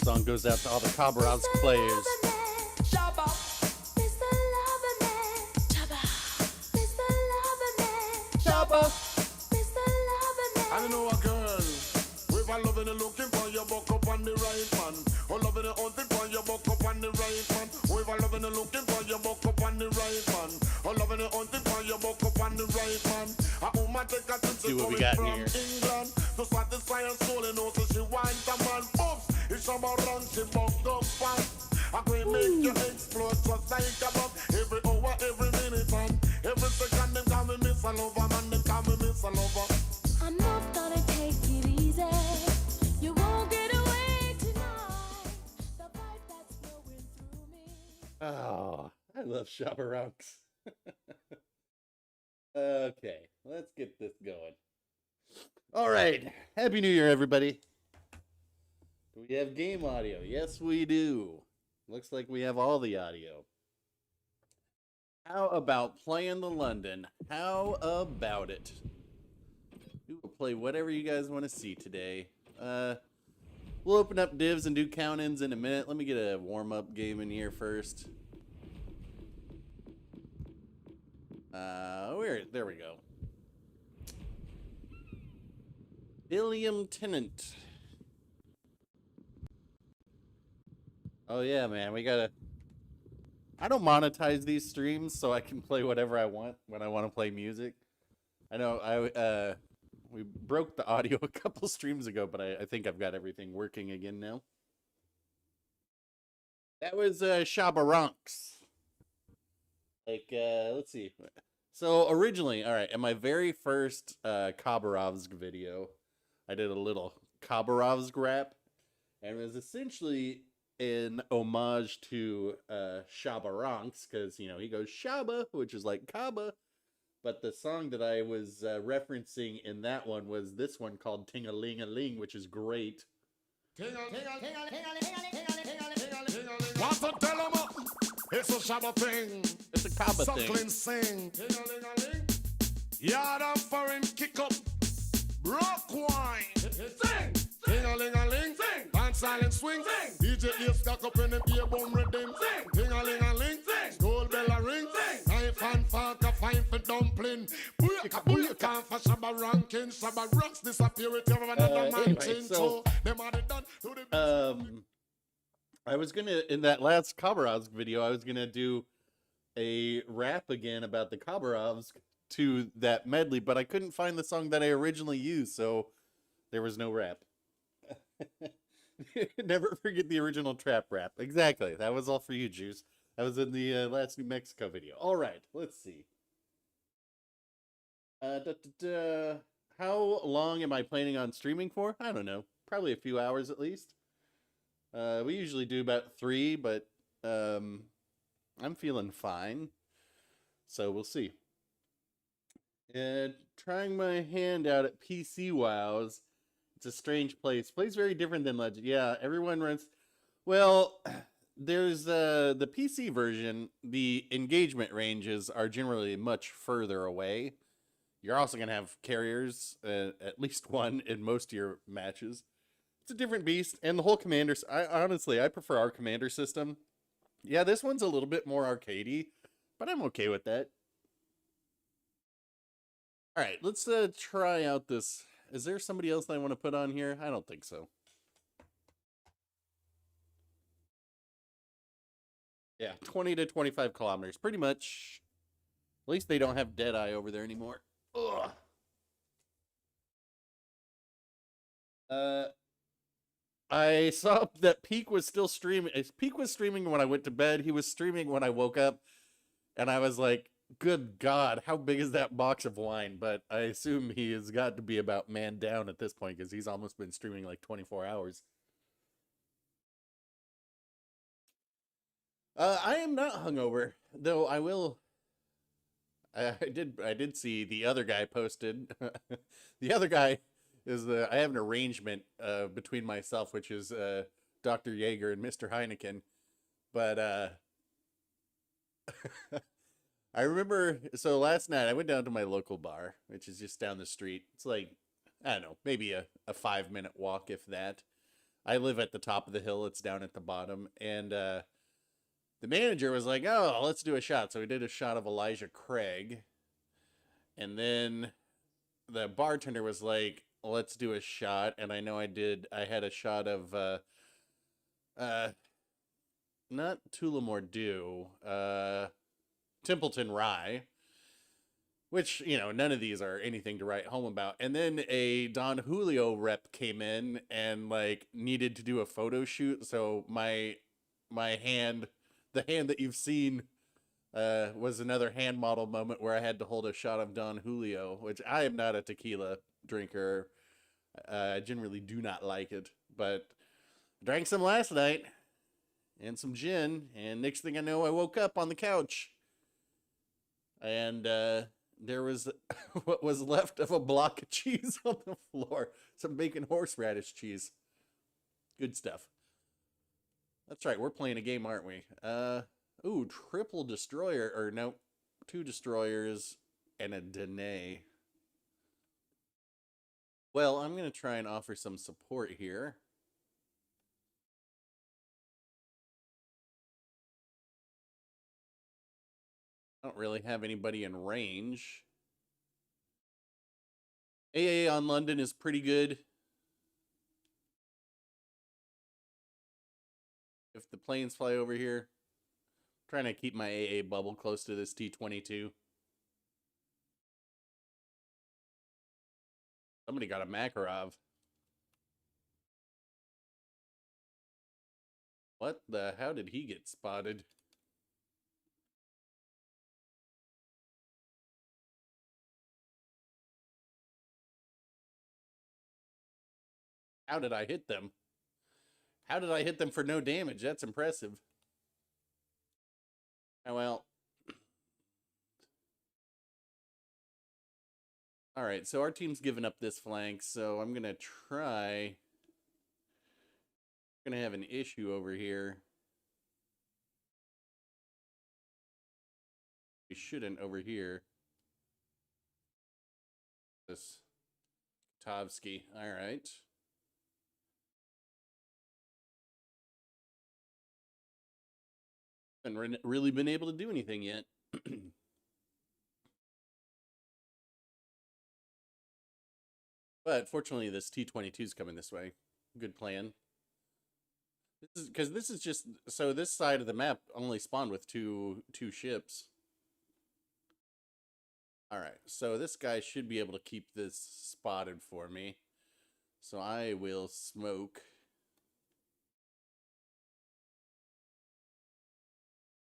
song goes out to all the Khabarovsk players. I don't know a girl with a loving and looking for your buck up on the right man. Oh, loving and hunting for your buck up on the right man. With a loving and looking for your buck up on the right man. Oh, loving and hunting for your buck up on the right man. A woman take a trip to coming from England to satisfy her soul and also she wants a man. Oops, it's about run, she bucked up fast. I can make you explode just like a bomb. Every hour, every minute, and every second them call me Miss a Lover, man, them call me Miss a Lover. I'm not gonna take it easy. You won't get away tonight. The vibe that's flowing through me. Oh, I love Shabaronks. Okay, let's get this going. All right, Happy New Year, everybody. Do we have game audio? Yes, we do. Looks like we have all the audio. How about playing the London? How about it? We will play whatever you guys want to see today. We'll open up divs and do count-ins in a minute. Let me get a warm-up game in here first. There we go. William Tennant. Oh yeah, man, we gotta... I don't monetize these streams, so I can play whatever I want when I want to play music. I know we broke the audio a couple streams ago, but I think I've got everything working again now. That was Shabaronks. Like, let's see. So originally, all right, in my very first Khabarovsk video, I did a little Khabarovsk rap, and it was essentially an homage to Shabaronks, because, you know, he goes Shaba, which is like Kaba. But the song that I was referencing in that one was this one called Ting-a-ling-a-ling, which is great. Want to tell 'em it's a Shabba thing. It's a Kaba Suckling thing. sing. Yard and foreign kick up. Broke wine. Sing. Ting-a-ling-a-ling. Sing. Dance silent swing. Sing. DJ ears stuck up in the beer bone rhythm. Sing. Ting-a-ling-a-ling. Sing. School bell a ring. Sing. Knife and fork a fine for dumpling. Booyaka booyaka for Shabba ranking. Shabba rocks disappear with another man chin. So them are the done to the I was gonna, in that last Khabarovsk video, I was gonna do a rap again about the Khabarovsk to that medley, but I couldn't find the song that I originally used, so there was no rap. Never forget the original trap rap. Exactly. That was all for you, Juice. That was in the last New Mexico video. All right, let's see. How long am I planning on streaming for? I don't know. Probably a few hours at least. We usually do about 3, but I'm feeling fine. So we'll see. And trying my hand out at PC WoWs. It's a strange place. Plays very different than Legend. Yeah, everyone runs... Well, there's the PC version. The engagement ranges are generally much further away. You're also going to have carriers, at least one, in most of your matches. It's a different beast, and the whole commander... Honestly, I prefer our commander system. Yeah, this one's a little bit more arcadey, but I'm okay with that. All right, let's try out this. Is there somebody else that I want to put on here? I don't think so. Yeah, 20 to 25 kilometers. Pretty much. At least they don't have Deadeye over there anymore. Ugh. I saw that Peak was still streaming. Peak was streaming when I went to bed. He was streaming when I woke up. And I was like, good God, how big is that box of wine? But I assume he has got to be about man down at this point because he's almost been streaming like 24 hours. I am not hungover, though I will. I did see the other guy posted. The other guy is I have an arrangement between myself, which is Dr. Yeager and Mr. Heineken. But I remember, so last night I went down to my local bar, which is just down the street. It's like, I don't know, maybe a 5-minute walk, if that. I live at the top of the hill. It's down at the bottom. And the manager was like, oh, let's do a shot. So we did a shot of Elijah Craig. And then the bartender was like, let's do a shot. And I know I had a shot of, not Tullamore Dew, Templeton Rye, which, you know, none of these are anything to write home about. And then a Don Julio rep came in and like needed to do a photo shoot. So my hand, the hand that you've seen, was another hand model moment where I had to hold a shot of Don Julio, which I am not a tequila drinker. I generally do not like it, but drank some last night and some gin. And next thing I know, I woke up on the couch and, there was what was left of a block of cheese on the floor. Some bacon horseradish cheese. Good stuff. That's right, we're playing a game, aren't we? Ooh, triple destroyer, or no, 2 destroyers and a Danae. Well, I'm going to try and offer some support here. I don't really have anybody in range. AA on London is pretty good. If the planes fly over here, I'm trying to keep my AA bubble close to this T-22. Somebody got a Makarov. What the? How did he get spotted? How did I hit them? How did I hit them for no damage? That's impressive. Oh, well. All right, so our team's given up this flank, so I'm going to try. We're going to have an issue over here. We shouldn't over here. This Tovsky. All right. Haven't really been able to do anything yet. But fortunately, this T-22 is coming this way. Good plan. Because this is just, so this side of the map only spawned with two ships. All right, so this guy should be able to keep this spotted for me. So I will smoke.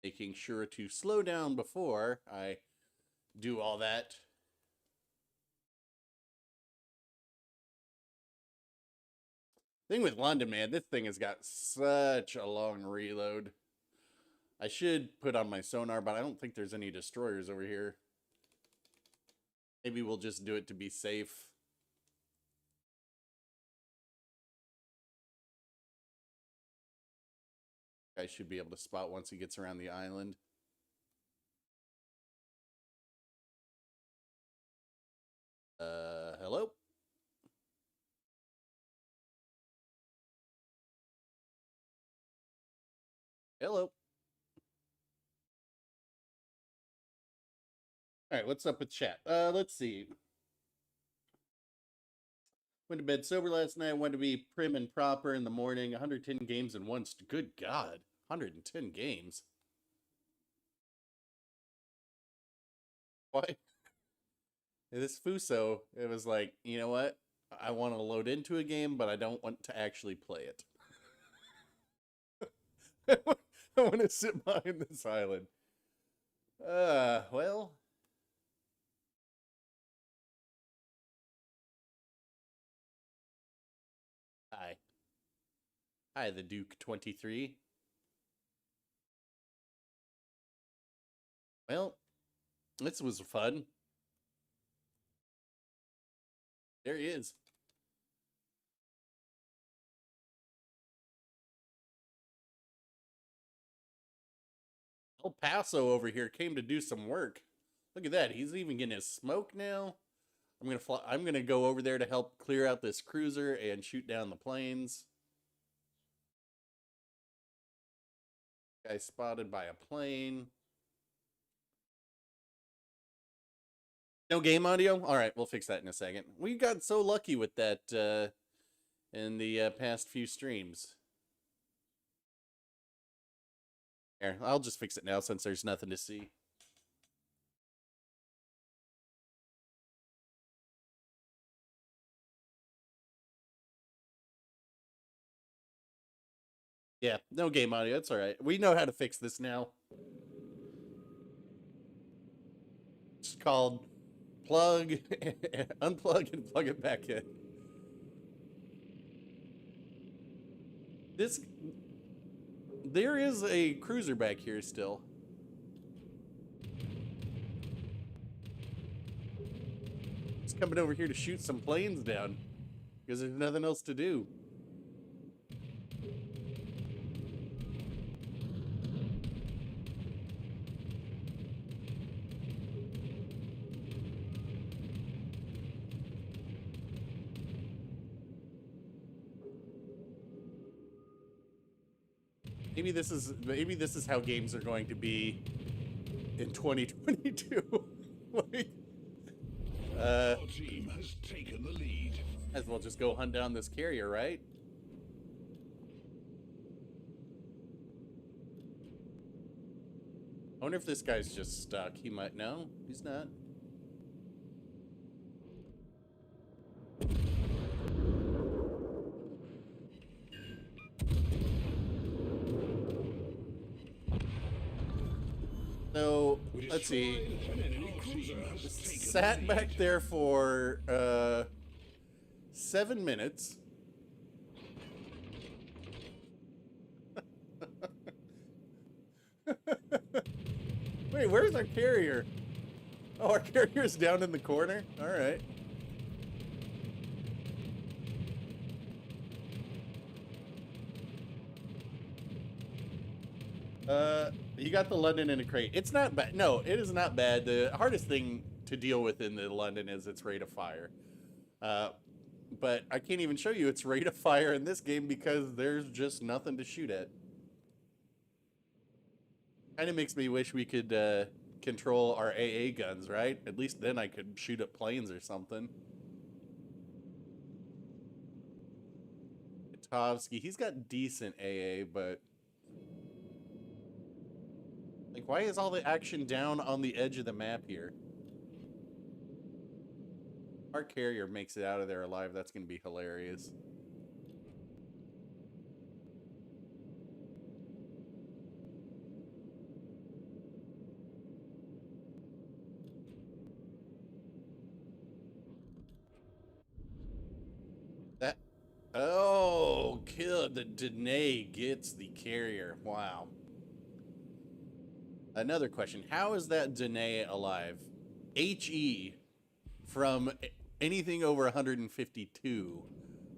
Making sure to slow down before I do all that. Thing with London, man, this thing has got such a long reload. I should put on my sonar, but I don't think there's any destroyers over here. Maybe we'll just do it to be safe. I should be able to spot once he gets around the island. Hello? Hello? All right, what's up with chat? Let's see. Went to bed sober last night. Wanted to be prim and proper in the morning. 110 games in one. Good God. 110 games. Why? This Fuso, it was like, you know what? I want to load into a game, but I don't want to actually play it. I want to sit behind this island. Well. Hi. Hi, the Duke 23. Well, this was fun. There he is. El Paso over here came to do some work. Look at that. He's even getting his smoke now. I'm gonna go over there to help clear out this cruiser and shoot down the planes. Guy spotted by a plane. No game audio? All right, we'll fix that in a second. We got so lucky with that in the past few streams. Here, I'll just fix it now since there's nothing to see. Yeah, no game audio. It's all right. We know how to fix this now. It's called plug, unplug, and plug it back in. There is a cruiser back here still. It's coming over here to shoot some planes down because there's nothing else to do. Maybe this is how games are going to be in 2022. Like, Our team has taken the lead. as well just go hunt down this carrier, right? I wonder if this guy's just stuck. He might. No, he's not. So, let's see. Sat back there for 7 minutes. Wait, where's our carrier? Oh, our carrier's down in the corner? Alright. You got the London in a crate. It's not bad. No, it is not bad. The hardest thing to deal with in the London is its rate of fire. But I can't even show you its rate of fire in this game because there's just nothing to shoot at. Kind of makes me wish we could control our AA guns, right? At least then I could shoot at planes or something. Kovsky, he's got decent AA, but like, why is all the action down on the edge of the map here? Our carrier makes it out of there alive. That's going to be hilarious. That... Oh, kill the Danae gets the carrier. Wow. Another question. How is that Danae alive? HE from anything over 152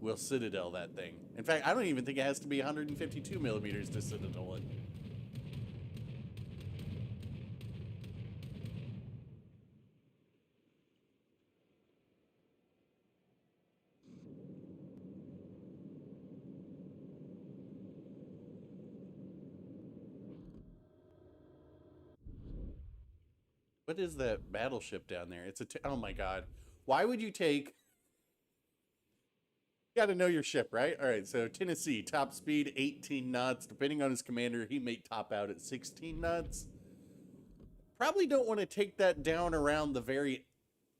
will Citadel that thing. In fact, I don't even think it has to be 152 millimeters to Citadel it. What is that battleship down there? It's a... oh my god. Why would you take... You gotta know your ship, right? Alright, so Tennessee, top speed 18 knots. Depending on his commander, he may top out at 16 knots. Probably don't want to take that down around the very...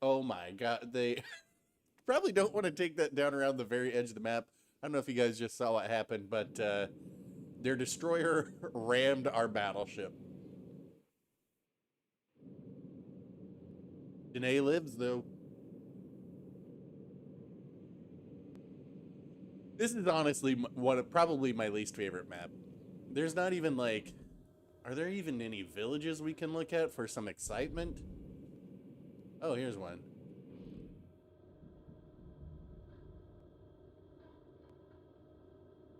Oh my god, they... probably don't want to take that down around the very edge of the map. I don't know if you guys just saw what happened, but their destroyer rammed our battleship. Danae lives, though. This is honestly probably my least favorite map. There's not even, like... Are there even any villages we can look at for some excitement? Oh, here's one.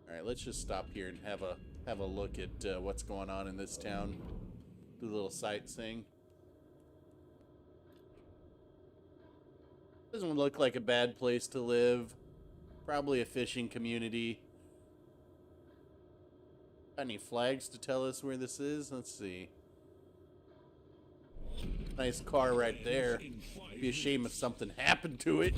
Alright, let's just stop here and have a look at what's going on in this town. Do a little sightseeing. Doesn't look like a bad place to live. Probably a fishing community. Any flags to tell us where this is? Let's see. Nice car right there. Be a shame if something happened to it.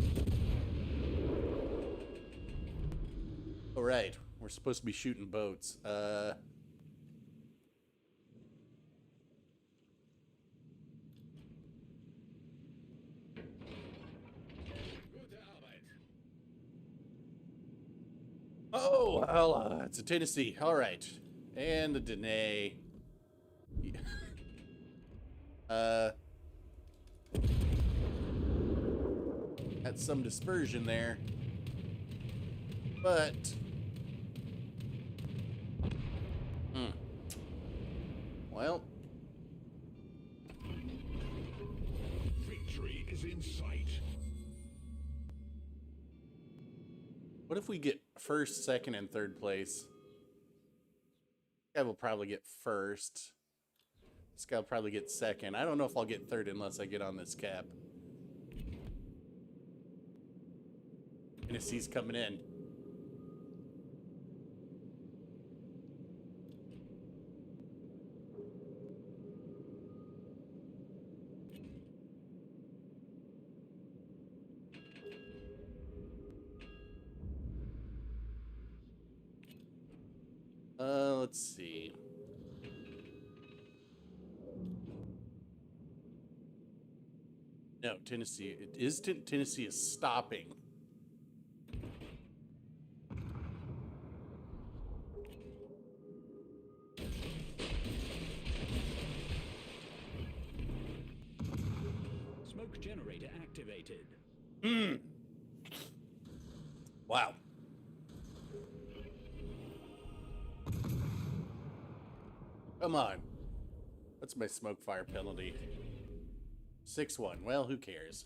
All right, we're supposed to be shooting boats. Oh, well, it's a Tennessee. All right, and a Dene. Had some dispersion there, but well, Victory is in sight. what if we get first, second, and third place? This guy will probably get first. This guy will probably get second. I don't know if I'll get third unless I get on this cap. Tennessee's coming in. Let's see. No, Tennessee. It is Tennessee is stopping. Smoke generator activated. Wow. Come on. What's my smoke fire penalty? 6-1. Well, who cares?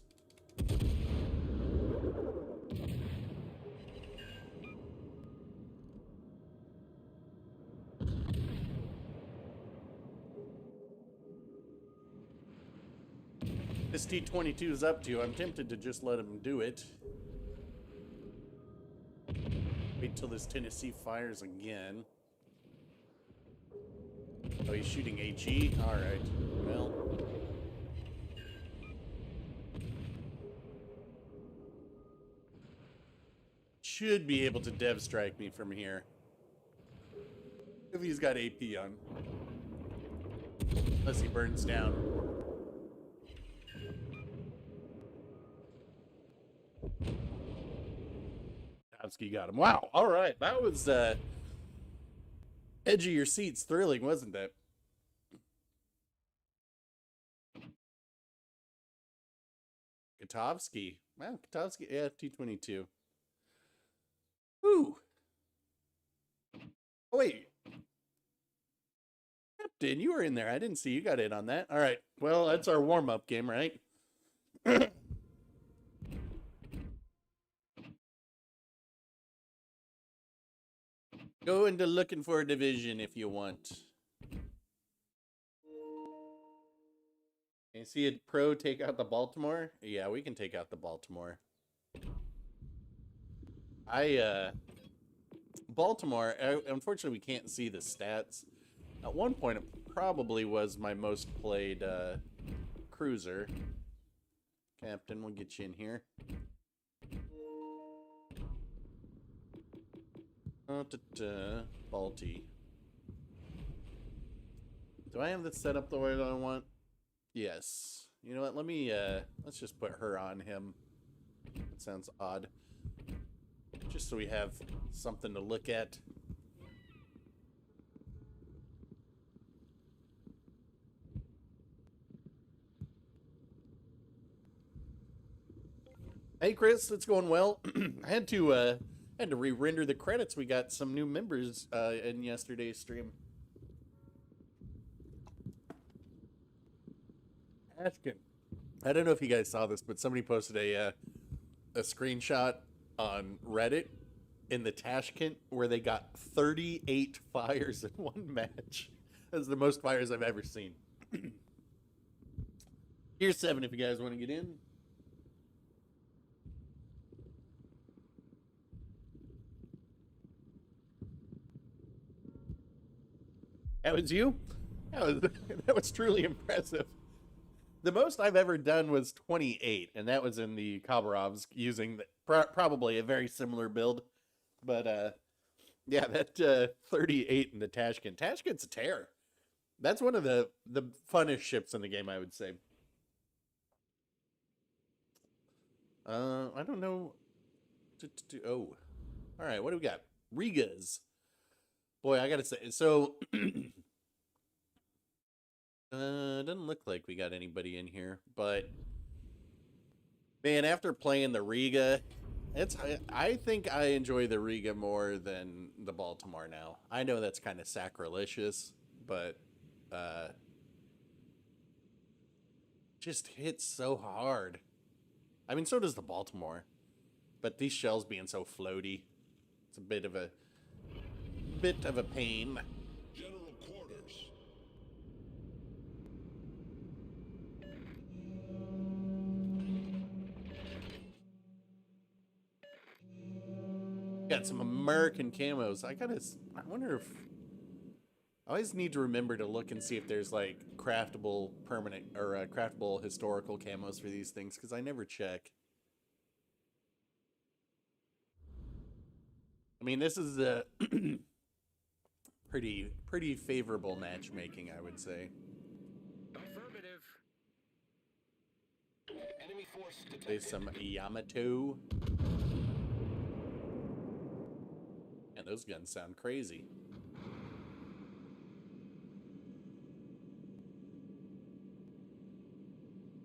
This T-22 is up to. I'm tempted to just let him do it. Wait till this Tennessee fires again. Oh, he's shooting HE? Alright. Well. Should be able to dev strike me from here. If he's got AP on. Unless he burns down. Tavsky got him. Wow. Alright. That was edge of your seats thrilling, wasn't it? Katovsky. Wow, Katovsky. Yeah, T-22. Ooh. Oh, wait. Captain, you were in there. I didn't see you got in on that. All right. Well, that's our warm-up game, right? Go into looking for a division if you want. You see a pro take out the Baltimore? Yeah, we can take out the Baltimore. Baltimore, unfortunately, we can't see the stats. At one point, it probably was my most played cruiser. Captain, we'll get you in here. Balti. Do I have this set up the way that I want? Yes. You know what? Let me, let's just put her on him. That sounds odd. Just so we have something to look at. Hey Chris, it's going well. I had to re-render the credits. We got some new members in yesterday's stream. Tashkent. I don't know if you guys saw this, but somebody posted a screenshot on Reddit in the Tashkent where they got 38 fires in one match. That's the most fires I've ever seen. Here's 7 if you guys want to get in. That was you? That was, that was truly impressive. The most I've ever done was 28, and that was in the Khabarovs using probably a very similar build. But yeah, that 38 in the Tashkent. Tashkent's a tear. That's one of the funnest ships in the game, I would say. I don't know. Oh, all right. What do we got? Rigas. Boy, I gotta say. So, doesn't look like we got anybody in here. But man, after playing the Riga, I think I enjoy the Riga more than the Baltimore now. I know that's kind of sacrilegious, but just hits so hard. I mean, so does the Baltimore, but these shells being so floaty, it's a bit of a pain. General quarters. Got some American camos. I wonder if I always need to remember to look and see if there's like craftable permanent or craftable historical camos for these things, because I never check. I mean, this is a pretty favorable matchmaking, I would say. Affirmative. Enemy force detected. There's some Yamato. And those guns sound crazy.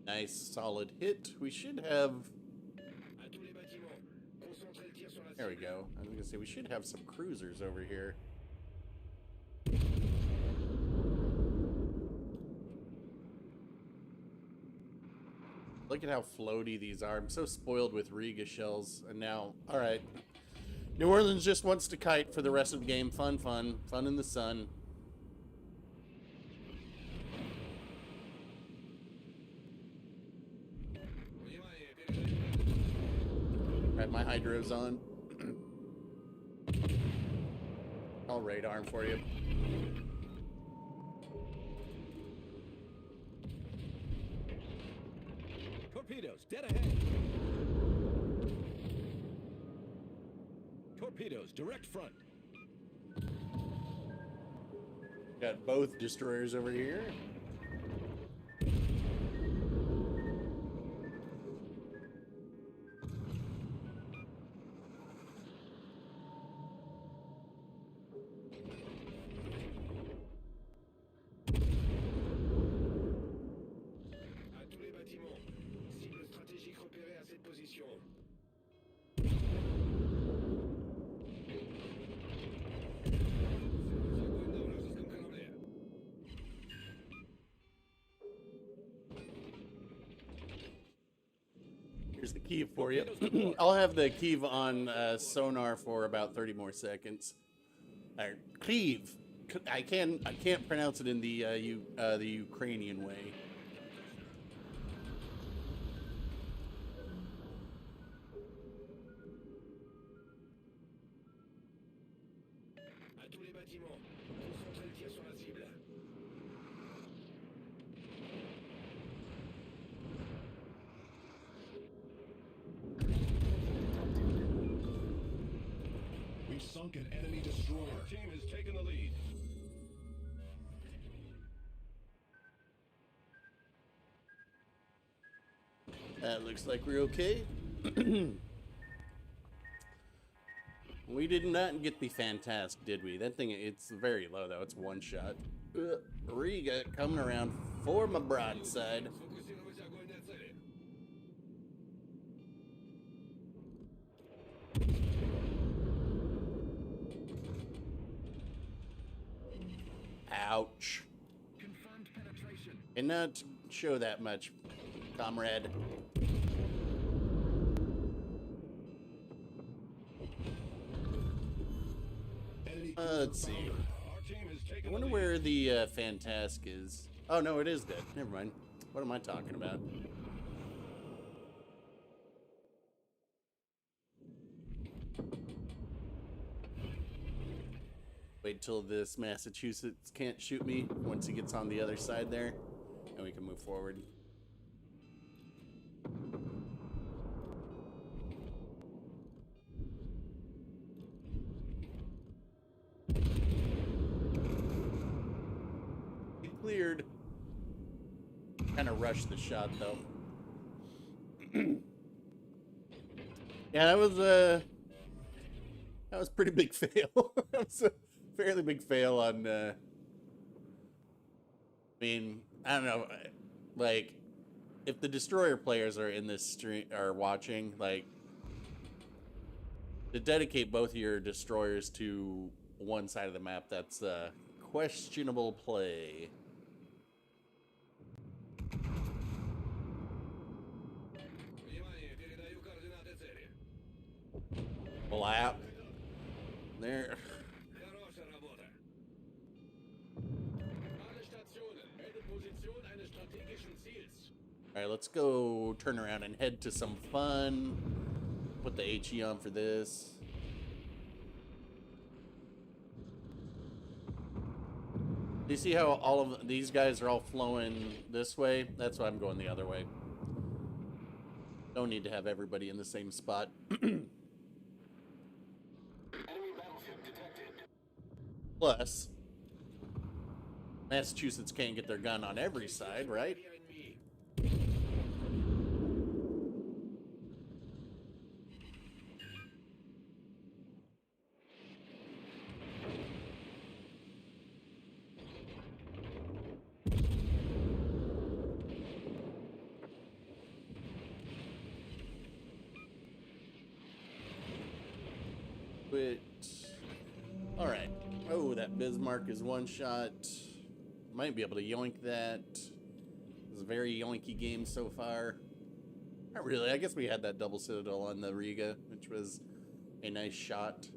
Nice, solid hit. We should have... There we go. I was going to say, we should have some cruisers over here. Look at how floaty these are. I'm so spoiled with Riga shells. And now, all right. New Orleans just wants to kite for the rest of the game. Fun, fun. Fun in the sun. Got my hydros on. I'll radar for you. Torpedoes, dead ahead. Torpedoes, direct front. Got both destroyers over here. Here's the Kiev for you. I'll have the Kiev on sonar for about 30 more seconds. Kiev. I can't pronounce it in the Ukrainian way. We've sunk an enemy destroyer. Our team has taken the lead. Looks like we're okay. We did not get the Fantastic, did we? That thing, it's very low, though. It's one shot. Riga coming around for my broadside. Ouch. Confirmed penetration. And not show that much, comrade. Let's see. Our team has taken I wonder the lead. where the Fantastic is. Oh, no, it is dead. Never mind. What am I talking about? Wait till this Massachusetts can't shoot me once he gets on the other side there, and we can move forward. He cleared. Kind of rushed the shot though. Yeah, that was a pretty big fail. That was a fairly big fail on. I mean, I don't know, like, if the destroyer players are in this stream are watching, like, to dedicate both your destroyers to one side of the map, that's questionable play. Внимание, передаю координаты цели. Blap. There. Хорошая работа. Alle Stationen, melde Position eines strategischen Ziels. Alright, let's go turn around and head to some fun. Put the HE on for this. Do you see how all of these guys are all flowing this way? That's why I'm going the other way. Don't need to have everybody in the same spot. Enemy battleship detected. Plus, Massachusetts can't get their gun on every side, right? Behind me. Quit. Alright. Oh, that Bismarck is one shot. Might be able to yoink that. It's a very yoinky game so far. Not really. I guess we had that double citadel on the Riga, which was a nice shot.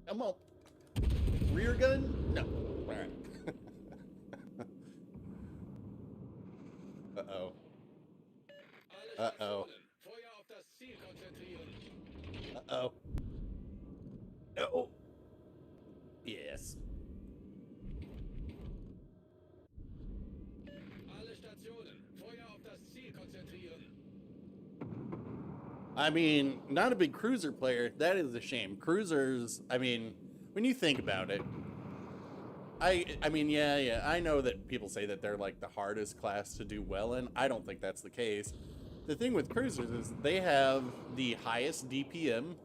Come on. Rear gun? No. Alright. Uh-oh. Alle Uh-oh. Stationen, Feuer auf das Ziel konzentrieren. Uh-oh. No. Yes. Alle Stationen, Feuer auf das Ziel konzentrieren. I mean, not a big cruiser player. That is a shame. Cruisers, I mean, when you think about it, I mean, yeah, I know that people say that they're like the hardest class to do well in. I don't think that's the case. The thing with cruisers is they have the highest DPM.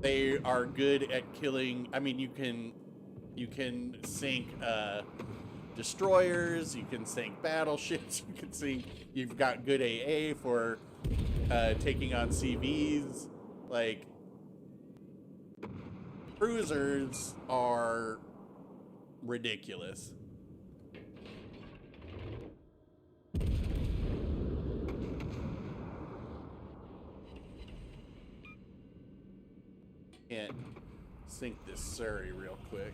They are good at killing. I mean, you can sink destroyers, you can sink battleships, you can sink. You've got good AA for taking on CVs. Like, cruisers are ridiculous. Can't sink this Surrey real quick.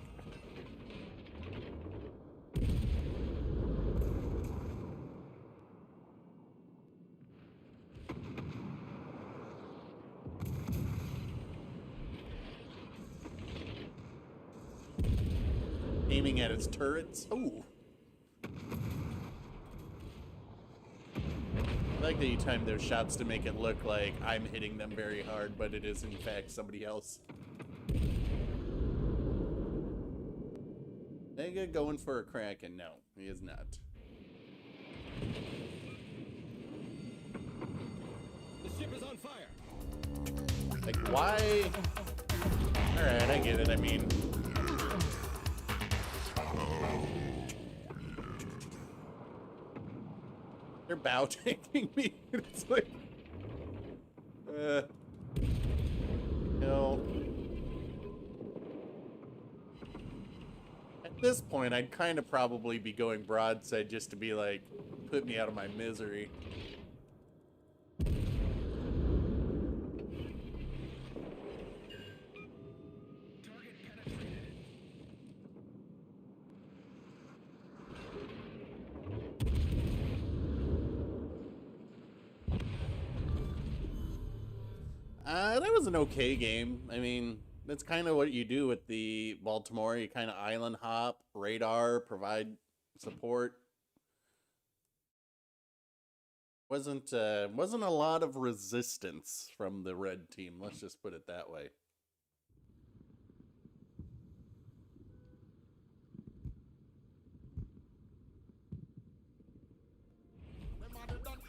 Aiming at its turrets. Ooh. I like that you time those shots to make it look like I'm hitting them very hard, but it is in fact somebody else. Mega going for a Kraken. No, he is not. The ship is on fire. Like, why? Alright, I get it. I mean, they're bow tanking me. It's like, no. At this point, I'd kind of probably be going broadside just to be like, put me out of my misery. Target penetrated. That was an okay game. I mean, that's kind of what you do with the Baltimore. You kind of island hop, radar, provide support. Wasn't a lot of resistance from the red team. Let's just put it that way.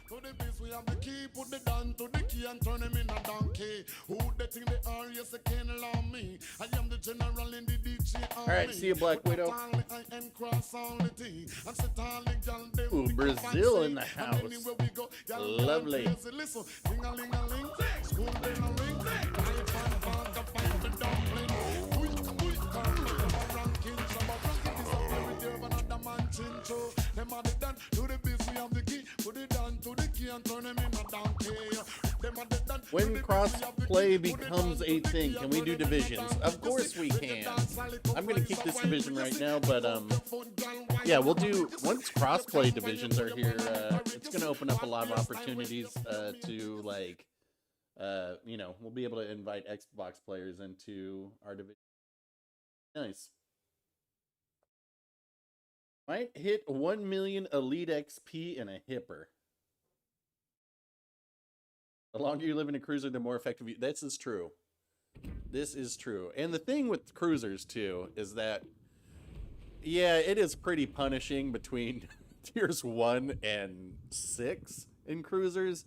To the biz, we have the key, put the down to the key and turn him in a donkey. Who they think they are? Yes, they can't allow me. I am the general in the DJ army. All right, see you, Black Widow. Ooh, Brazil in the house. Lovely. When cross-play becomes a thing, can we do divisions? Of course we can. I'm going to keep this division right now, but yeah, we'll do, once cross-play divisions are here, it's going to open up a lot of opportunities to, like, you know, we'll be able to invite Xbox players into our division. Nice. Might hit 1 million Elite XP and a hipper. The longer you live in a cruiser, the more effective you... This is true. This is true. And the thing with cruisers, too, is that, yeah, it is pretty punishing between tiers 1 and 6 in cruisers.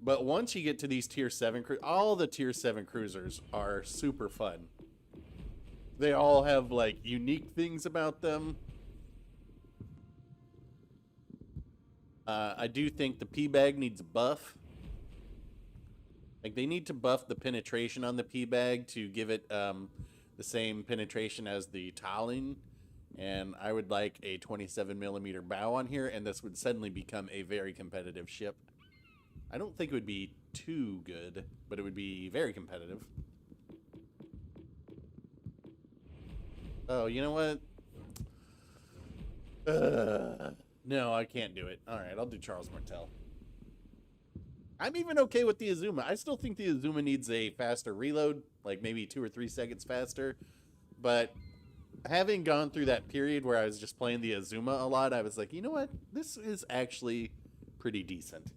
But once you get to these tier 7... all the tier 7 cruisers are super fun. They all have, like, unique things about them. I do think the P-Bag needs a buff. Like, they need to buff the penetration on the P-Bag to give it the same penetration as the Tallinn. And I would like a 27mm bow on here, and this would suddenly become a very competitive ship. I don't think it would be too good, but it would be very competitive. Oh, you know what? No, I can't do it. All right, I'll do Charles Martel. I'm even okay with the Azuma. I still think the Azuma needs a faster reload, like maybe 2 or 3 seconds faster. But having gone through that period where I was just playing the Azuma a lot, I was like, you know what? This is actually pretty decent.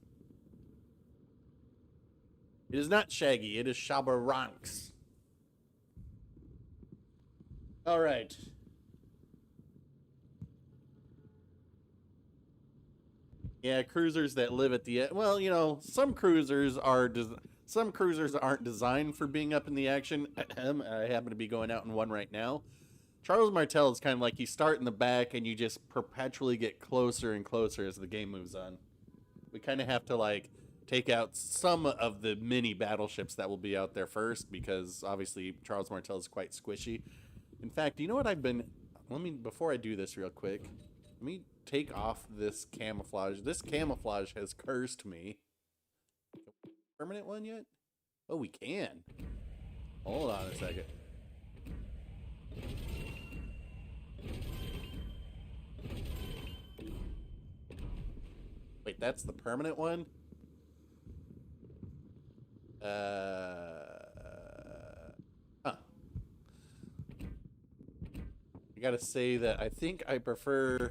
It is not Shaggy. It is Shabaranks. All right. Yeah, cruisers that live at the... Well, you know, some cruisers aren't designed for being up in the action. I happen to be going out in one right now. Charles Martel is kind of like you start in the back and you just perpetually get closer and closer as the game moves on. We kind of have to, like, take out some of the mini battleships that will be out there first because, obviously, Charles Martel is quite squishy. In fact, you know what I've been... Before I do this real quick, let me take off this camouflage. This camouflage has cursed me. Permanent one yet? Oh, we can. Hold on a second. Wait, that's the permanent one? Huh. I gotta say that I think I prefer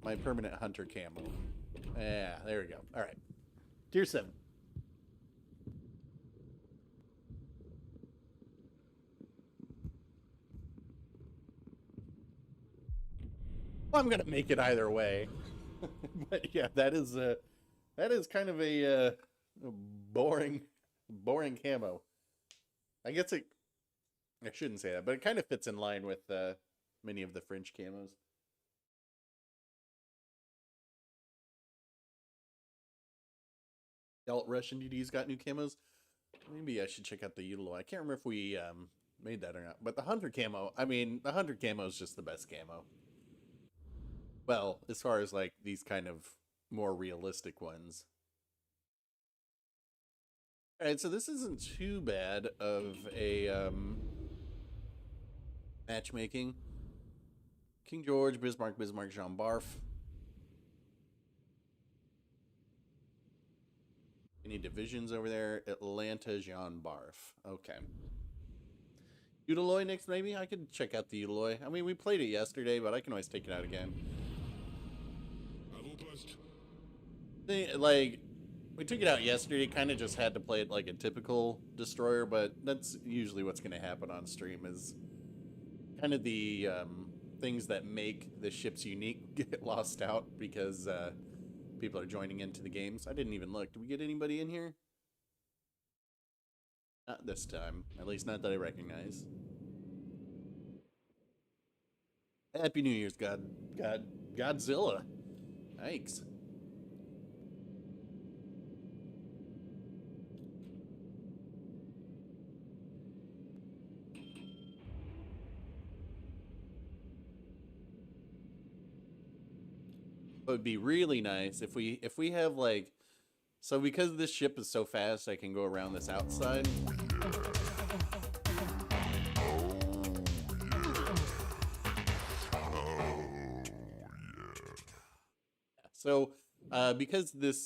my permanent hunter camo. Yeah, there we go. All right. Tier 7. Well, I'm gonna make it either way. But yeah, that is kind of a boring camo. I guess I shouldn't say that, but it kind of fits in line with many of the French camos. Alt Russian DD's got new camos. Maybe I should check out the Udaloy. I can't remember if we made that or not. But the Hunter camo, I mean, the Hunter camo is just the best camo. Well, as far as like these kind of more realistic ones. Alright, so this isn't too bad of a matchmaking. King George, Bismarck, Jean Barf. Any divisions over there? Atlanta, Jean Barf. Okay. Udaloy next, maybe? I could check out the Udaloy. I mean, we played it yesterday, but I can always take it out again. Like, we took it out yesterday, kind of just had to play it like a typical destroyer, but that's usually what's going to happen on stream is kind of the things that make the ships unique get lost out because people are joining into the games. I didn't even look. Did we get anybody in here? Not this time. At least not that I recognize. Happy New Year's, Godzilla. Thanks. It would be really nice if we have like, so because this ship is so fast I can go around this outside. So because this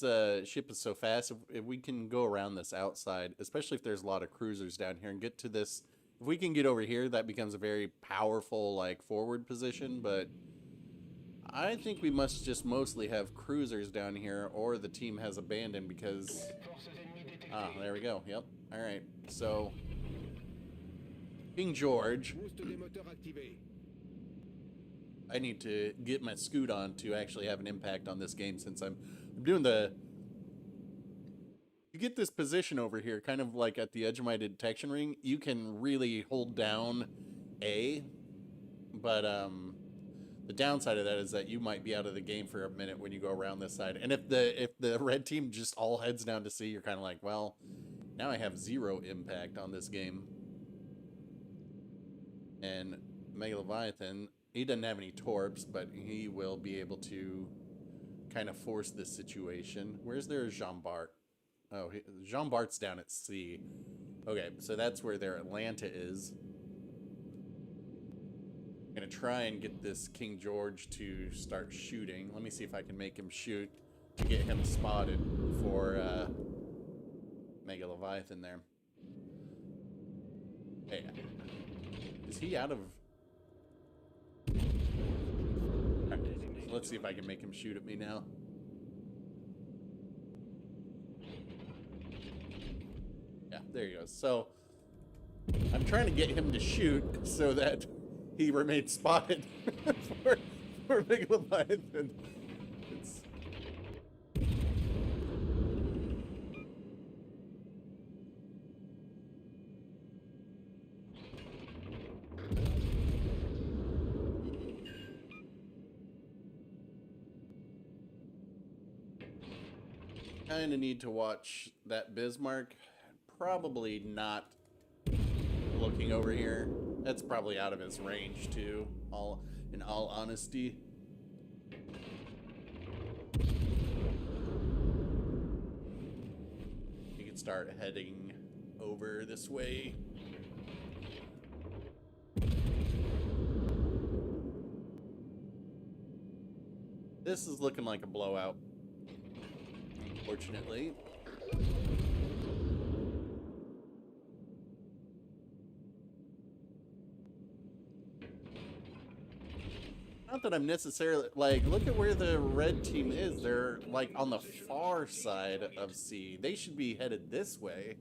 ship is so fast, if we can go around this outside, especially if there's a lot of cruisers down here, and get to this, if we can get over here, that becomes a very powerful like forward position. But I think we must just mostly have cruisers down here, or the team has abandoned because... Ah, there we go. Yep. All right. So, King George. I need to get my scoot on to actually have an impact on this game since I'm doing the... You get this position over here, kind of like at the edge of my detection ring. You can really hold down A, but the downside of that is that you might be out of the game for a minute when you go around this side. And if the red team just all heads down to C, you're kind of like, well, now I have 0 impact on this game. And Mega Leviathan, he doesn't have any torps, but he will be able to kind of force this situation. Where's their Jean Bart? Oh, Jean Bart's down at C. Okay, so that's where their Atlanta is. I'm gonna try and get this King George to start shooting. Let me see if I can make him shoot to get him spotted for Mega Leviathan there. Hey, is he out of... Let's see if I can make him shoot at me now. Yeah, there he goes. So, I'm trying to get him to shoot so that he remains spotted for Big Leviathan. It's... Kind of need to watch that Bismarck. Probably not looking over here. That's probably out of his range too, in all honesty. You can start heading over this way. This is looking like a blowout, unfortunately. Not that I'm necessarily, like, look at where the red team is. They're, like, on the far side of C. They should be headed this way.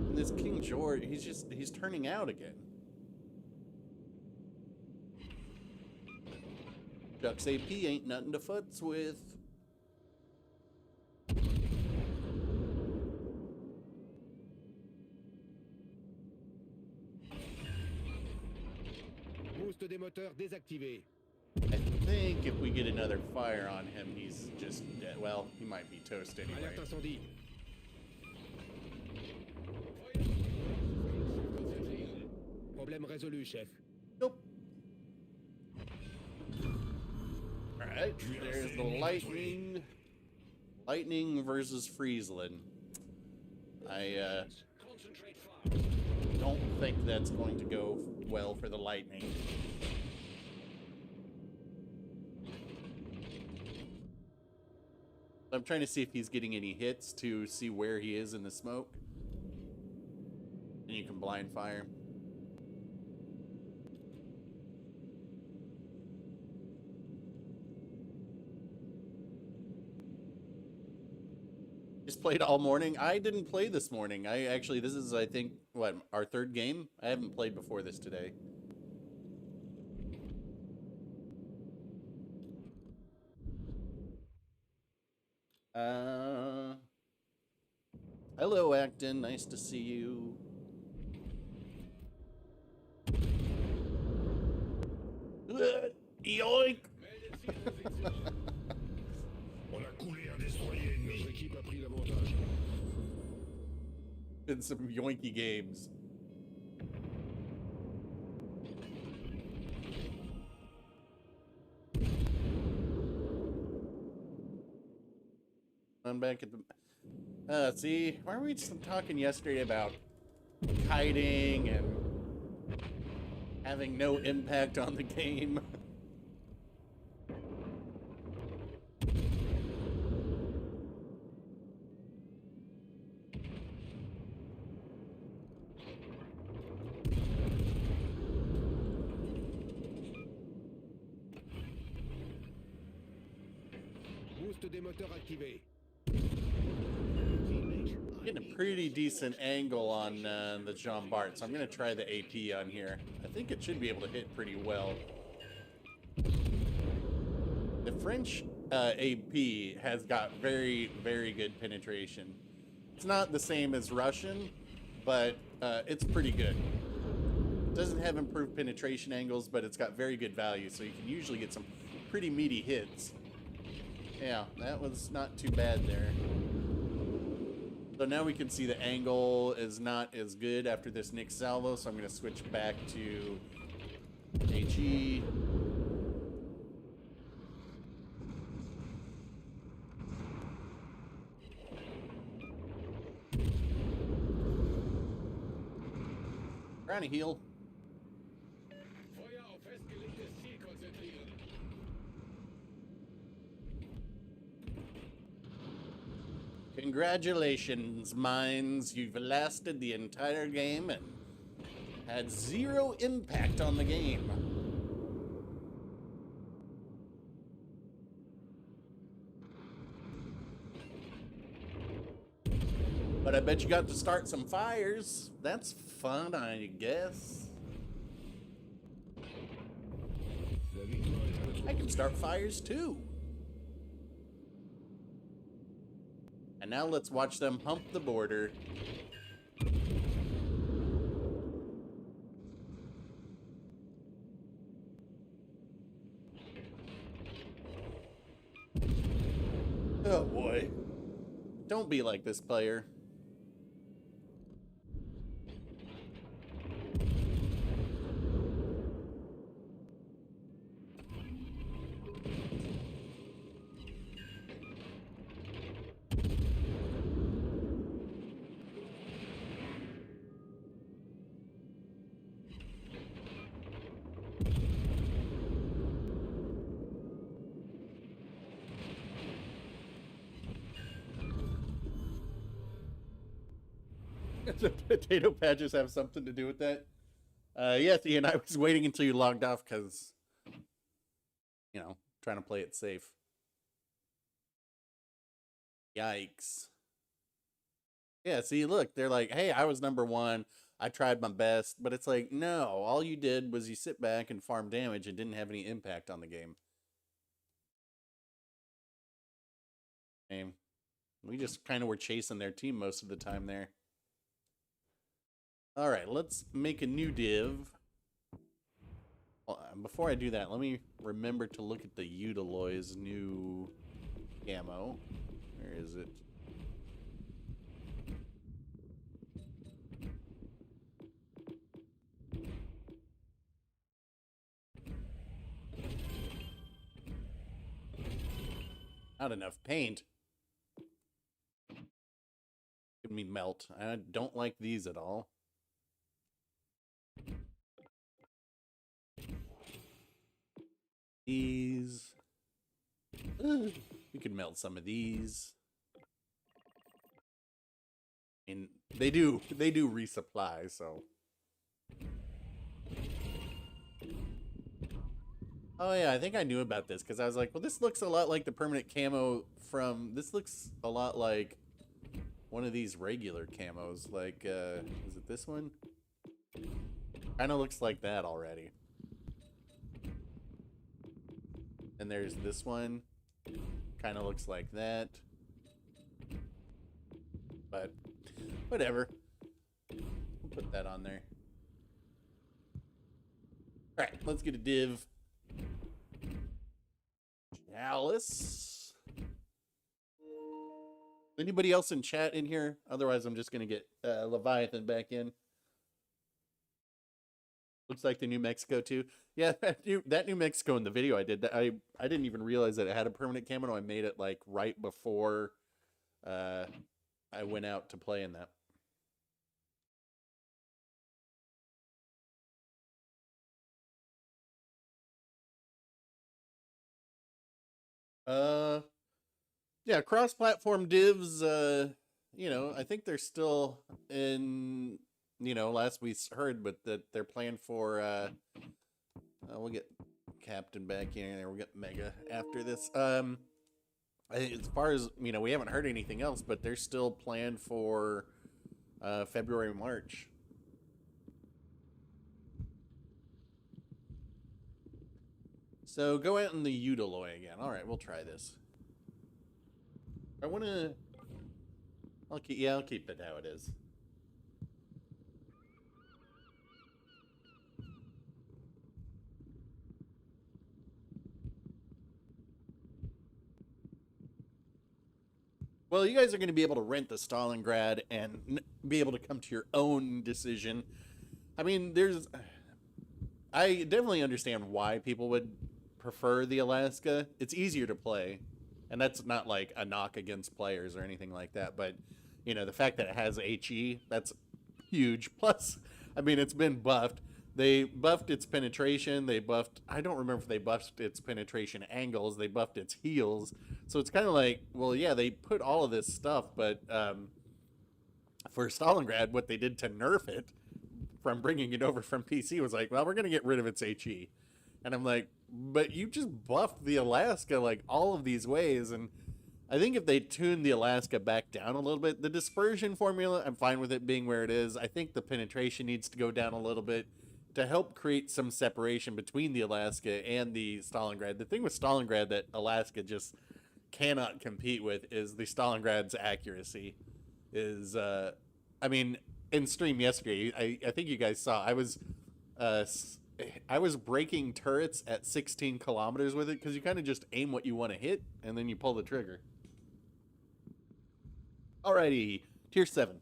And this King George, he's turning out again. Ducks AP ain't nothing to futz with. Boost des moteurs désactivé. I think if we get another fire on him, he's just dead. Well, he might be toast anyway. Alerte incendie. Problème résolu, chef. Nope. Alright, there's the lightning. Lightning versus Friesland. I Concentrate fast. don't think that's going to go well for the Lightning. I'm trying to see if he's getting any hits to see where he is in the smoke. And you can blind fire him. Just played all morning. I didn't play this morning. This is, I think, what, our third game? I haven't played before this today. Hello, Acton. Nice to see you. Yoink! On a coulé un destroyer ennemi. Notre équipe a pris l'avantage. In some yoinky games. I'm back at the... see, why were we just talking yesterday about kiting and having no impact on the game? Boost des moteurs activé. Getting a pretty decent angle on the Jean Bart, so I'm going to try the AP on here. I think it should be able to hit pretty well. The French AP has got very, very good penetration. It's not the same as Russian, but it's pretty good. It doesn't have improved penetration angles, but it's got very good value, so you can usually get some pretty meaty hits. Yeah, that was not too bad there. So now we can see the angle is not as good after this Nick salvo, so I'm going to switch back to HE. Trying to heal. Feuer auf festgelegtes Ziel konzentrieren. Congratulations, Mines. You've lasted the entire game and had zero impact on the game. But I bet you got to start some fires. That's fun, I guess. I can start fires too. And now let's watch them hump the border. Oh boy. Don't be like this, player. The potato patches have something to do with that. Yes, Ian, I was waiting until you logged off because, you know, trying to play it safe. Yikes. Yeah, see, look, they're like, hey, I was #1. I tried my best. But it's like, no, all you did was you sit back and farm damage and didn't have any impact on the game. And we just kind of were chasing their team most of the time there. All right, let's make a new div. Well, before I do that, let me remember to look at the Udaloy's new camo. Where is it? Not enough paint. Could me melt. I don't like these at all. These. We could melt some of these. And they do resupply, so. Oh yeah, I think I knew about this because I was like, well, this looks a lot like the permanent camo from. This looks a lot like one of these regular camos. Like, is it this one? Kind of looks like that already. And there's this one. Kind of looks like that. But whatever. We'll put that on there. All right, let's get a div. Alice. Anybody else in chat in here? Otherwise, I'm just gonna get Leviathan back in. Looks like the New Mexico too. Yeah, that New Mexico in the video I did. That I didn't even realize that it had a permanent camo. I made it like right before I went out to play in that. Yeah, cross-platform divs, you know, I think they're still in, you know, last we heard, but that they're planned for, we'll get Captain back in there, we'll get Mega after this. As far as, you know, we haven't heard anything else, but they're still planned for, February, March. So go out in the Udaloy again. All right, we'll try this. I want to. I'll keep it how it is. Well, you guys are going to be able to rent the Stalingrad and be able to come to your own decision. I mean, I definitely understand why people would prefer the Alaska. It's easier to play, and that's not like a knock against players or anything like that, but you know, the fact that it has HE, that's huge. Plus, I mean, it's been buffed. They buffed its penetration. They buffed, I don't remember if they buffed its penetration angles. They buffed its heals. So it's kind of like, well, yeah, they put all of this stuff, but for Stalingrad, what they did to nerf it from bringing it over from PC was like, well, we're going to get rid of its HE. And I'm like, but you just buffed the Alaska like all of these ways. And I think if they tune the Alaska back down a little bit, the dispersion formula, I'm fine with it being where it is. I think the penetration needs to go down a little bit to help create some separation between the Alaska and the Stalingrad. The thing with Stalingrad that Alaska just cannot compete with is the Stalingrad's accuracy. I mean, in stream yesterday, I think you guys saw, I was breaking turrets at 16 kilometers with it because you kind of just aim what you want to hit and then you pull the trigger. Alrighty, tier 7.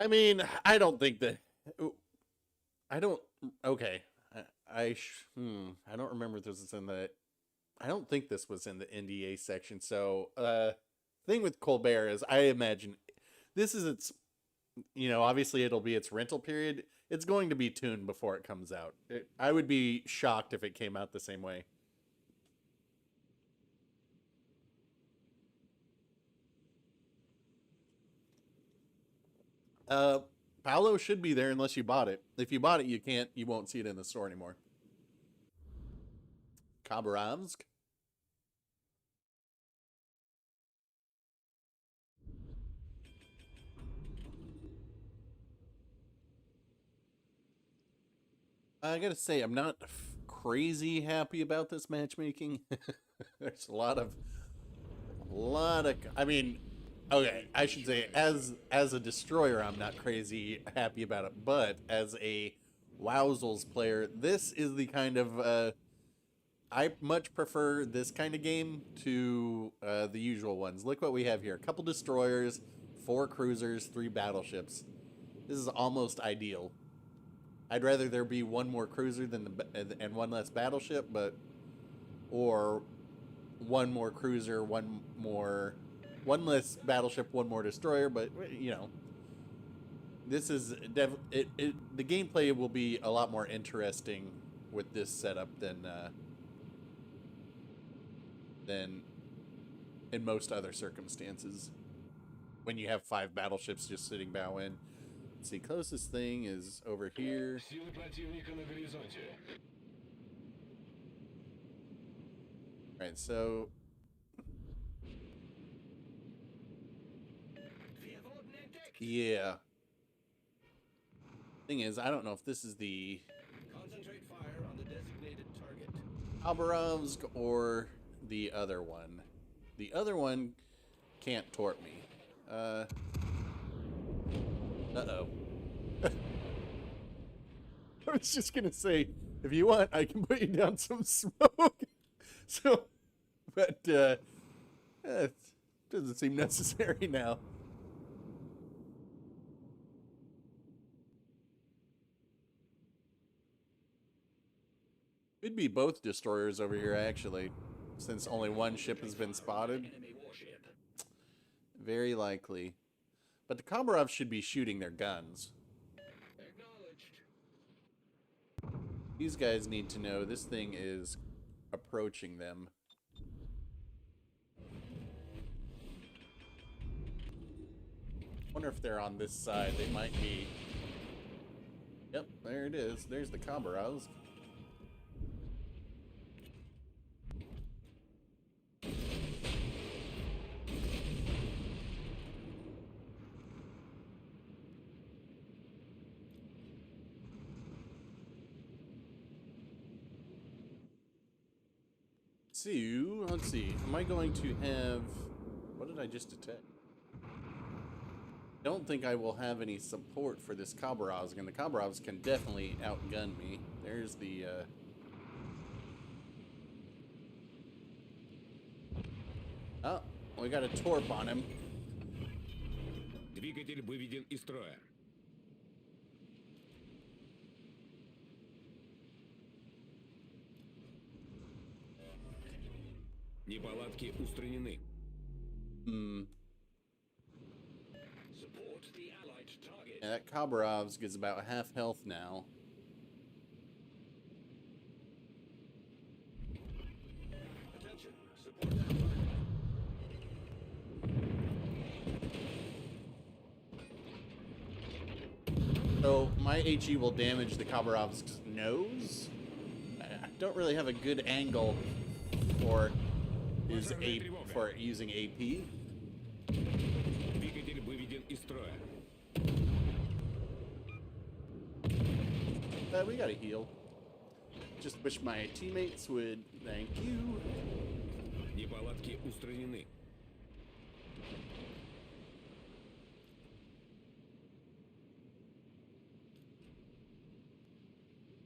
I mean, I don't think that. I don't. Okay, I don't remember if this was in the. I don't think this was in the NDA section. So, thing with Colbert is, I imagine this is its. You know, obviously it'll be its rental period. It's going to be tuned before it comes out. I would be shocked if it came out the same way. Paolo should be there unless you bought it. If you bought it, you won't see it in the store anymore. Khabarovsk. I gotta say, I'm not crazy happy about this matchmaking. There's a lot of, I mean, okay, I should say, as a destroyer, I'm not crazy happy about it, but as a Wowzels player, this is the kind of, I much prefer this kind of game to the usual ones. Look what we have here. A couple destroyers, 4 cruisers, 3 battleships. This is almost ideal. I'd rather there be one more cruiser than and one less battleship, or one more cruiser, one less battleship, one more destroyer. But you know, this is the gameplay will be a lot more interesting with this setup than in most other circumstances when you have 5 battleships just sitting bow in. Let's see, closest thing is over here. Силы противника на горизонте. Right, so yeah. Thing is, I don't know if this is the Concentrate fire on the designated target. Abruzzi or the other one. The other one can't torp me. Uh-oh. I was just gonna say, if you want, I can put you down some smoke. So, but it doesn't seem necessary now. Could be both destroyers over here, actually, since only one ship has been spotted. Enemy warship. Very likely. But the Khabarovs should be shooting their guns. Acknowledged. These guys need to know this thing is approaching them. Wonder if they're on this side. They might be. Yep, there it is. There's the Khabarovs. So, let's see. Am I going to have... What did I just detect? Don't think I will have any support for this Khabarovs, and the Khabarovs can definitely outgun me. There's the... Oh, we got a torp on him. Двигатель выведен из строя. Неполадки устранены. Support the allied target. Yeah, that Khabarovs gets about half health now. Attention. Support allied. So my HE will damage the Khabarov's nose. I don't really have a good angle for using AP. Двигатель выведен из строя. We gotta heal. Just wish my teammates would. Thank you. Неполадки устранены.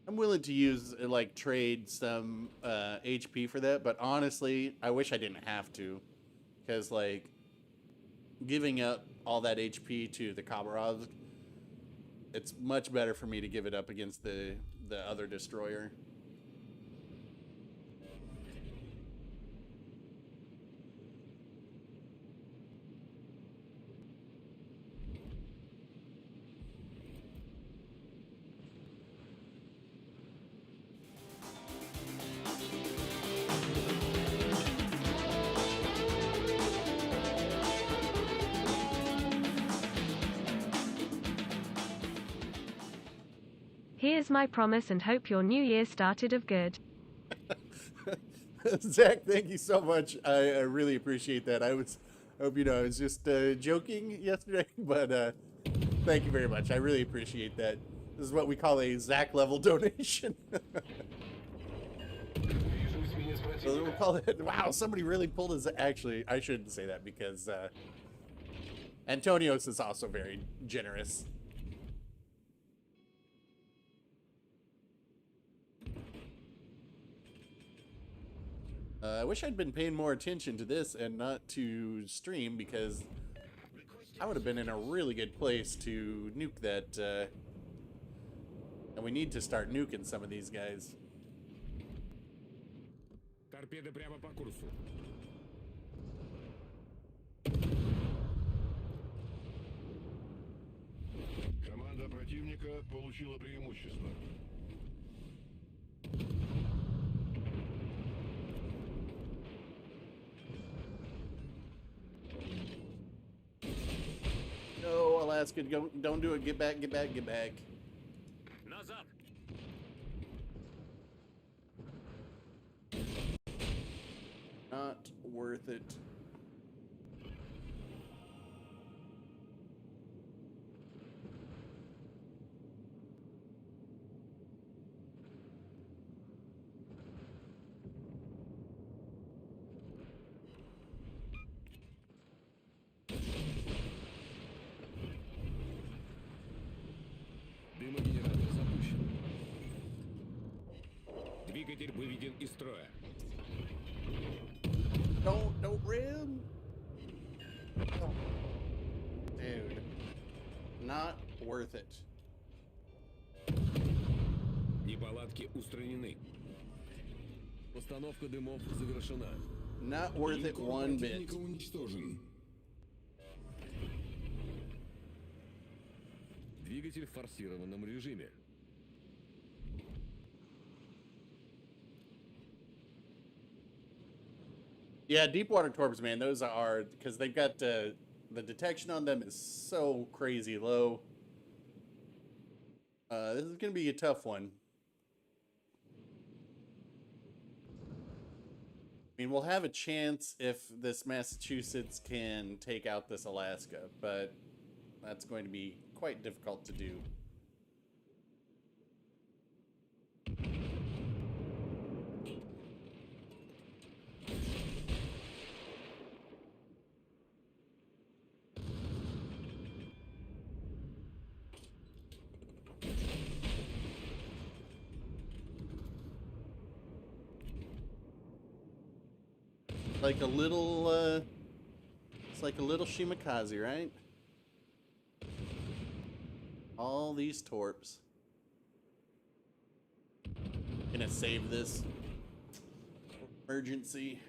I'm willing to use, like, trade some HP for that, but honestly, I wish I didn't have to. Because, like, giving up all that HP to the Khabarovs, it's much better for me to give it up against the other destroyer. Here's my promise and hope your new year started of good. Zach, thank you so much. I really appreciate that. I hope you know, I was just joking yesterday, but thank you very much. I really appreciate that. This is what we call a Zach level donation. So we'll call it. Wow, somebody really pulled his. Actually, I shouldn't say that because Antonios is also very generous. I wish I'd been paying more attention to this and not to stream, because I would have been in a really good place to nuke that And we need to start nuking some of these guys. Торпеда прямо по курсу. Команда противника получила преимущество. No, Alaska, don't do it. Get back, get back, get back. Назад. Not worth it. Дымогенератор запущен. Двигатель выведен из строя. Don't rim. Oh. Dude. Not worth it. Неполадки устранены. Постановка дымов завершена. Not worth it one bit. уничтожен. Двигатель в форсированном режиме. Yeah, deep water torps, man. Those are because they've got the detection on them is so crazy low. This is gonna be a tough one. I mean, we'll have a chance if this Massachusetts can take out this Alaska, but that's going to be quite difficult to do. Like a little, it's like a little Shimakaze, right? All these torps. Gonna save this emergency.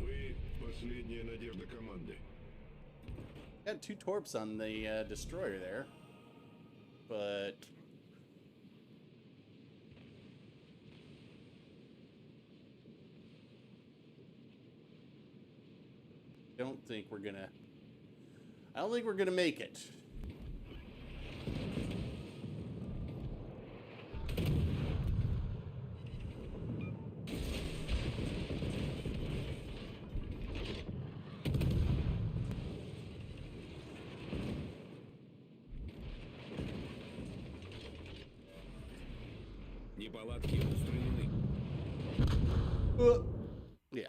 Вы последняя надежда команды. Got 2 torps on the destroyer there, but I don't think we're gonna make it. Неполадки устранены. Yeah.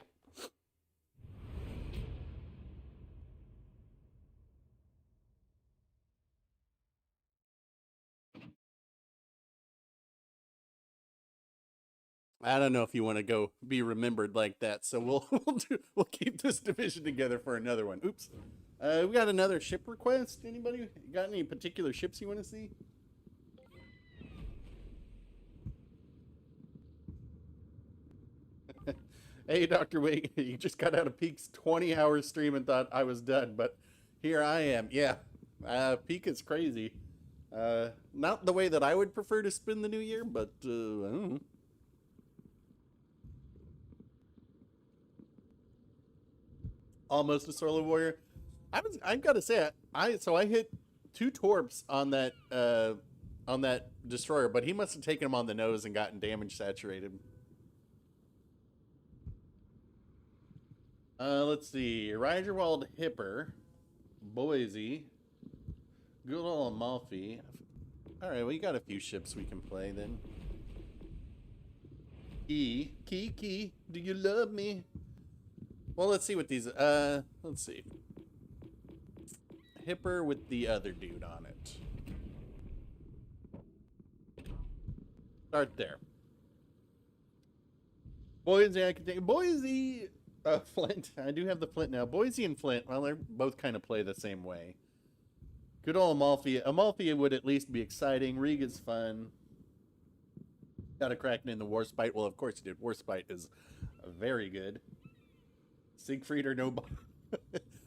I don't know if you want to go be remembered like that, so we'll keep this division together for another one. Oops. We got another ship request. Anybody got any particular ships you want to see? Hey, Dr. Wig, you just got out of Peak's 20-hour stream and thought I was done, but here I am. Yeah, Peak is crazy. Not the way that I would prefer to spend the new year, but I don't know. Almost a solo warrior. I've got to say, I hit 2 torps on that destroyer, but he must have taken him on the nose and gotten damage saturated. Let's see. Riderwald Hipper, Boise, good old Amalfi. All right, we got a few ships we can play then. Key, do you love me? Well, let's see what these, let's see. Hipper with the other dude on it. Start there. Boise, I can take Boise, Flint. I do have the Flint now. Boise and Flint, well, they both kind of play the same way. Good old Amalfi. Amalfi would at least be exciting. Riga's fun. Got a Kraken in the Warspite. Well, of course he did. Warspite is very good. Siegfried or no.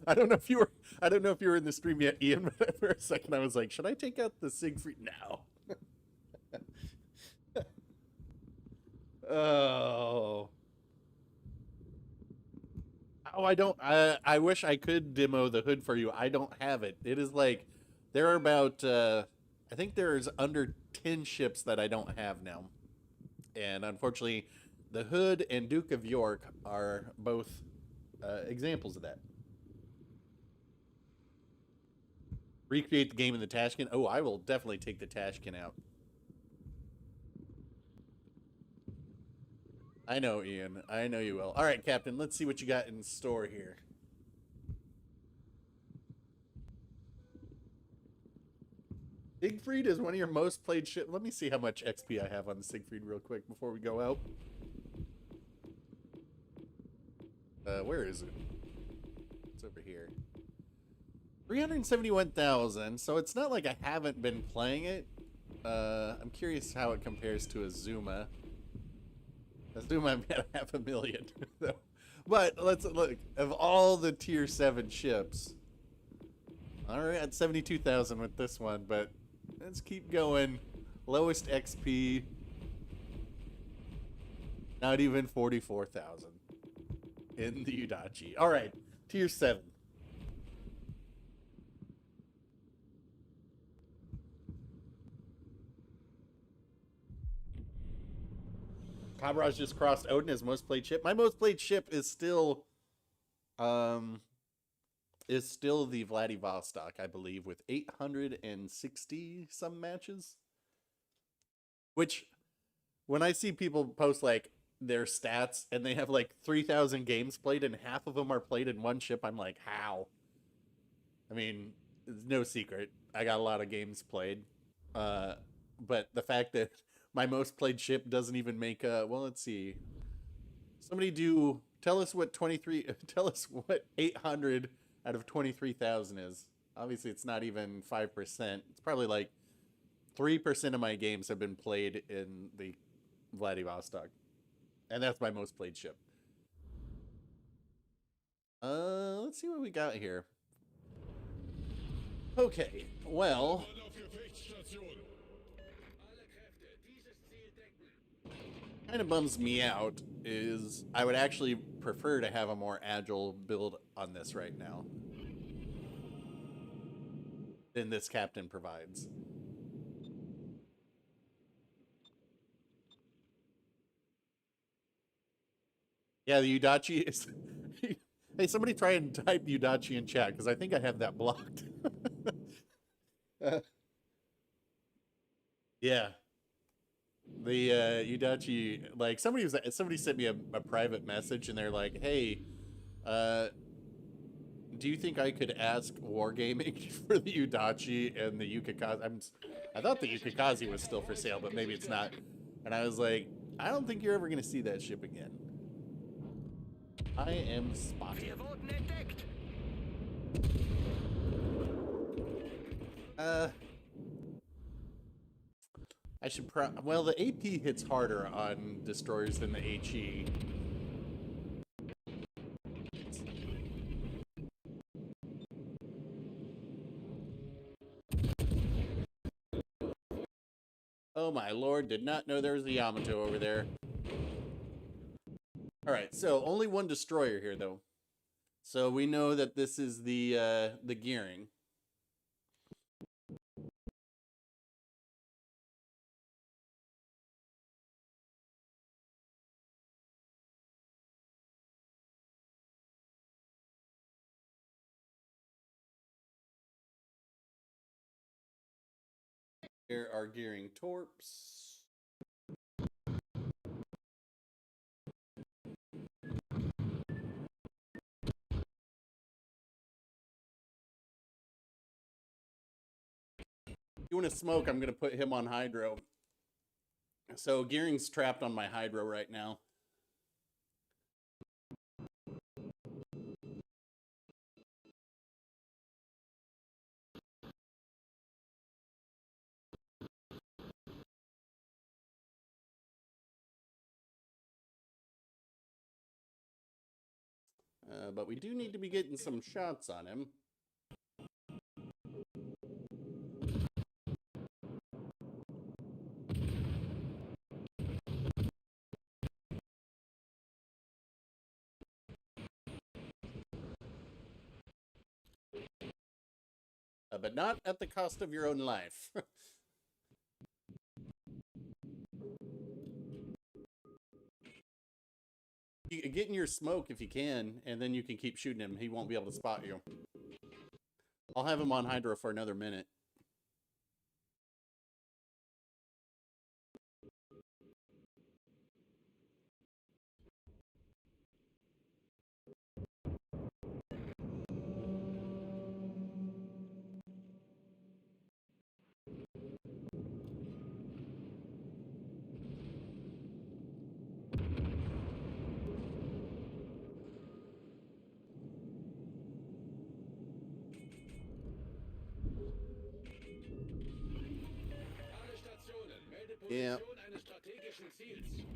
I don't know if you were. I don't know if you were in the stream yet, Ian. But for a second, I was like, should I take out the Siegfried now? Oh. Oh, I don't. I wish I could demo the hood for you. I don't have it. It is like there are about. I think there's under 10 ships that I don't have now, and unfortunately, the hood and Duke of York are both examples of that. Recreate the game in the Tashkent. Oh, I will definitely take the Tashkent out. I know, Ian. I know you will. All right, Captain. Let's see what you got in store here. Siegfried is one of your most played ships. Let me see how much XP I have on the Siegfried real quick before we go out. Where is it? It's over here. 371,000. So it's not like I haven't been playing it. I'm curious how it compares to Azuma. Azuma, I'm at 500,000. But let's look. Of all the tier 7 ships, alright, at 72,000 with this one, but let's keep going. Lowest XP, not even 44,000 in the Udachi. Alright, tier 7. Kabraj just crossed Odin as most played ship. My most played ship is still the Vladivostok, I believe, with 860 some matches. Which, when I see people post like their stats and they have like 3,000 games played and half of them are played in one ship, I'm like, how? I mean, it's no secret. I got a lot of games played. But the fact that my most played ship doesn't even make a, well, let's see. Somebody tell us what 800 out of 23,000 is. Obviously, it's not even 5%. It's probably like 3% of my games have been played in the Vladivostok. And that's my most played ship. Let's see what we got here. Okay, well, kind of bums me out is I would actually prefer to have a more agile build on this right now than this captain provides. Yeah, the Udachi is... Hey, somebody try and type Udachi in chat, because I think I have that blocked. Yeah. The Udachi, like, somebody sent me a private message, and they're like, hey, do you think I could ask Wargaming for the Udachi and the Yukikaze? I thought the Yukikaze was still for sale, but maybe it's not. And I was like, I don't think you're ever going to see that ship again. I am spotted. I should well, the AP hits harder on destroyers than the HE. Oh my lord, did not know there was a Yamato over there. Alright, so only one destroyer here though. So we know that this is the gearing. Here are gearing torps. If you want to smoke, I'm going to put him on hydro. So gearing's trapped on my hydro right now. But we do need to be getting some shots on him. But not at the cost of your own life. Get in your smoke if you can, and then you can keep shooting him. He won't be able to spot you. I'll have him on hydro for another minute. Alle Stationen, melde Yeah. Position eines strategischen Ziels.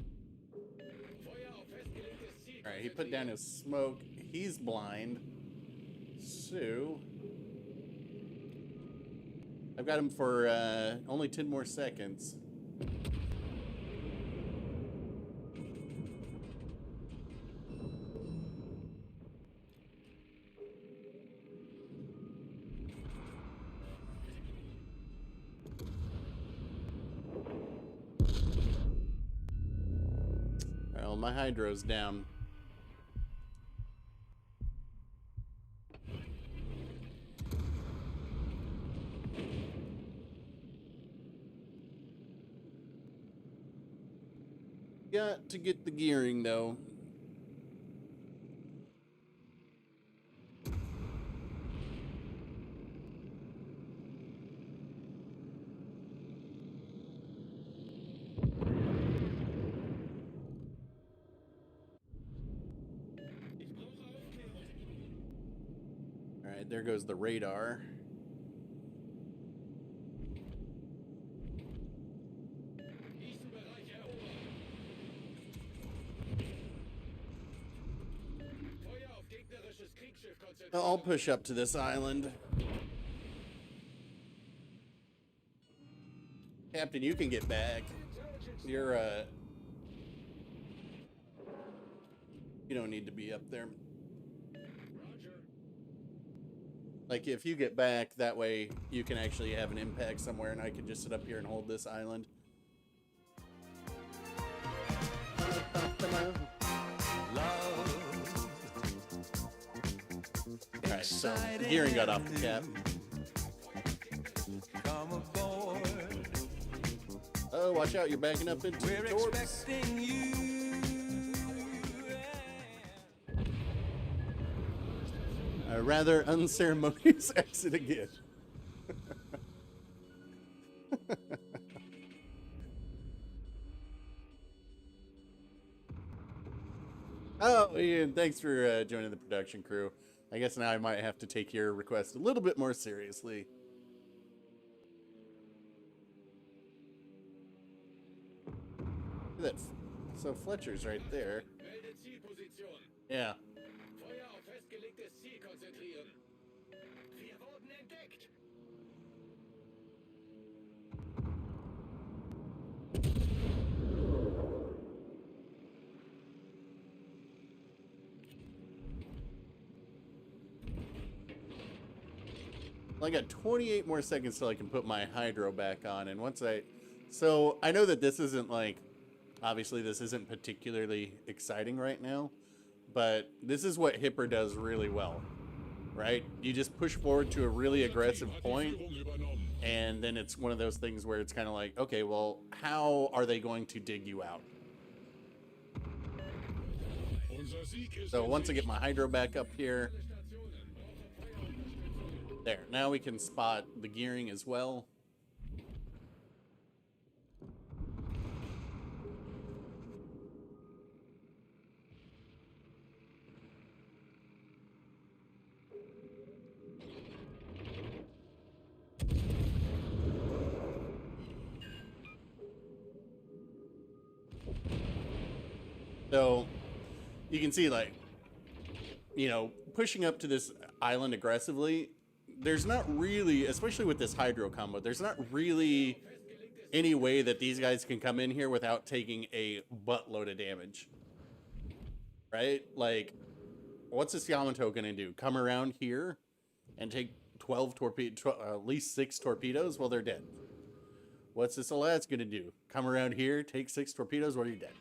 Feuer auf festgelegtes Ziel. All right, he put down his smoke. He's blind. So I've got him for only 10 more seconds. Well, my hydro's down. Got to get the gearing though. All right, there goes the radar. Diesen Bereich erobern. Feuer auf gegnerisches Kriegsschiff konzentrieren. I'll push up to this island. Captain, you can get back. You're you don't need to be up there. Roger. Like, if you get back, that way you can actually have an impact somewhere, and I can just sit up here and hold this island. Alright, so gearing got off the cap. Oh, watch out, you're backing up into the torps. A rather unceremonious exit again. Oh, Ian, thanks for joining the production crew. I guess now I might have to take your request a little bit more seriously. Look at that. So Fletcher's right there. Melde Zielposition. Yeah. Feuer auf festgelegtes Ziel konzentrieren. Wir wurden entdeckt. I got 28 more seconds till I can put my hydro back on, and once so I know that this isn't like, obviously this isn't particularly exciting right now, but this is what Hipper does really well, right? You just push forward to a really aggressive point, and then it's one of those things where it's kind of like, okay, well, how are they going to dig you out? So once I get my hydro back up here, there, now we can spot the gearing as well. So you can see, like, you know, pushing up to this island aggressively, there's not really, especially with this hydro combo, there's not really any way that these guys can come in here without taking a buttload of damage. Right? Like, what's this Yamato gonna do? Come around here and take 12 at least 6 torpedoes? Well, they're dead. What's this Alad's gonna do? Come around here, take 6 torpedoes, well, you're dead.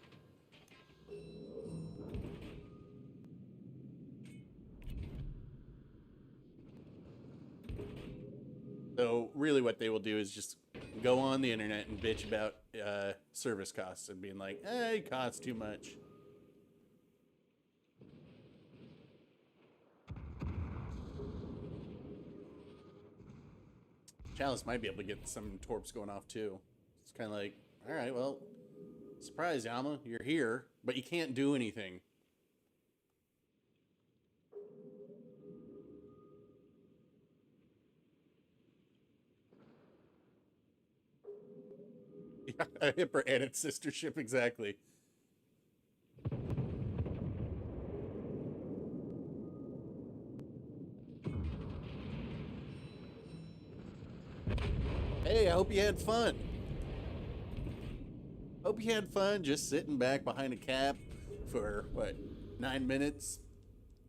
So really what they will do is just go on the internet and bitch about service costs and being like, it costs too much. Chalice might be able to get some torps going off too. It's kind of like, all right, well, surprise, Yama, you're here, but you can't do anything. Yeah, a Hipper and its sister ship, exactly. Hey, I hope you had fun. Hope you had fun just sitting back behind a cap for, what, 9 minutes?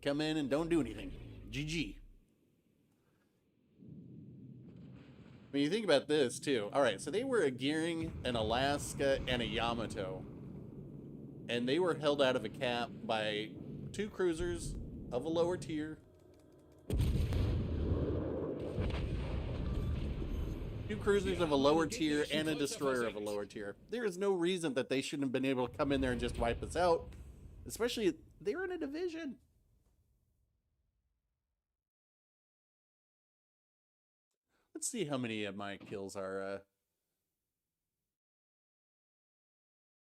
Come in and don't do anything. GG. I mean, you think about this, too. All right, so they were a Gearing, an Alaska, and a Yamato. And they were held out of a cap by 2 cruisers of a lower tier. 2 cruisers of a lower tier and a destroyer of a lower tier. There is no reason that they shouldn't have been able to come in there and just wipe us out. Especially, they're in a division. Let's see how many of my kills are,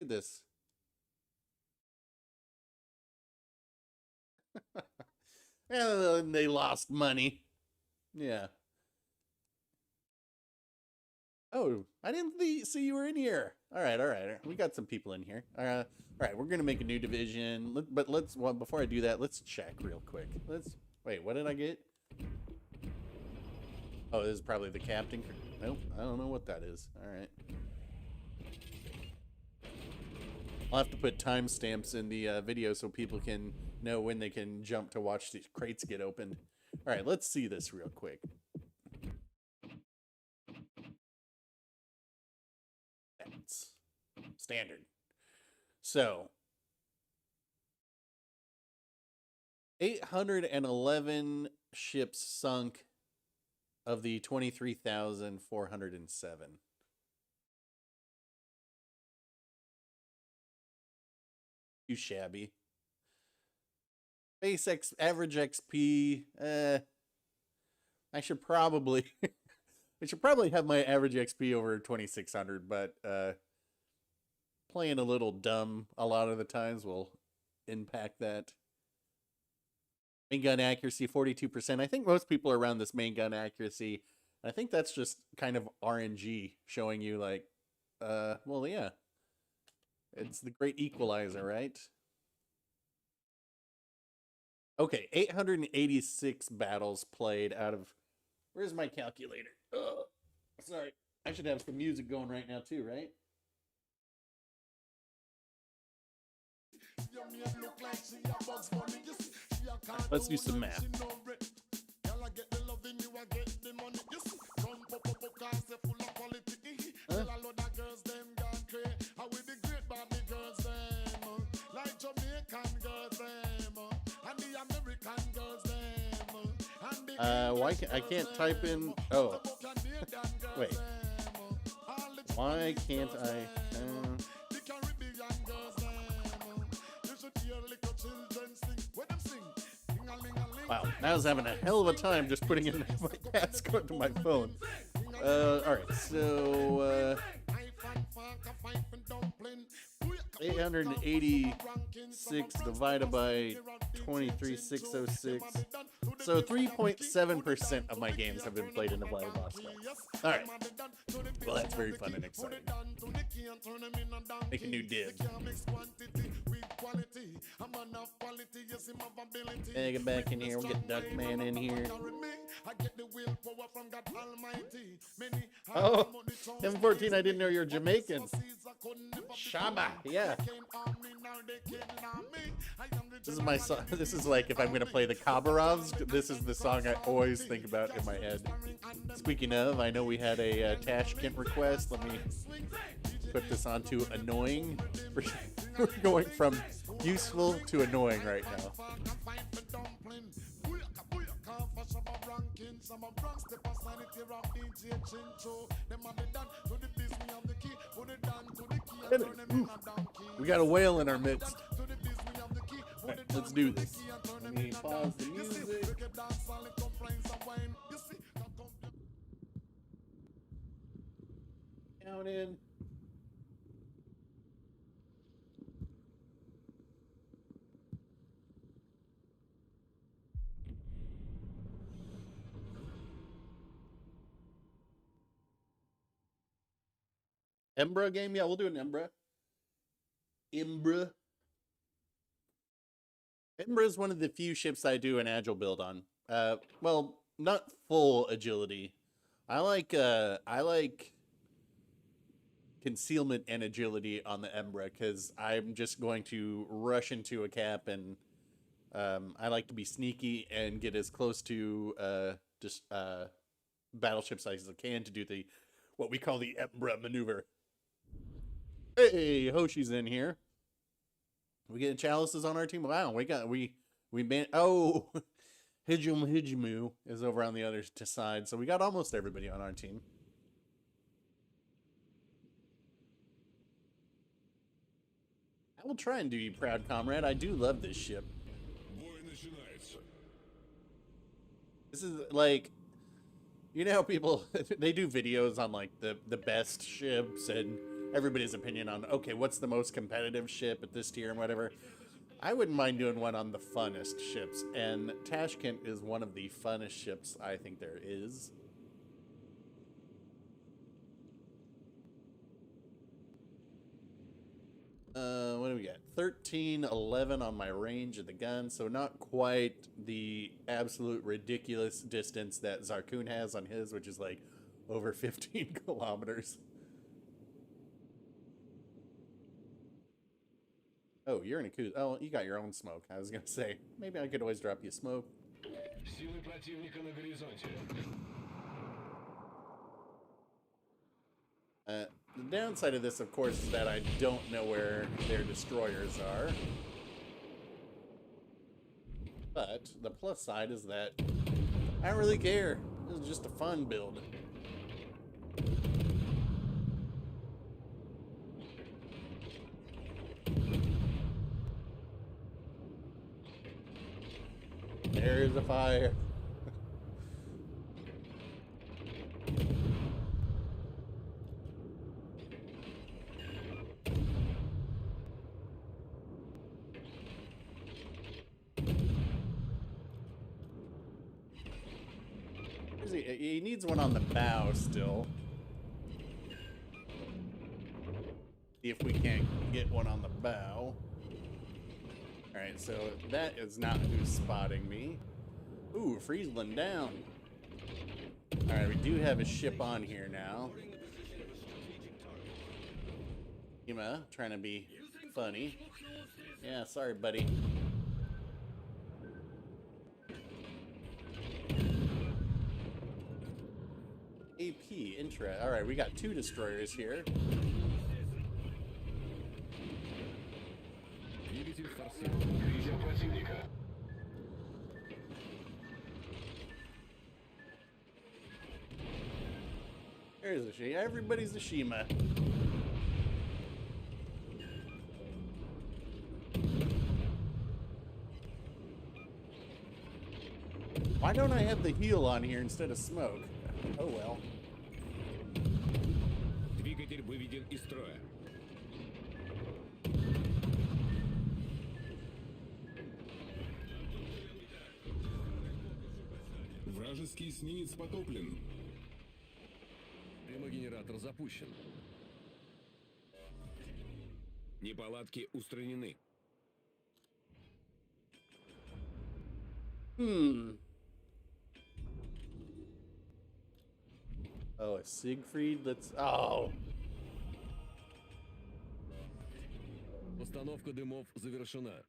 look at this. And they lost money. Yeah. Oh, I didn't see you were in here. All right. We got some people in here. All right, we're gonna make a new division. But before I do that, let's check real quick. Wait. What did I get? Oh, this is probably the captain. Nope, I don't know what that is. All right. I'll have to put timestamps in the video so people can know when they can jump to watch these crates get opened. All right, let's see this real quick. That's standard. So, 811 ships sunk of the 23,407. Too shabby. Base average XP. I should probably have my average XP over 2,600, but playing a little dumb a lot of the times will impact that. Main gun accuracy, 42%. I think most people are around this main gun accuracy. I think that's just kind of RNG showing you like, well, yeah. It's the great equalizer, right? Okay, 886 battles played out of... Where's my calculator? Ugh. Sorry. I should have some music going right now too, right? Let's do some math. Huh? Why I can't type in? Oh, wait. Why can't I? Wow, now I was having a hell of a time just putting in my passcode to my phone. Alright, so 886 divided by 23,606. So 3.7% of my games have been played in the Vladivostok. Alright. Well, that's very fun and exciting. Make a new div. quality. A man of quality, yes, him have ability. Hey, get back in here. We'll get Duckman in here. I get the willpower from God Almighty. Many Oh, M14, I didn't know you're Jamaican. Shaba, yeah. This is my song. This is like if I'm gonna play the Khabarovs, this is the song I always think about in my head. Speaking of, I know we had a Tashkent request. Let me put this onto annoying. We're going from useful to annoying right now. We got a whale in our midst. Right, let's do this. Let me pause the music. Count in. Embra game? Yeah, we'll do an Embra. Embra is one of the few ships I do an agile build on. Well, not full agility. I like concealment and agility on the Embra because I'm just going to rush into a cap, and I like to be sneaky and get as close to battleship size as I can to do the what we call the Embra maneuver. Hey, Hoshi's in here. We getting chalices on our team? Wow, we banned. Oh, Hijimu is over on the other side, so we got almost everybody on our team. I will try and do you proud, comrade. I do love this ship. This is like, you know how people they do videos on like the best ships and everybody's opinion on, okay, what's the most competitive ship at this tier and whatever. I wouldn't mind doing one on the funnest ships, and Tashkent is one of the funnest ships I think there is. What do we got? 13, 11 on my range of the gun, so not quite the absolute ridiculous distance that Zarkun has on his, which is like over 15 kilometers. Oh, you're in a coup. Oh, you got your own smoke. I was gonna say, maybe I could always drop you smoke. Силы противника на горизонте. The downside of this, of course, is that I don't know where their destroyers are. But the plus side is that I don't really care. This is just a fun build. There's a fire. He needs one on the bow still. See if we can't get one on the bow. Alright, so that is not who's spotting me. Ooh, Friesland down. Alright, we do have a ship on here now. Ema, trying to be funny. Yeah, sorry, buddy. AP, interest. Alright, we got 2 destroyers here. Двигатель форсирован. Видим противника. There's a Shima. Everybody's a Shima. Why don't I have the heal on here instead of smoke? Oh well. Двигатель выведен из строя. Вражеский эсминец потоплен. Дымогенератор запущен. Неполадки устранены. Oh, a Siegfried? Let's... Oh! Постановка дымов завершена.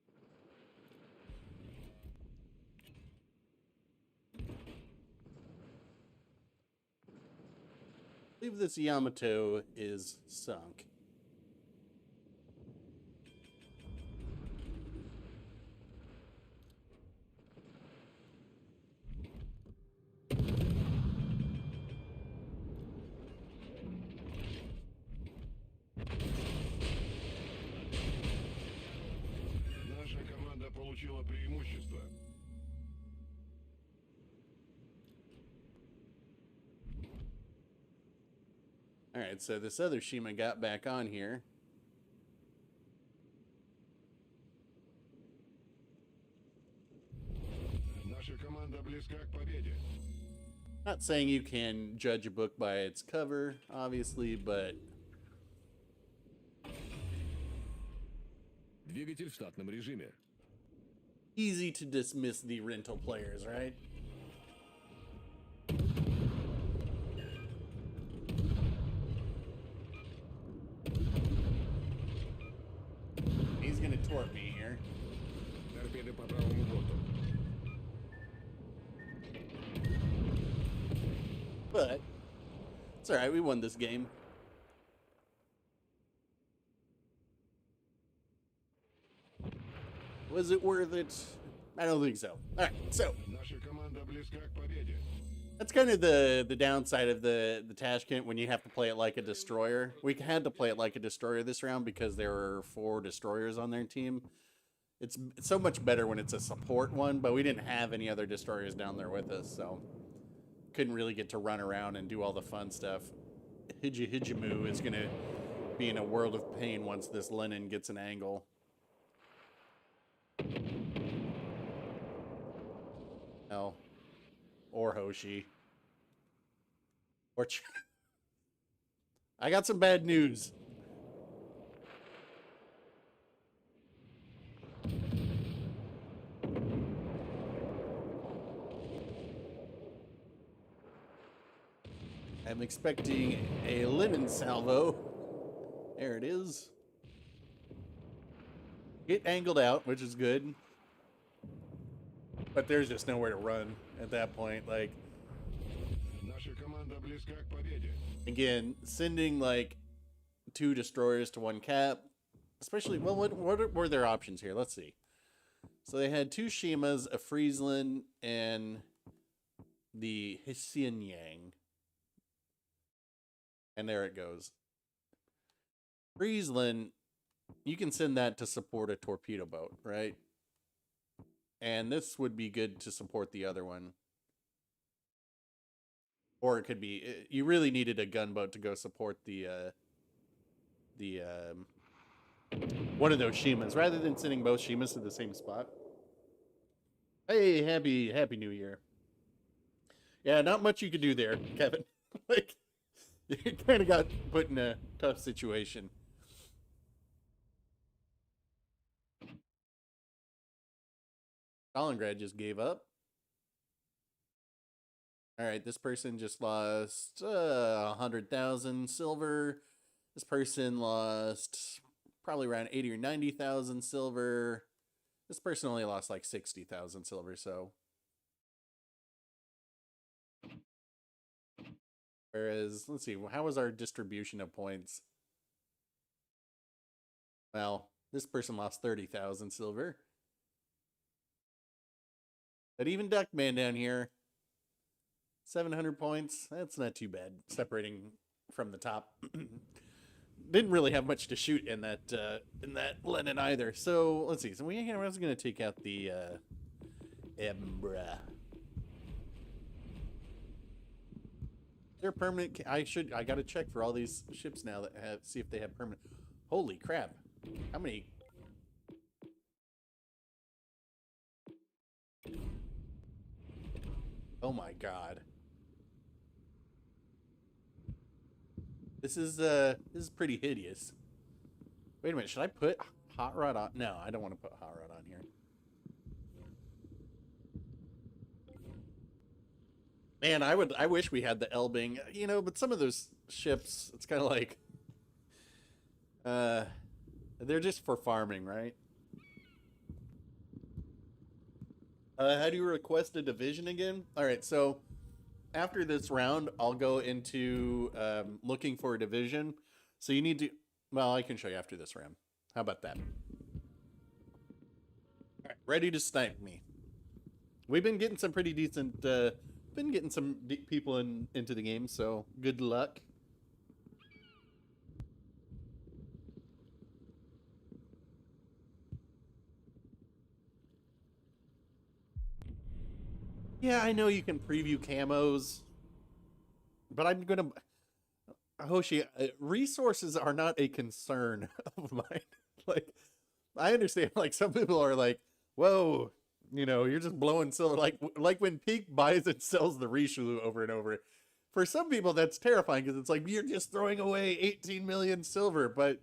I believe this Yamato is sunk. Наша команда получила преимущество. Alright, so this other Shima got back on here. Наша команда близка к победе. Not saying you can judge a book by its cover, obviously, but Двигатель в штатном режиме. easy to dismiss the rental players, right? He's gonna tort me here. Торпеды по правому борту. But it's alright, we won this game. Was it worth it? I don't think so. Alright, so Наша команда близка к победе. that's kind of the downside of the Tashkent when you have to play it like a destroyer. We had to play it like a destroyer this round because there were 4 destroyers on their team. It's so much better when it's a support one, but we didn't have any other destroyers down there with us, so couldn't really get to run around and do all the fun stuff. Hijimu is going to be in a world of pain once this Lenin gets an angle. Oh. Or Hoshi. Or I got some bad news. I'm expecting a Lenin salvo. There it is. Get angled out, which is good. But there's just nowhere to run at that point. Like, Наша команда близка к победе. again, sending like 2 destroyers to 1 cap, especially, well, what were their options here? Let's see. So they had 2 Shimas, a Friesland, and the Hsien-Yang. And there it goes. Friesland, you can send that to support a torpedo boat, right? And this would be good to support the other one. Or it could be, you really needed a gunboat to go support the one of those Shimas, rather than sending both Shimas to the same spot. Hey, happy New Year. Yeah, not much you could do there, Kevin. Like, you kind of got put in a tough situation. Stalingrad just gave up. All right, this person just lost 100,000 silver. This person lost probably around 80 or 90,000 silver. This person only lost like 60,000 silver, so. Whereas, let's see, how was our distribution of points? Well, this person lost 30,000 silver. But even Duckman down here, 700 points. That's not too bad, separating from the top. Didn't really have much to shoot in that Lenin either. So let's see. So I was going to take out the Embra. They're permanent. I got to check for all these ships now that have, see if they have permanent. Holy crap! How many? Oh my god. This is pretty hideous. Wait a minute, should I put Hot Rod on? No, I don't want to put Hot Rod on here. Man, I wish we had the Elbing, you know, but some of those ships, it's kind of like, they're just for farming, right? How do you request a division again? All right, so after this round, I'll go into looking for a division. So you need to, well, I can show you after this round. How about that? All right, ready to snipe me. We've been getting some pretty decent, been getting some people into the game, so good luck. Yeah, I know you can preview camos, but I'm gonna, Hoshi, resources are not a concern of mine. Like, I understand, like, some people are like, whoa, you know, you're just blowing silver. Like when Peak buys and sells the Richelieu over and over. For some people, that's terrifying because it's like, you're just throwing away 18 million silver. But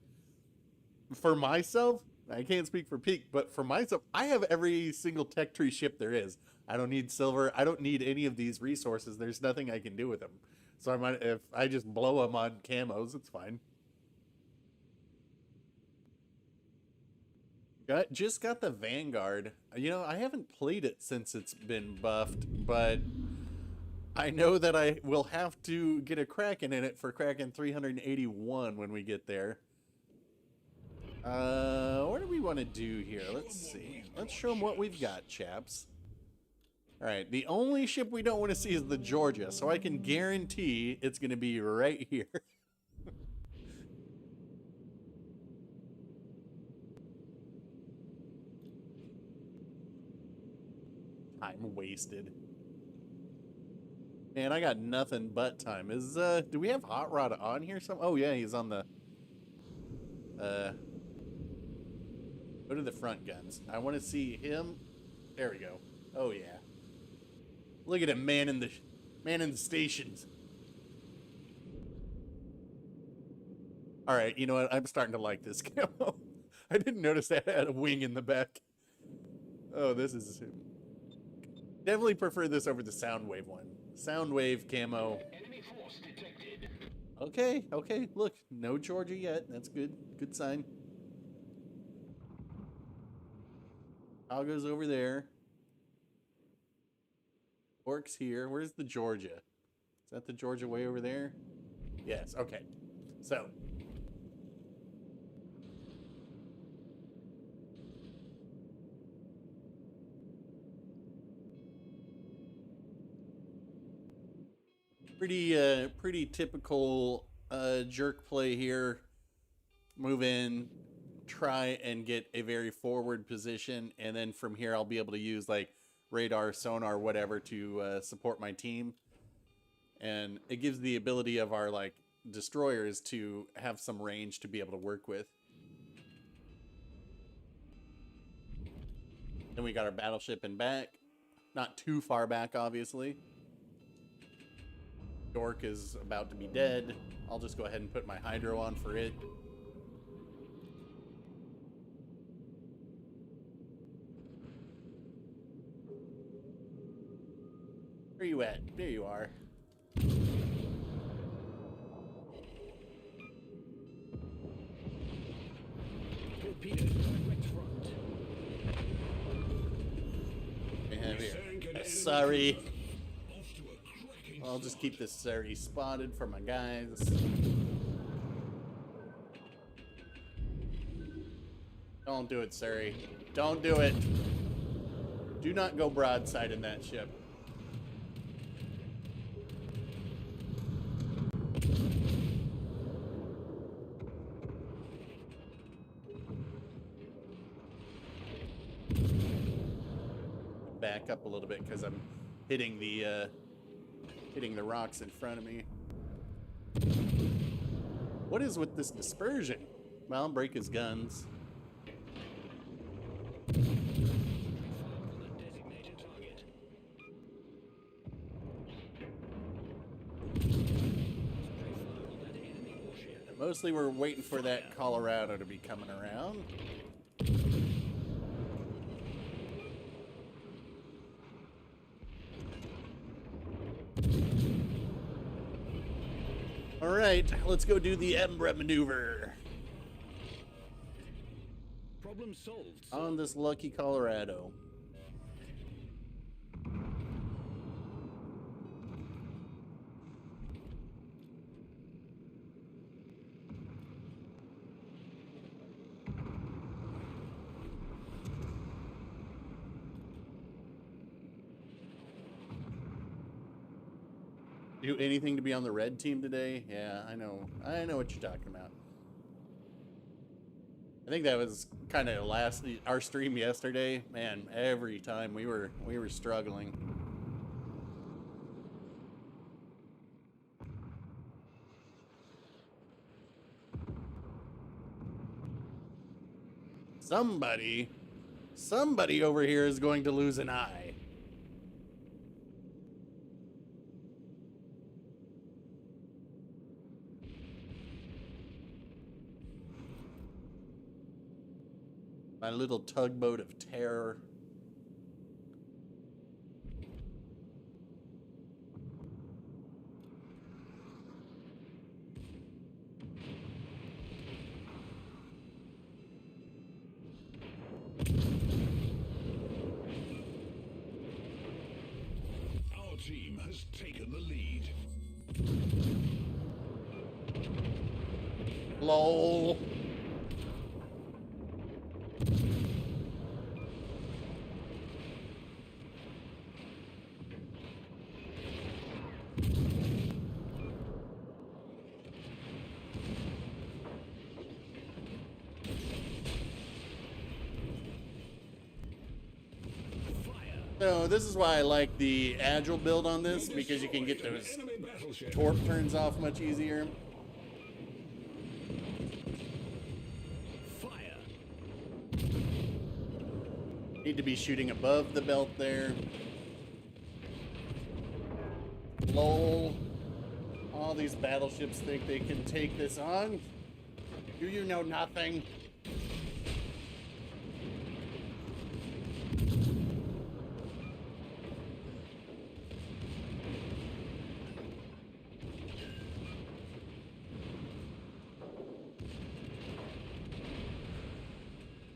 for myself, I can't speak for Peak, but for myself, I have every single tech tree ship there is. I don't need silver. I don't need any of these resources. There's nothing I can do with them. So if I just blow them on camos, it's fine. Just got the Vanguard. You know, I haven't played it since it's been buffed, but I know that I will have to get a Kraken in it for Kraken 381 when we get there. What do we want to do here? Let's see. Let's show them what we've got, chaps. All right, the only ship we don't want to see is the Georgia, so I can guarantee it's going to be right here. Time wasted. Man, I got nothing but time. Do we have Hot Rod on here? Oh yeah, he's on the. Go to the front guns. I want to see him. There we go. Oh yeah. Look at him, man in the stations. All right, you know what? I'm starting to like this camo. I didn't notice that had a wing in the back. Oh, this is definitely prefer this over the Soundwave one. Soundwave camo. Enemy force detected. Okay, okay. Look, no Georgia yet. That's good. Good sign. Algo's over there. Orcs here. Where's the Georgia? Is that the Georgia way over there? Yes, okay. So. Pretty typical jerk play here. Move in, try and get a very forward position, and then from here I'll be able to use like radar, sonar, whatever to support my team. And it gives the ability of our like destroyers to have some range to be able to work with. Then we got our battleship in back. Not too far back, obviously. York is about to be dead. I'll just go ahead and put my hydro on for it. Where you at? There you are. Torpedoes direct front. We have here. Sorry. I'll just keep this Surrey spotted for my guys. Don't do it, Surrey. Don't do it. Do not go broadside in that ship. Back up a little bit because I'm hitting the rocks in front of me. What is with this dispersion? Well, break his guns. Mostly we're waiting for that Colorado to be coming around. All right, let's go do the Embra maneuver Problem solved. on this lucky Colorado. Do anything to be on the red team today? Yeah, I know what you're talking about. I think that was kind of our stream yesterday. Man, every time we were struggling. Somebody over here is going to lose an eye. My little tugboat of terror. Our team has taken the lead. LOL. So this is why I like the agile build on this, because you can get those Enemy battleship. torp turns off much easier. Fire. Need to be shooting above the belt there. LOL. All these battleships think they can take this on. Do you know nothing?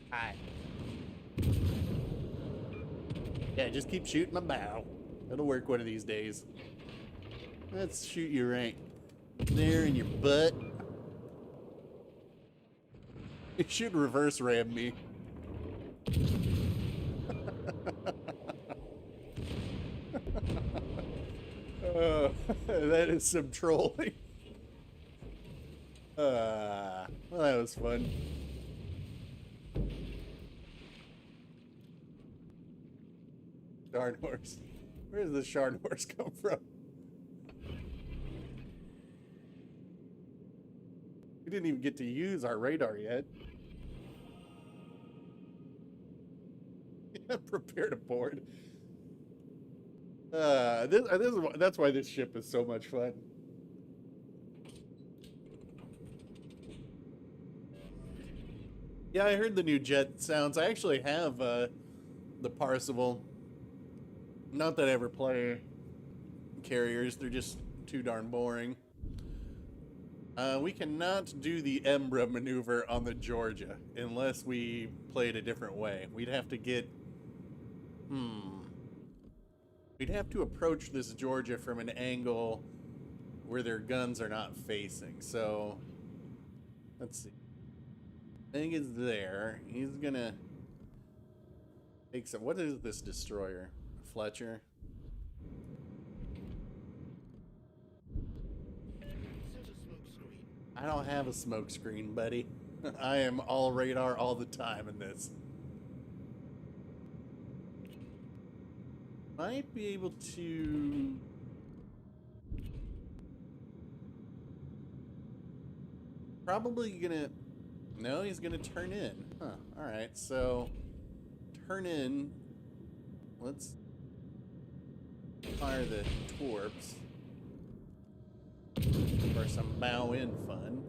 Hi. Yeah, just keep shooting my bow. It'll work one of these days. Let's shoot you right there in your butt. You should reverse ram me. That is some trolling. Well, that was fun. Sharn horse. Where does the Sharn horse come from? We didn't even get to use our radar yet. Prepare to board. That's why this ship is so much fun. Yeah, I heard the new jet sounds. I actually have the Parseval. Not that I ever play carriers. They're just too darn boring. We cannot do the Embra maneuver on the Georgia unless we play it a different way. We'd have to get... We'd have to approach this Georgia from an angle where their guns are not facing. So, let's see. Thing is there. He's gonna take some... What is this destroyer? Fletcher? I don't have a smoke screen, buddy. I am all radar all the time in this. Might be able to... Probably gonna... No, he's gonna turn in. Huh, alright, so... Turn in. Let's... fire the torps. For some bow in fun.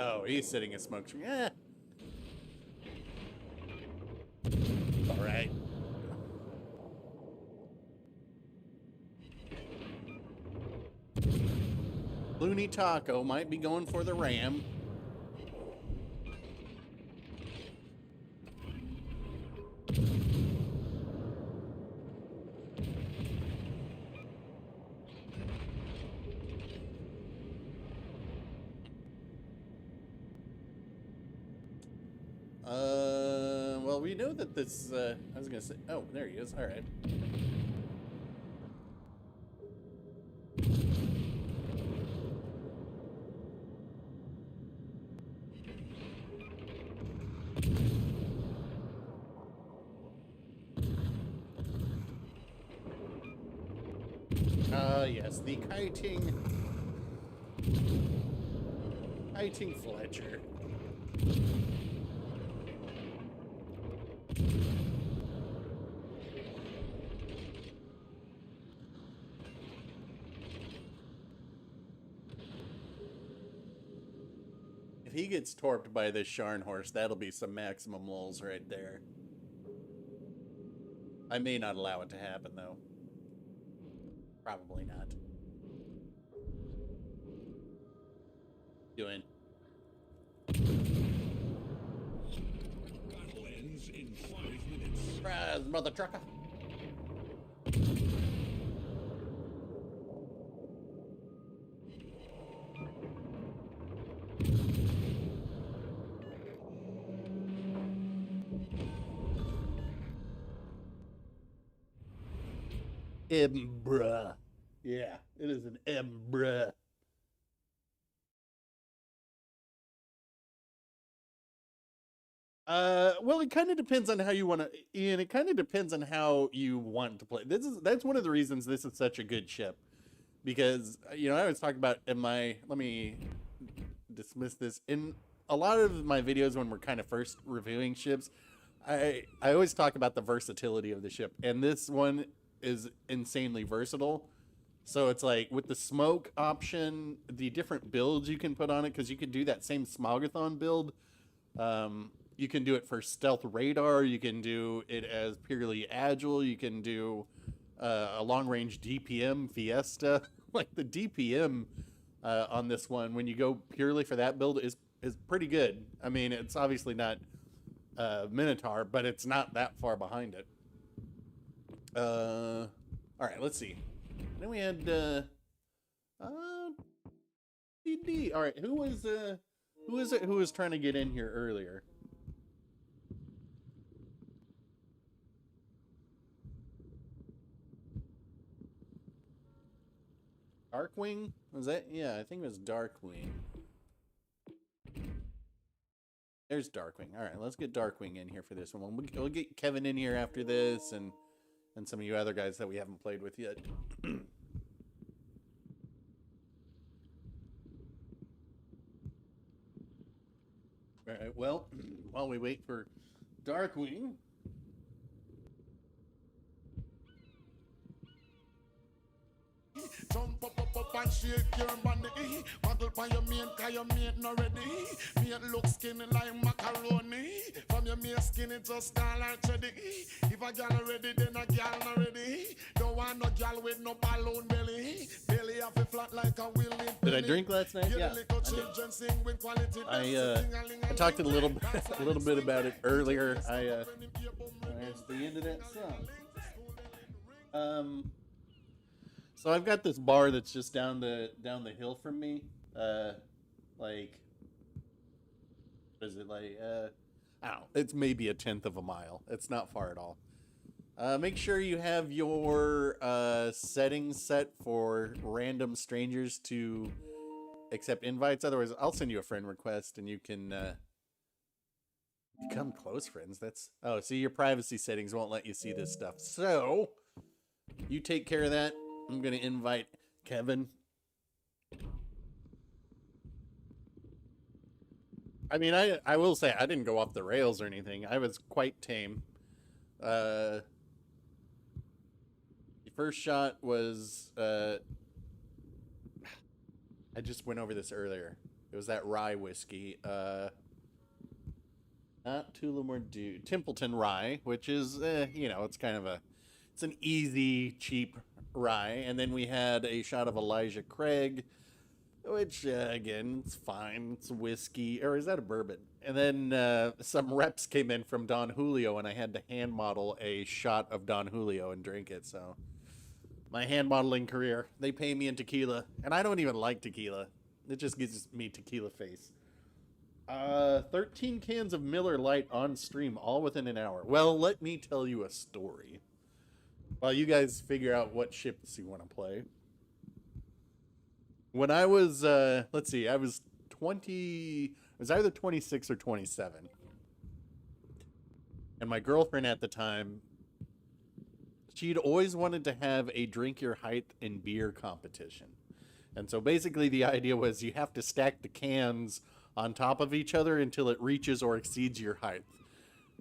Oh, he's sitting in smoke screen. Eh. All right. Looney Taco might be going for the ram. Well, we know that this, I was gonna say, oh, there he is. All right. Yes, the kiting Fletcher. If he gets torped by this Sharn horse, that'll be some maximum lulls right there. I may not allow it to happen, though. Probably not. Doing. Battle ends in 5 minutes. Surprise, mother trucker. Embra. Yeah, it is an Embra. Well, it kind of depends on how you want to, Ian. It kind of depends on how you want to play. That's one of the reasons this is such a good ship, because I always talk about let me dismiss this in a lot of my videos when we're kind of first reviewing ships. I always talk about the versatility of the ship, and this one is insanely versatile. So it's like with the smoke option, the different builds you can put on it, because you could do that same Smogathon build. You can do it for stealth radar. You can do it as purely agile. You can do a long-range DPM Fiesta. Like the DPM on this one, when you go purely for that build, is pretty good. I mean, it's obviously not Minotaur, but it's not that far behind it. All right, let's see. Then we had DD. All right, who is it who was trying to get in here earlier? Darkwing? Was that? Yeah, I think it was Darkwing. There's Darkwing. All right, let's get Darkwing in here for this one. We'll get Kevin in here after this, and some of you other guys that we haven't played with yet. All right, well, while we wait for Darkwing... Jump up and shake your body. Model by your mate, cause your mate not ready. Mate look skinny like macaroni. From your mate skinny just call her cheddy. If a gal ready, then a gal not ready. Don't want no gal with no balloon belly. Belly off a flat like a wheel. Did I drink last night? Yeah, I did. I talked a little bit about it earlier. There's the end of that song. So I've got this bar that's just down the hill from me. Like, what is it, like? I don't know. It's maybe a 1/10 of a mile. It's not far at all. Make sure you have your settings set for random strangers to accept invites. Otherwise, I'll send you a friend request and you can become close friends. See, your privacy settings won't let you see this stuff. So you take care of that. I'm going to invite Kevin. I mean, I will say I didn't go off the rails or anything. I was quite tame. The first shot was... I just went over this earlier. It was that rye whiskey. Not Tullamore Dew. Templeton rye, which is, you know, it's kind of it's an easy, cheap rye. And then we had a shot of Elijah Craig, which, again, it's fine. It's whiskey. Or is that a bourbon? And then some reps came in from Don Julio, and I had to hand model a shot of Don Julio and drink it. So my hand modeling career, they pay me in tequila. And I don't even like tequila. It just gives me tequila face. 13 cans of Miller Lite on stream, all within an hour. Well, let me tell you a story while you guys figure out what ships you want to play. When I was, let's see, I was 20, I was either 26 or 27. And my girlfriend at the time, she'd always wanted to have a drink your height in beer competition. And so basically the idea was you have to stack the cans on top of each other until it reaches or exceeds your height.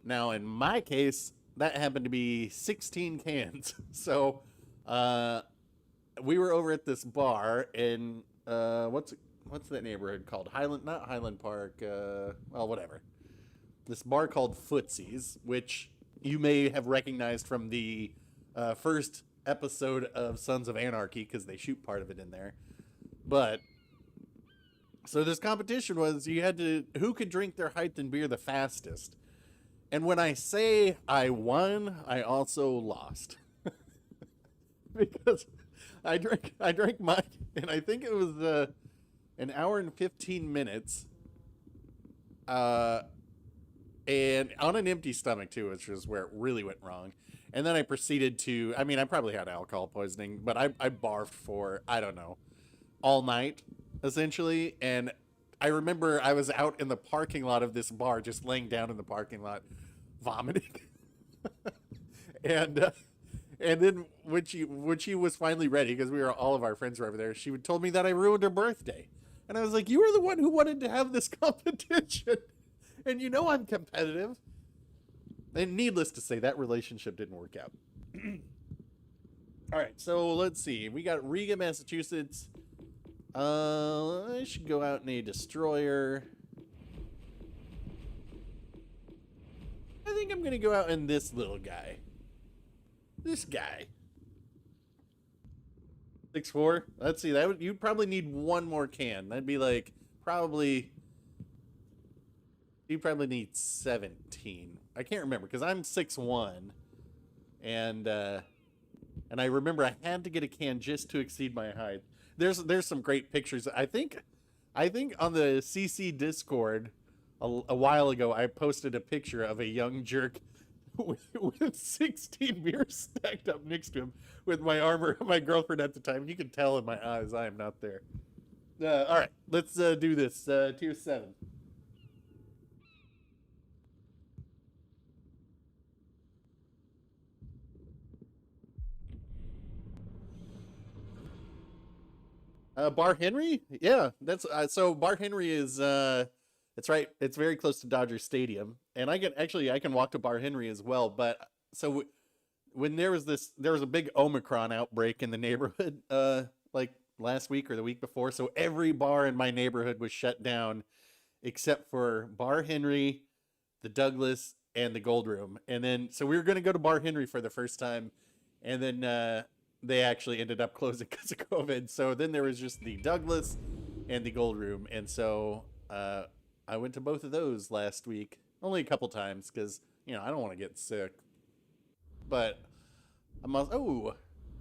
Now, in my case, that happened to be 16 cans. So, we were over at this bar in, what's that neighborhood called? Not Highland Park, well, whatever. This bar called Footsie's, which you may have recognized from the first episode of Sons of Anarchy, because they shoot part of it in there. But so this competition was you had to who could drink their height in beer the fastest. And when I say I won, I also lost. Because I drank mine, and I think it was an hour and 15 minutes. And on an empty stomach too, which is where it really went wrong. And then I proceeded to, I mean, I probably had alcohol poisoning, but I barfed for, I don't know, all night, essentially. And I remember I was out in the parking lot of this bar, just laying down in the parking lot, vomiting. and then when she was finally ready, because all of our friends were over there, she told me that I ruined her birthday. And I was like, you were the one who wanted to have this competition. And you know I'm competitive. And needless to say, that relationship didn't work out. All right, so let's see. We got Riga, Massachusetts. I should go out in a destroyer. I think I'm going to go out in this little guy. This guy. 6'4". Let's see. You'd probably need one more can. That'd be like probably... You probably need 17. I can't remember because I'm 6'1", and I remember I had to get a can just to exceed my height. There's some great pictures. I think on the CC Discord a while ago I posted a picture of a young jerk with 16 beers stacked up next to him with my girlfriend at the time. You can tell in my eyes I am not there. All right, let's do this. Tier 7. Bar Henry? Yeah, that's so Bar Henry is it's right. It's very close to Dodger Stadium, and I can walk to Bar Henry as well. But so when there was a big Omicron outbreak in the neighborhood, like last week or the week before. So every bar in my neighborhood was shut down, except for Bar Henry, the Douglas, and the Gold Room. And then so we were going to go to Bar Henry for the first time, and then they actually ended up closing because of COVID. So then there was just the Douglas and the Gold Room. And so I went to both of those last week. Only a couple times because, I don't want to get sick. But oh,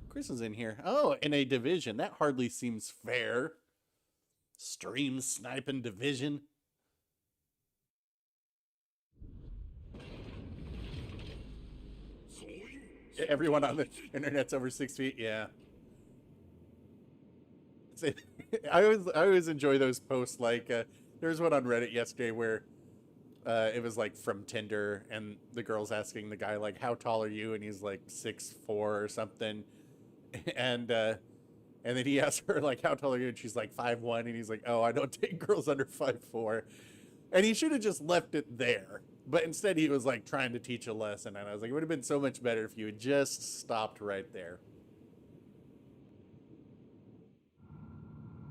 Chris is in here. Oh, in a division. That hardly seems fair. Stream sniping division. Everyone on the internet's over 6 feet. Yeah. I always enjoy those posts. Like there was one on Reddit yesterday where it was like from Tinder, and the girl's asking the guy like, "How tall are you?" And he's like 6'4" or something, and then he asks her like, "How tall are you?" And she's like 5'1", and he's like, "Oh, I don't date girls under 5'4". And he should have just left it there. But instead he was like trying to teach a lesson. And I was like, it would have been so much better if you had just stopped right there.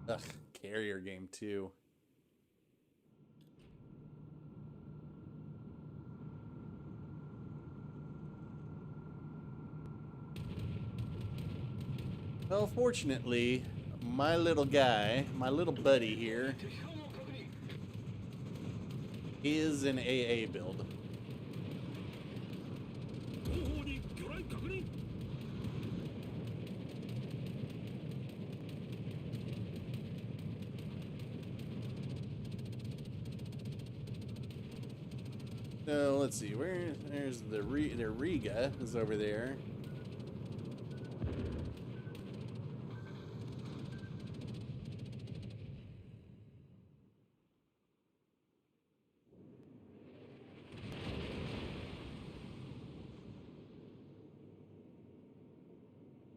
Ugh, carrier game 2. Well, fortunately, my little guy, my little buddy here, is an AA build. 後方に魚雷確認 So let's see, there's the Riga is over there.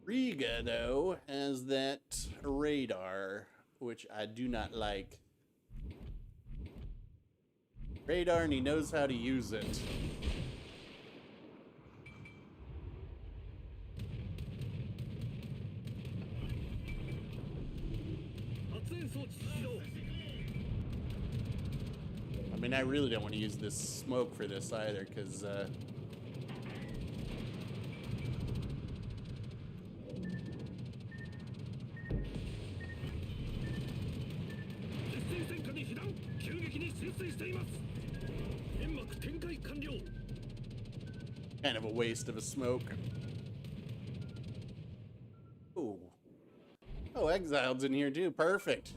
Riga, though, has that radar, which I do not like. Radar, and he knows how to use it. I mean, I really don't want to use this smoke for this either, because, kind of a waste of a smoke. Ooh. Oh, Exiled's in here too. Perfect.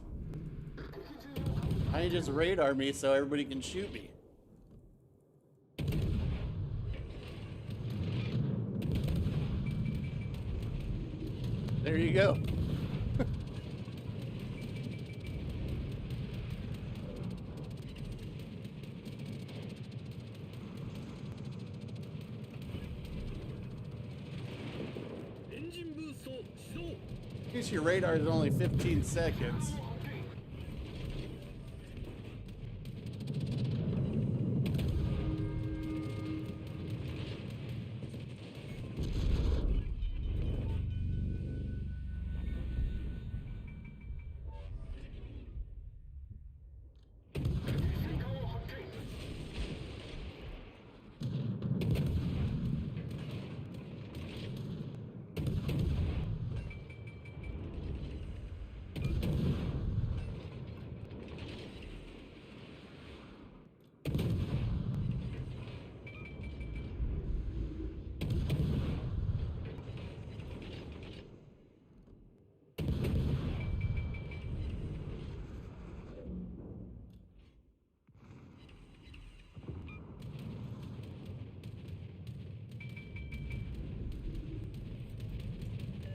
I just radar me so everybody can shoot me. There you go. At least your radar is only 15 seconds.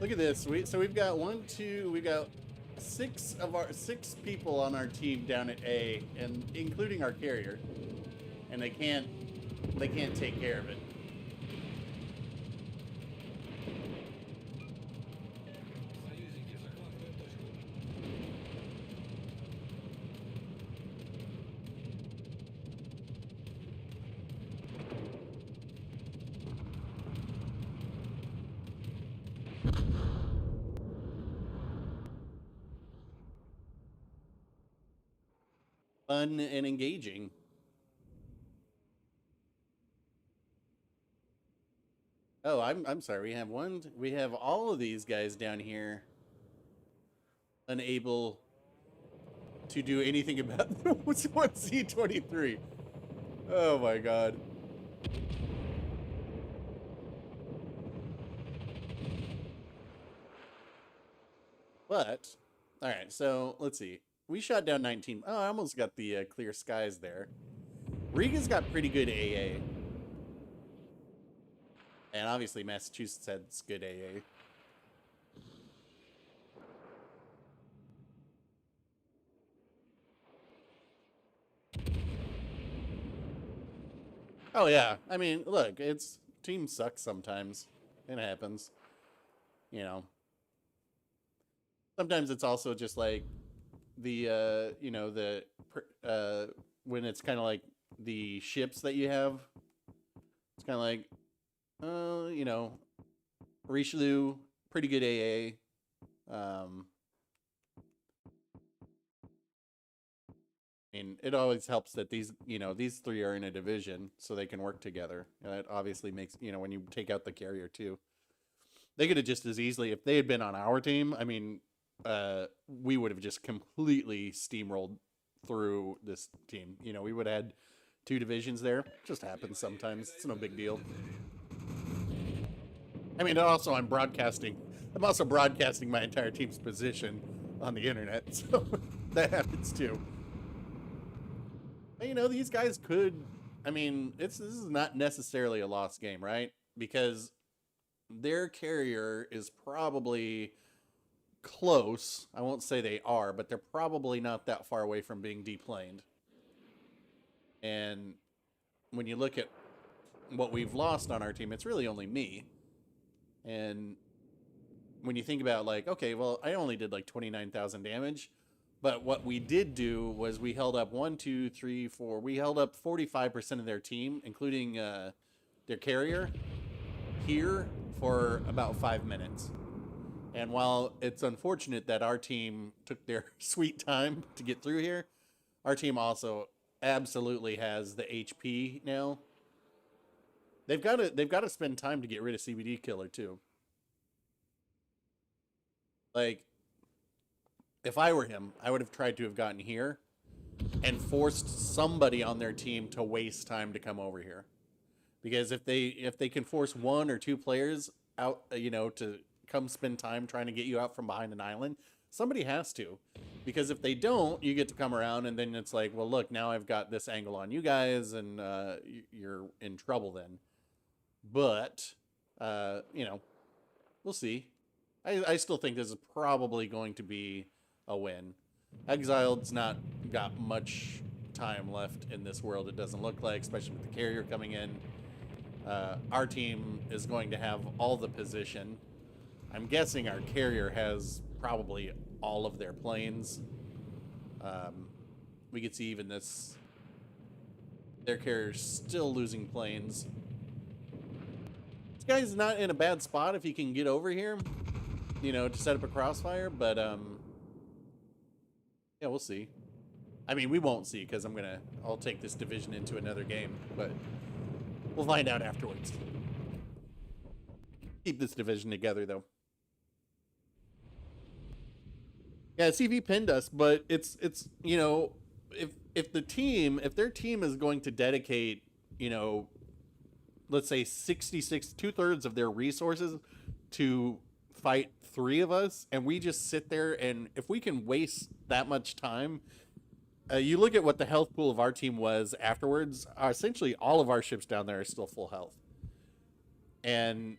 Look at this. We've got we've got six people on our team down at A, and including our carrier, and they can't take care of it. Fun and engaging. Oh, I'm sorry. We have all of these guys down here unable to do anything about them. What's C-23? Oh my god. But all right, so let's see. We shot down 19. Oh, I almost got the clear skies there. Riga's got pretty good AA. And obviously Massachusetts has good AA. Oh yeah, I mean, look, teams suck sometimes. It happens. You know. Sometimes it's also just like the when it's kind of like the ships that you have, it's kind of like Richelieu, pretty good AA. I mean, it always helps that these three are in a division so they can work together. And that obviously makes, when you take out the carrier too, They could have just as easily, if they had been on our team, I mean, we would have just completely steamrolled through this team. You know, we would have had 2 divisions there. Just happens sometimes. It's no big deal. I mean, also I'm also broadcasting my entire team's position on the internet, so that happens too. But, you know, these guys could, I mean, this is not necessarily a lost game, right? Because their carrier is probably close. I won't say they are, but they're probably not that far away from being deplaned. And when you look at what we've lost on our team, it's really only me. And when you think about, like, okay, well, I only did like 29,000 damage, but what we did do was we held up 1, 2, 3, 4. We held up 45% of their team, including their carrier, here for about 5 minutes. And while it's unfortunate that our team took their sweet time to get through here, our team also absolutely has the HP now. They've got to spend time to get rid of CBD Killer too. Like, if I were him, I would have tried to have gotten here and forced somebody on their team to waste time to come over here. Because if they can force 1 or 2 players out, you know, to come spend time trying to get you out from behind an island, somebody has to. Because if they don't, you get to come around, and then it's like, well, look, now I've got this angle on you guys, and you're in trouble then. But, you know, we'll see. I still think this is probably going to be a win. Exiled's not got much time left in this world, it doesn't look like, especially with the carrier coming in. Our team is going to have all the position. I'm guessing our carrier has probably all of their planes. We could see even this. Their carrier's still losing planes. This guy's not in a bad spot if he can get over here, you know, to set up a crossfire, but yeah, we'll see. I mean, we won't see because I'll take this division into another game, but we'll find out afterwards. Keep this division together, though. Yeah, CV pinned us, but it's you know, if their team is going to dedicate, you know, let's say 66, 2/3 of their resources to fight 3 of us, and we just sit there, and if we can waste that much time, you look at what the health pool of our team was afterwards. Essentially, all of our ships down there are still full health, and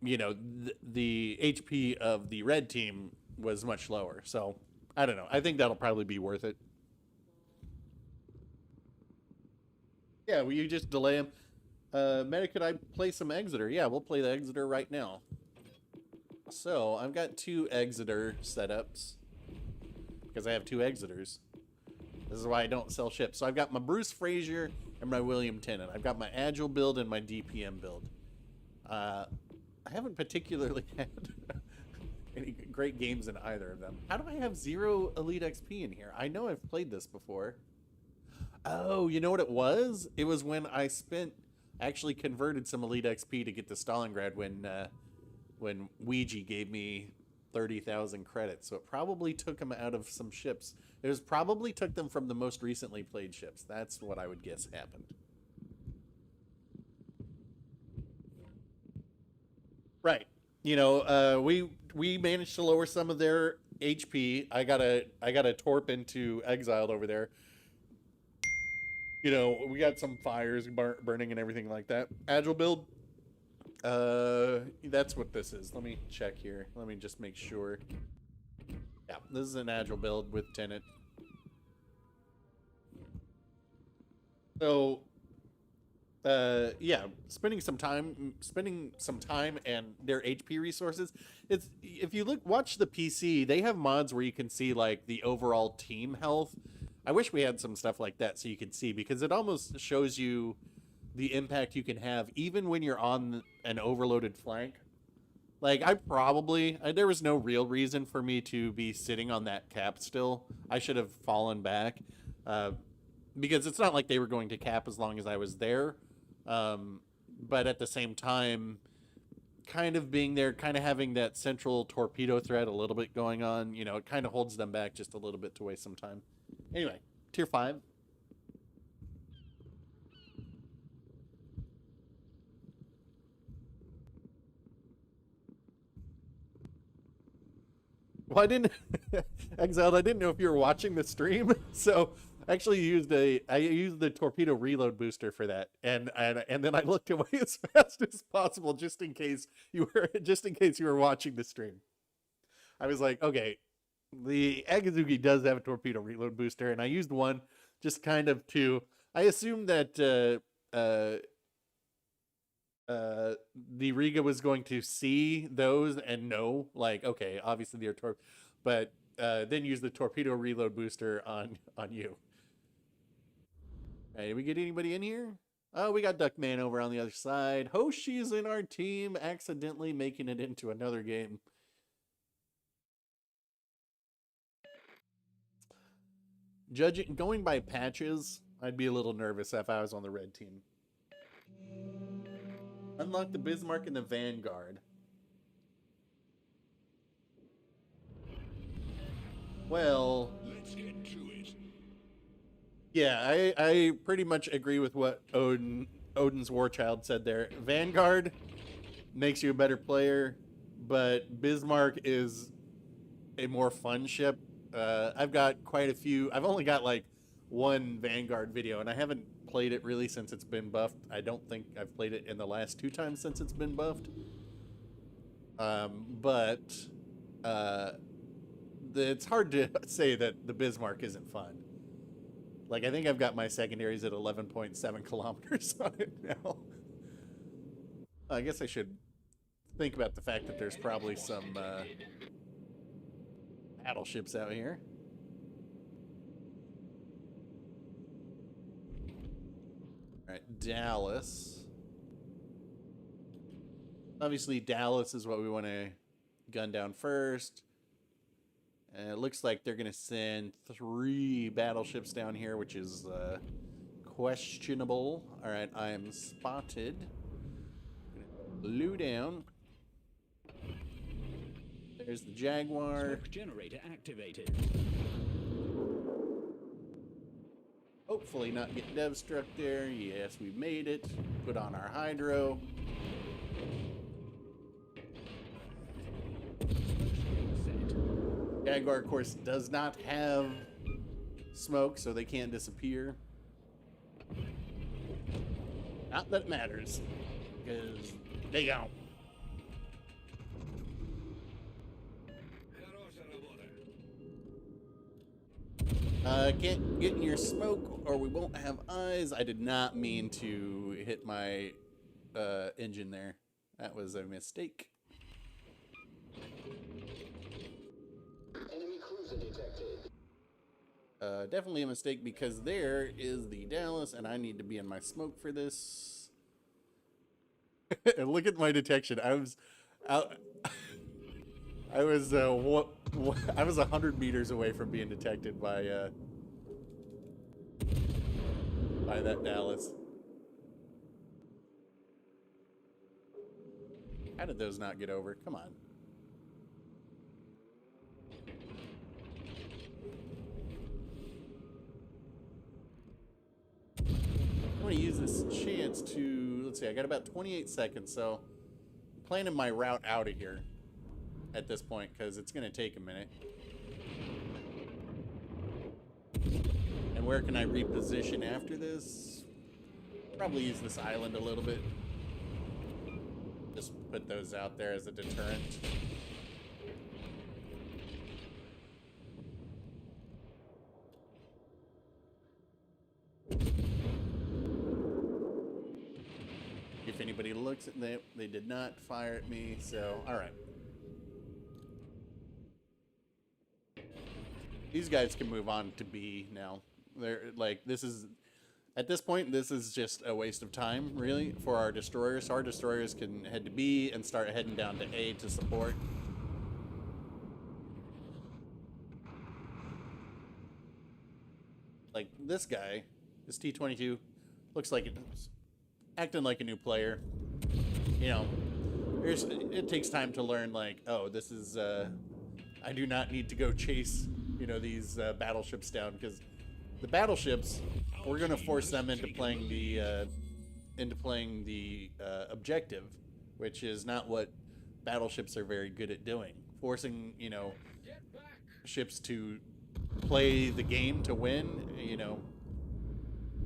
you know the HP of the red team was much lower. So I don't know. I think that'll probably be worth it. Yeah, will you just delay him? Meta, could I play some Exeter? Yeah, we'll play the Exeter right now. So I've got 2 Exeter setups because I have 2 Exeters. This is why I don't sell ships. So I've got my Bruce Frazier and my William Tennant. I've got my Agile build and my DPM build. I haven't particularly had any great games in either of them. How do I have 0 Elite XP in here? I know I've played this before. Oh, you know what it was? It was when I actually converted some Elite XP to get to Stalingrad when Ouija gave me 30,000 credits. So it probably took them out of some ships. It probably took them from the most recently played ships. That's what I would guess happened. Right. You know, we managed to lower some of their HP. I got a torp into Exiled over there. You know, we got some fires burning and everything like that. Agile build. That's what this is. Let me check here. Let me just make sure. Yeah, this is an Agile build with Tenant. So, yeah, spending some time and their HP resources. It's, if you watch the PC, they have mods where you can see like the overall team health. I wish we had some stuff like that so you could see, because it almost shows you the impact you can have even when you're on an overloaded flank. Like, there was no real reason for me to be sitting on that cap still. I should have fallen back, because it's not like they were going to cap as long as I was there. But at the same time, kind of being there, kind of having that central torpedo threat a little bit going on, you know, it kind of holds them back just a little bit to waste some time. Anyway, tier 5. Well, I didn't, Exiled, I didn't know if you were watching the stream, so I actually used the torpedo reload booster for that, and then I looked away as fast as possible just in case you were watching the stream. I was like, okay, the Agatsuki does have a torpedo reload booster, and I used one just kind of to. I assumed that the Riga was going to see those and know, like, okay, obviously they're but then use the torpedo reload booster on you. Hey, did we get anybody in here? Oh, we got Duckman over on the other side. Hoshi's in our team, accidentally making it into another game. Going by patches, I'd be a little nervous if I was on the red team. Unlock the Bismarck and the Vanguard. Well, Let's get to it. yeah, I pretty much agree with what Odin's Warchild said there. Vanguard makes you a better player, but Bismarck is a more fun ship. I've got quite a few. I've only got like one Vanguard video, and I haven't played it really since it's been buffed. I don't think I've played it in the last 2 times since it's been buffed. It's hard to say that the Bismarck isn't fun. Like, I think I've got my secondaries at 11.7 kilometers on it now. I guess I should think about the fact that there's probably some battleships out here. Alright, Dallas. Obviously, Dallas is what we want to gun down first. And it looks like they're going to send 3 battleships down here, which is questionable. Alright, I am spotted. Blue down. There's the Jaguar. Smoke generator activated. Hopefully not get dev struck there. Yes, we made it. Put on our hydro. Jaguar, of course, does not have smoke, so they can't disappear. Not that it matters, because they don't. Can't get in your smoke or we won't have eyes. I did not mean to hit my engine there. That was a mistake. Enemy cruiser detected. Definitely a mistake because there is the Dallas and I need to be in my smoke for this. And look at my detection. I was 100 meters away from being detected by that Dallas. How did those not get over? Come on. I'm going to use this chance to, let's see, I got about 28 seconds, so I'm planning my route out of here at this point because it's going to take a minute. And where can I reposition after this? Probably use this island a little bit. Just put those out there as a deterrent. If anybody looks at them, they did not fire at me, so alright. These guys can move on to B now. They're like, this is, at this point, this is just a waste of time, really, for our destroyers. So our destroyers can head to B and start heading down to A to support. Like, this guy, this T-22, looks like it's acting like a new player. You know, it takes time to learn, like, oh, this is, I do not need to go chase, you know, these battleships down, because the battleships, we're going to force them into playing the objective, which is not what battleships are very good at doing. Forcing, you know, ships to play the game to win, you know,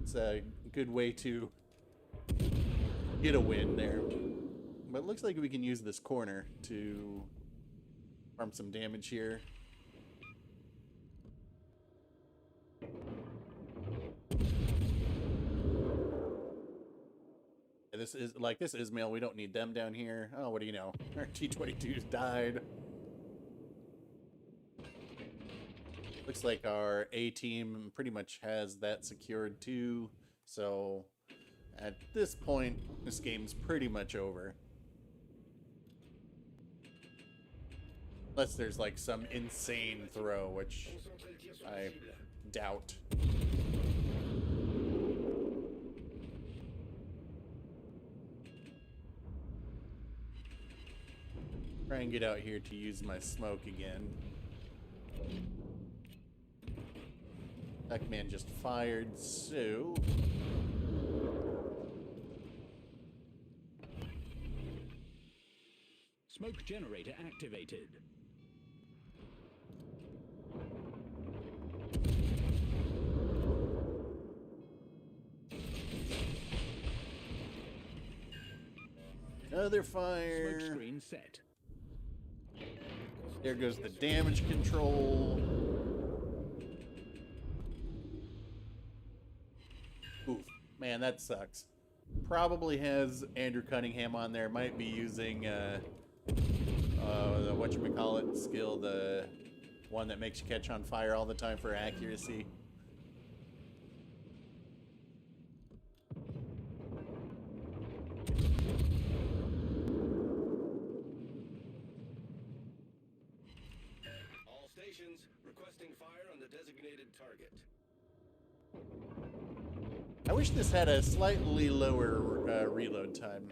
it's a good way to get a win there. But it looks like we can use this corner to farm some damage here. This is Ismail. We don't need them down here. Oh, what do you know? Our T-22s died. Looks like our A team pretty much has that secured too. So at this point, this game's pretty much over. Unless there's like some insane throw, which I doubt. Try and get out here to use my smoke again. That man just fired, so... Smoke generator activated. Another fire. Smoke screen set. There goes the damage control. Oof. Man, that sucks. Probably has Andrew Cunningham on there. Might be using the whatchamacallit skill, the one that makes you catch on fire all the time for accuracy. All stations requesting fire on the designated target. I wish this had a slightly lower reload time,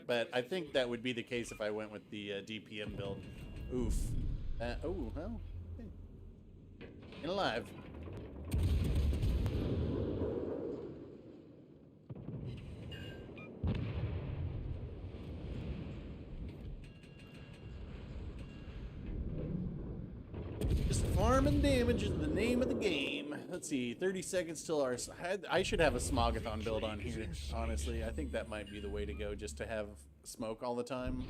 but I think that would be the case if I went with the DPM build. Oof. Oh, well. And alive. Just farming damage is the name of the game. Let's see, 30 seconds till our... I should have a Smogathon build on here, honestly. I think that might be the way to go, just to have smoke all the time.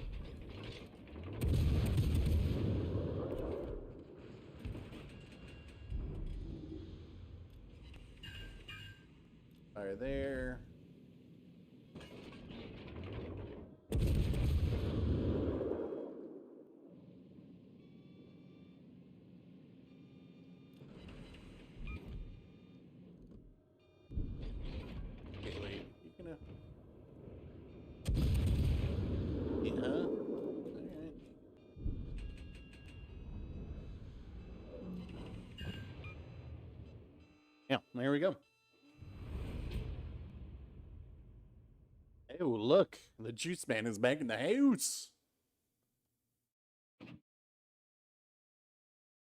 Fire there. Okay, wait. You gonna... Yeah. Alright. Yeah, there we go. Oh, look. The juice man is back in the house.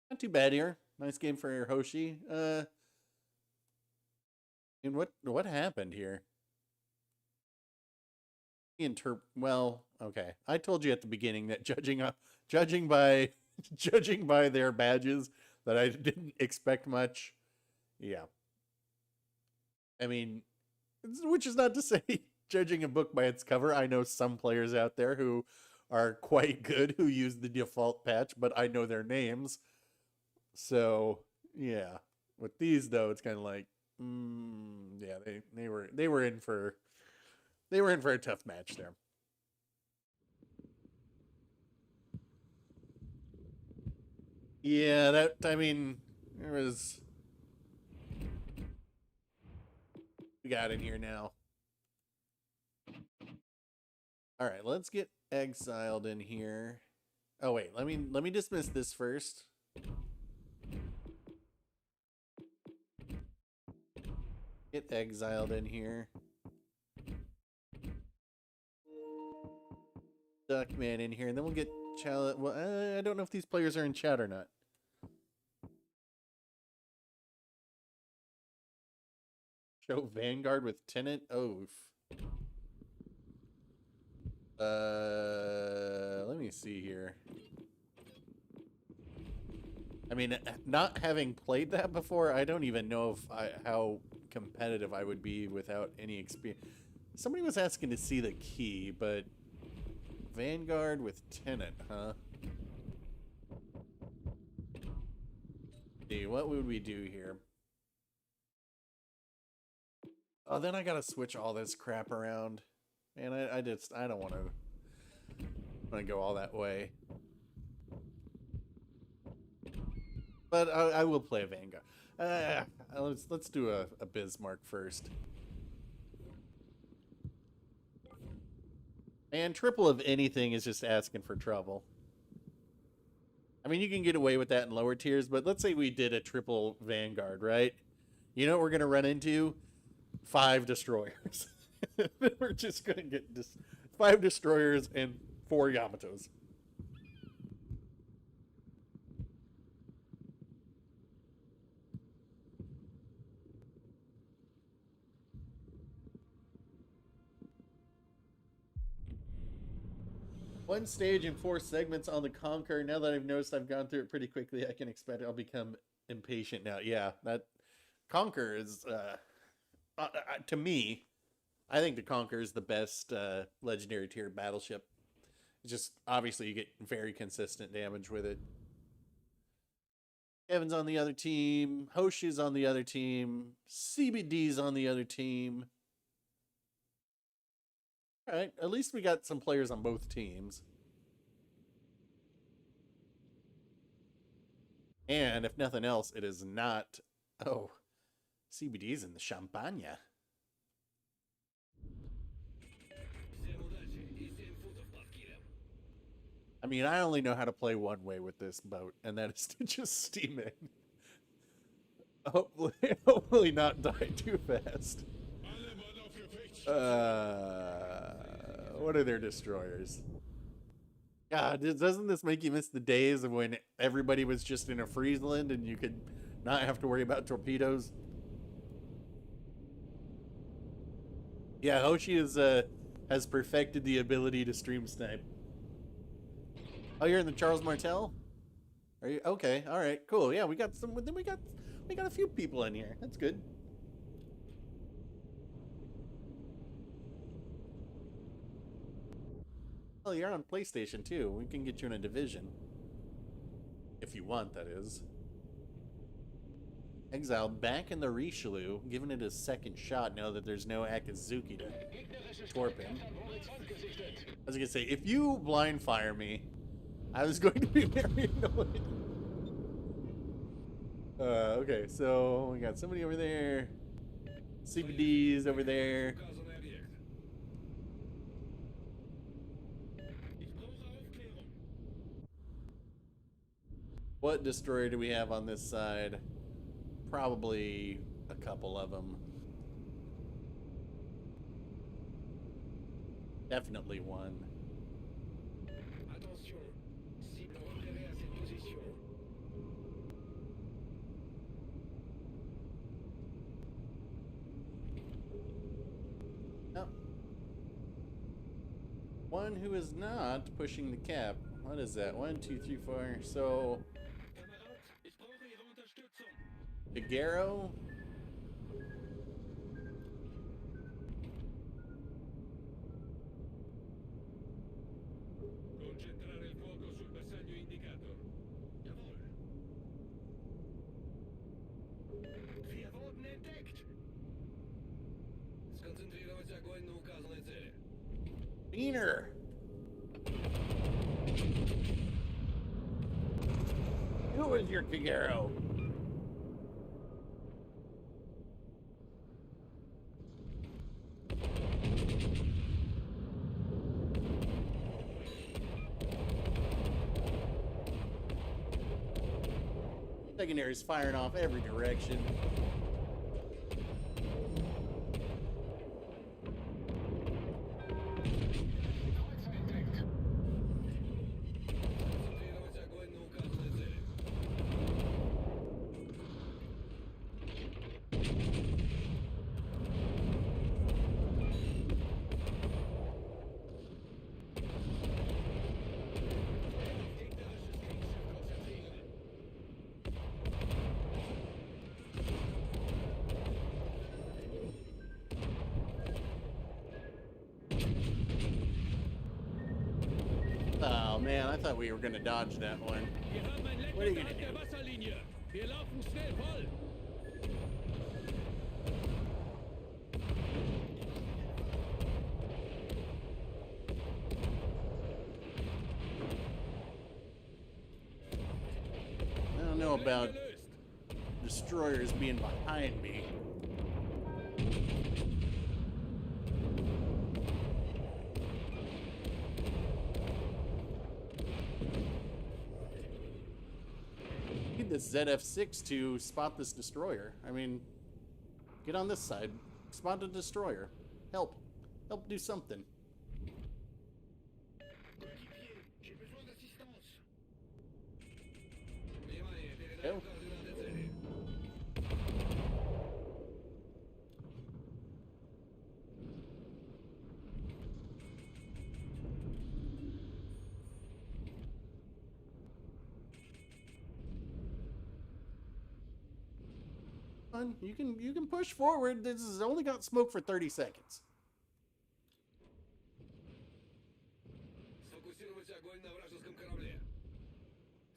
Not too bad here. Nice game for Hoshi. And what happened here? Well, okay. I told you at the beginning that judging by their badges that I didn't expect much. Yeah. I mean, which is not to say judging a book by its cover. I know some players out there who are quite good who use the default patch, but I know their names. So, yeah. With these though, it's kind of like yeah, they were in for a tough match there. Yeah, I mean, there was... We got in here now. All right, let's get exiled in here. Oh wait, let me dismiss this first. Get exiled in here. Duckman in here, and then we'll get challenge. Well, I don't know if these players are in chat or not. Show Vanguard with Tenant Oath. Let me see here. I mean, not having played that before, I don't even know how competitive I would be without any experience. Somebody was asking to see the key, but Vanguard with Tenant, huh? See, what would we do here? Oh, then I gotta switch all this crap around. Man, I don't want to go all that way. But I will play a Vanguard. Let's do a Bismarck first. And triple of anything is just asking for trouble. I mean, you can get away with that in lower tiers, but let's say we did a triple Vanguard, right? You know what we're going to run into? 5 destroyers. We're just going to get 5 destroyers and 4 Yamatos. One stage and 4 segments on the Conquer. Now that I've noticed I've gone through it pretty quickly, I can expect I'll become impatient now. Yeah, that Conquer is, to me, I think the Conquer is the best legendary tier battleship. It's just, obviously, you get very consistent damage with it. Kevin's on the other team. Hoshi's on the other team. CBD's on the other team. All right, at least we got some players on both teams. And if nothing else, it is not... Oh, CBD's in the Champagne. I mean, I only know how to play one way with this boat, and that is to just steam in. Hopefully not die too fast. What are their destroyers? God, doesn't this make you miss the days of when everybody was just in a Friesland and you could not have to worry about torpedoes? Yeah, Hoshi has perfected the ability to stream snipe. Oh, you're in the Charles Martel? Are you okay? All right, cool. Yeah, we got some. Then we got a few people in here. That's good. Oh, you're on PlayStation too. We can get you in a division. If you want, that is. Exile back in the Richelieu, giving it a second shot now that there's no Akazuki to torp him. I was gonna say, if you blind fire me, I was going to be very annoyed. Okay, so we got somebody over there. CBD's over there. What destroyer do we have on this side? Probably a couple of them. Definitely one. No. One who is not pushing the cap. What is that? 1, 2, 3, 4. So Figaro. Concentrare il fuoco sul bersaglio indicato. Jawohl. Wir wurden entdeckt. Сконцентрировать огонь на указанной цели. Beaner. Who is your Figaro? Secondary's firing off every direction. man, I thought we were gonna dodge that one. Wir haben ein Leck What are you unterhalb gonna der do? Wasserlinie. Wir laufen schnell voll. I don't know about Gelöst. destroyers being behind me. Need this ZF6 to spot this destroyer. I mean, get on this side. Spot a destroyer. Help. Help do something. J'ai besoin d'assistance. Go. You can push forward. This has only got smoke for 30 seconds. Сфокусировать огонь на вражеском корабле.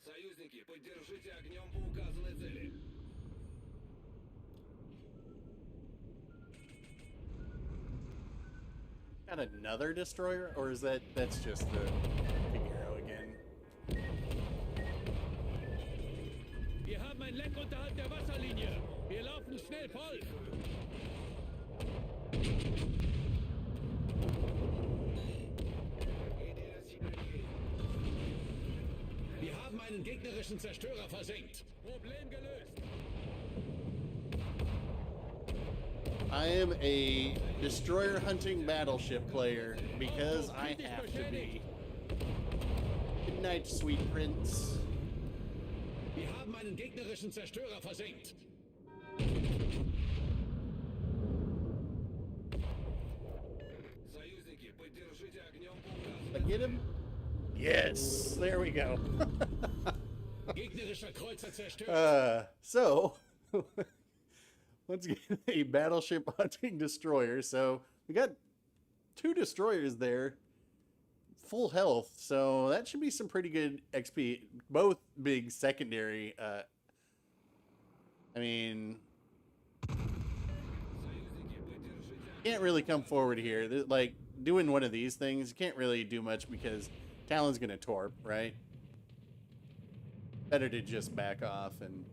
Союзники, поддержите огнем по указанной цели. Got another destroyer, or is that's just the Figaro again? Wir haben ein Leck unterhalb der Wasserlinie. Wir laufen schnell voll. Wir haben einen gegnerischen Zerstörer versenkt. Problem gelöst. I am a destroyer hunting battleship player because I have to be. Good night, sweet prince. Wir haben einen gegnerischen Zerstörer versenkt. Союзники, поддержите огнем по I указанной get him? Yes, there we go. Gegnerischer Kreuzer zerstört. So, let's get a battleship hunting destroyer. So we got 2 destroyers there, full health. So that should be some pretty good XP. Both big secondary. I mean, can't really come forward here. Like doing one of these things, you can't really do much because Talon's gonna torp, right? Better to just back off and.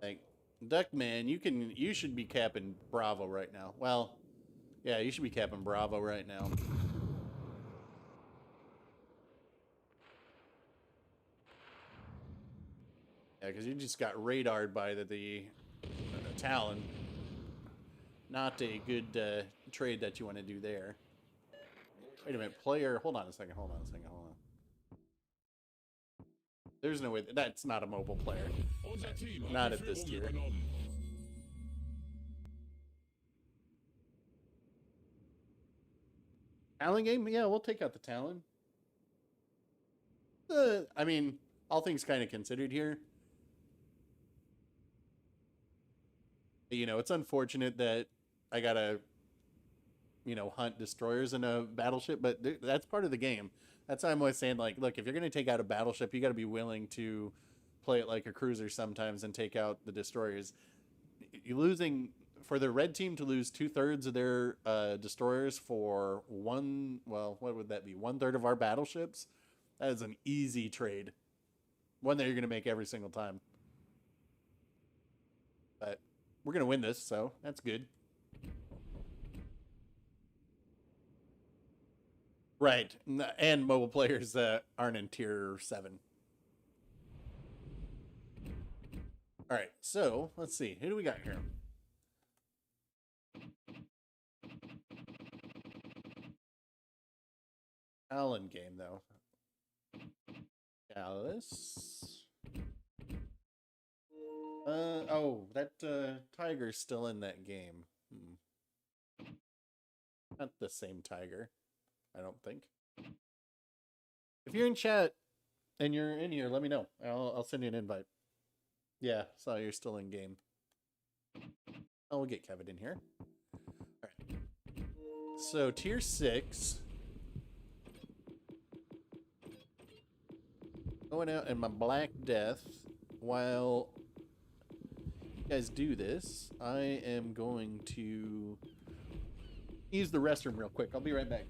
Like, Duckman, you should be capping Bravo right now. Well, yeah, you should be capping Bravo right now. Yeah, because you just got radared by the Talon. Not a good trade that you want to do there. Wait a minute, player. Hold on a second. Hold on. There's no way. That's not a mobile player. Unser Team hat Not die at this Führung tier. übernommen. Talon game? Yeah, we'll take out the Talon. I mean, all things kind of considered here. You know, it's unfortunate that I gotta, hunt destroyers in a battleship, but that's part of the game. That's why I'm always saying, like, look, if you're gonna take out a battleship, you gotta be willing to play it like a cruiser sometimes and take out the destroyers. You're losing for the red team to lose 2/3 of their destroyers for what would that be? 1/3 of our battleships. That is an easy trade. One that you're gonna make every single time. But we're gonna win this, so that's good. Right, and mobile players aren't in tier 7. All right, so let's see. Who do we got here? Allen game though. Dallas. That tiger's still in that game. Not the same tiger, I don't think. If you're in chat and you're in here, let me know. I'll send you an invite. Yeah, so you're still in game. Oh, we'll get Kevin in here. All right. So tier 6. Going out in my Black Death. While you guys do this, I am going to use the restroom real quick. I'll be right back.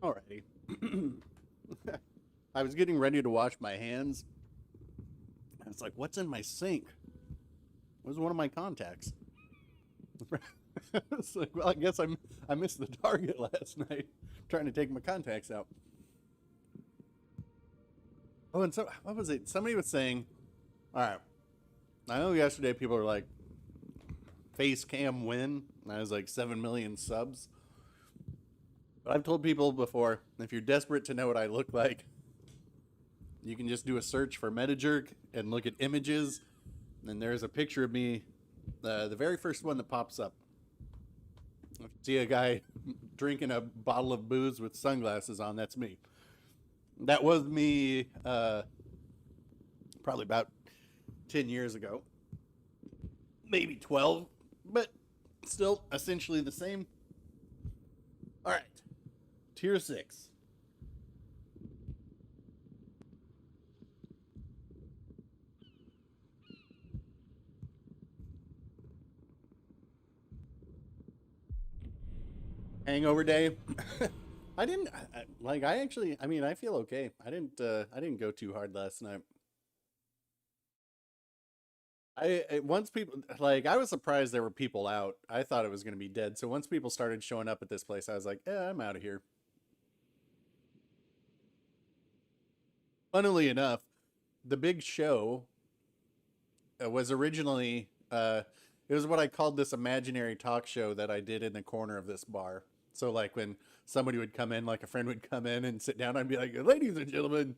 Alrighty. I was getting ready to wash my hands. I was like, what's in my sink? It was one of my contacts. It's like, well, I guess I missed the target last night trying to take my contacts out. Oh, and so, what was it? Somebody was saying, all right, I know yesterday people were like, face cam win. And I was like, 7 million subs. But I've told people before, if you're desperate to know what I look like, you can just do a search for Metajerk and look at images. And there's a picture of me, the very first one that pops up. If you see a guy drinking a bottle of booze with sunglasses on, that's me. That was me probably about 10 years ago. Maybe 12, but still essentially the same. All right. Tier 6. Hangover day. I feel okay. I didn't go too hard last night. Once people, like, I was surprised there were people out. I thought it was going to be dead. So once people started showing up at this place, I was like, yeah, I'm out of here. Funnily enough, the big show was originally, it was what I called this imaginary talk show that I did in the corner of this bar. So like when somebody would come in, like a friend would come in and sit down, I'd be like, ladies and gentlemen,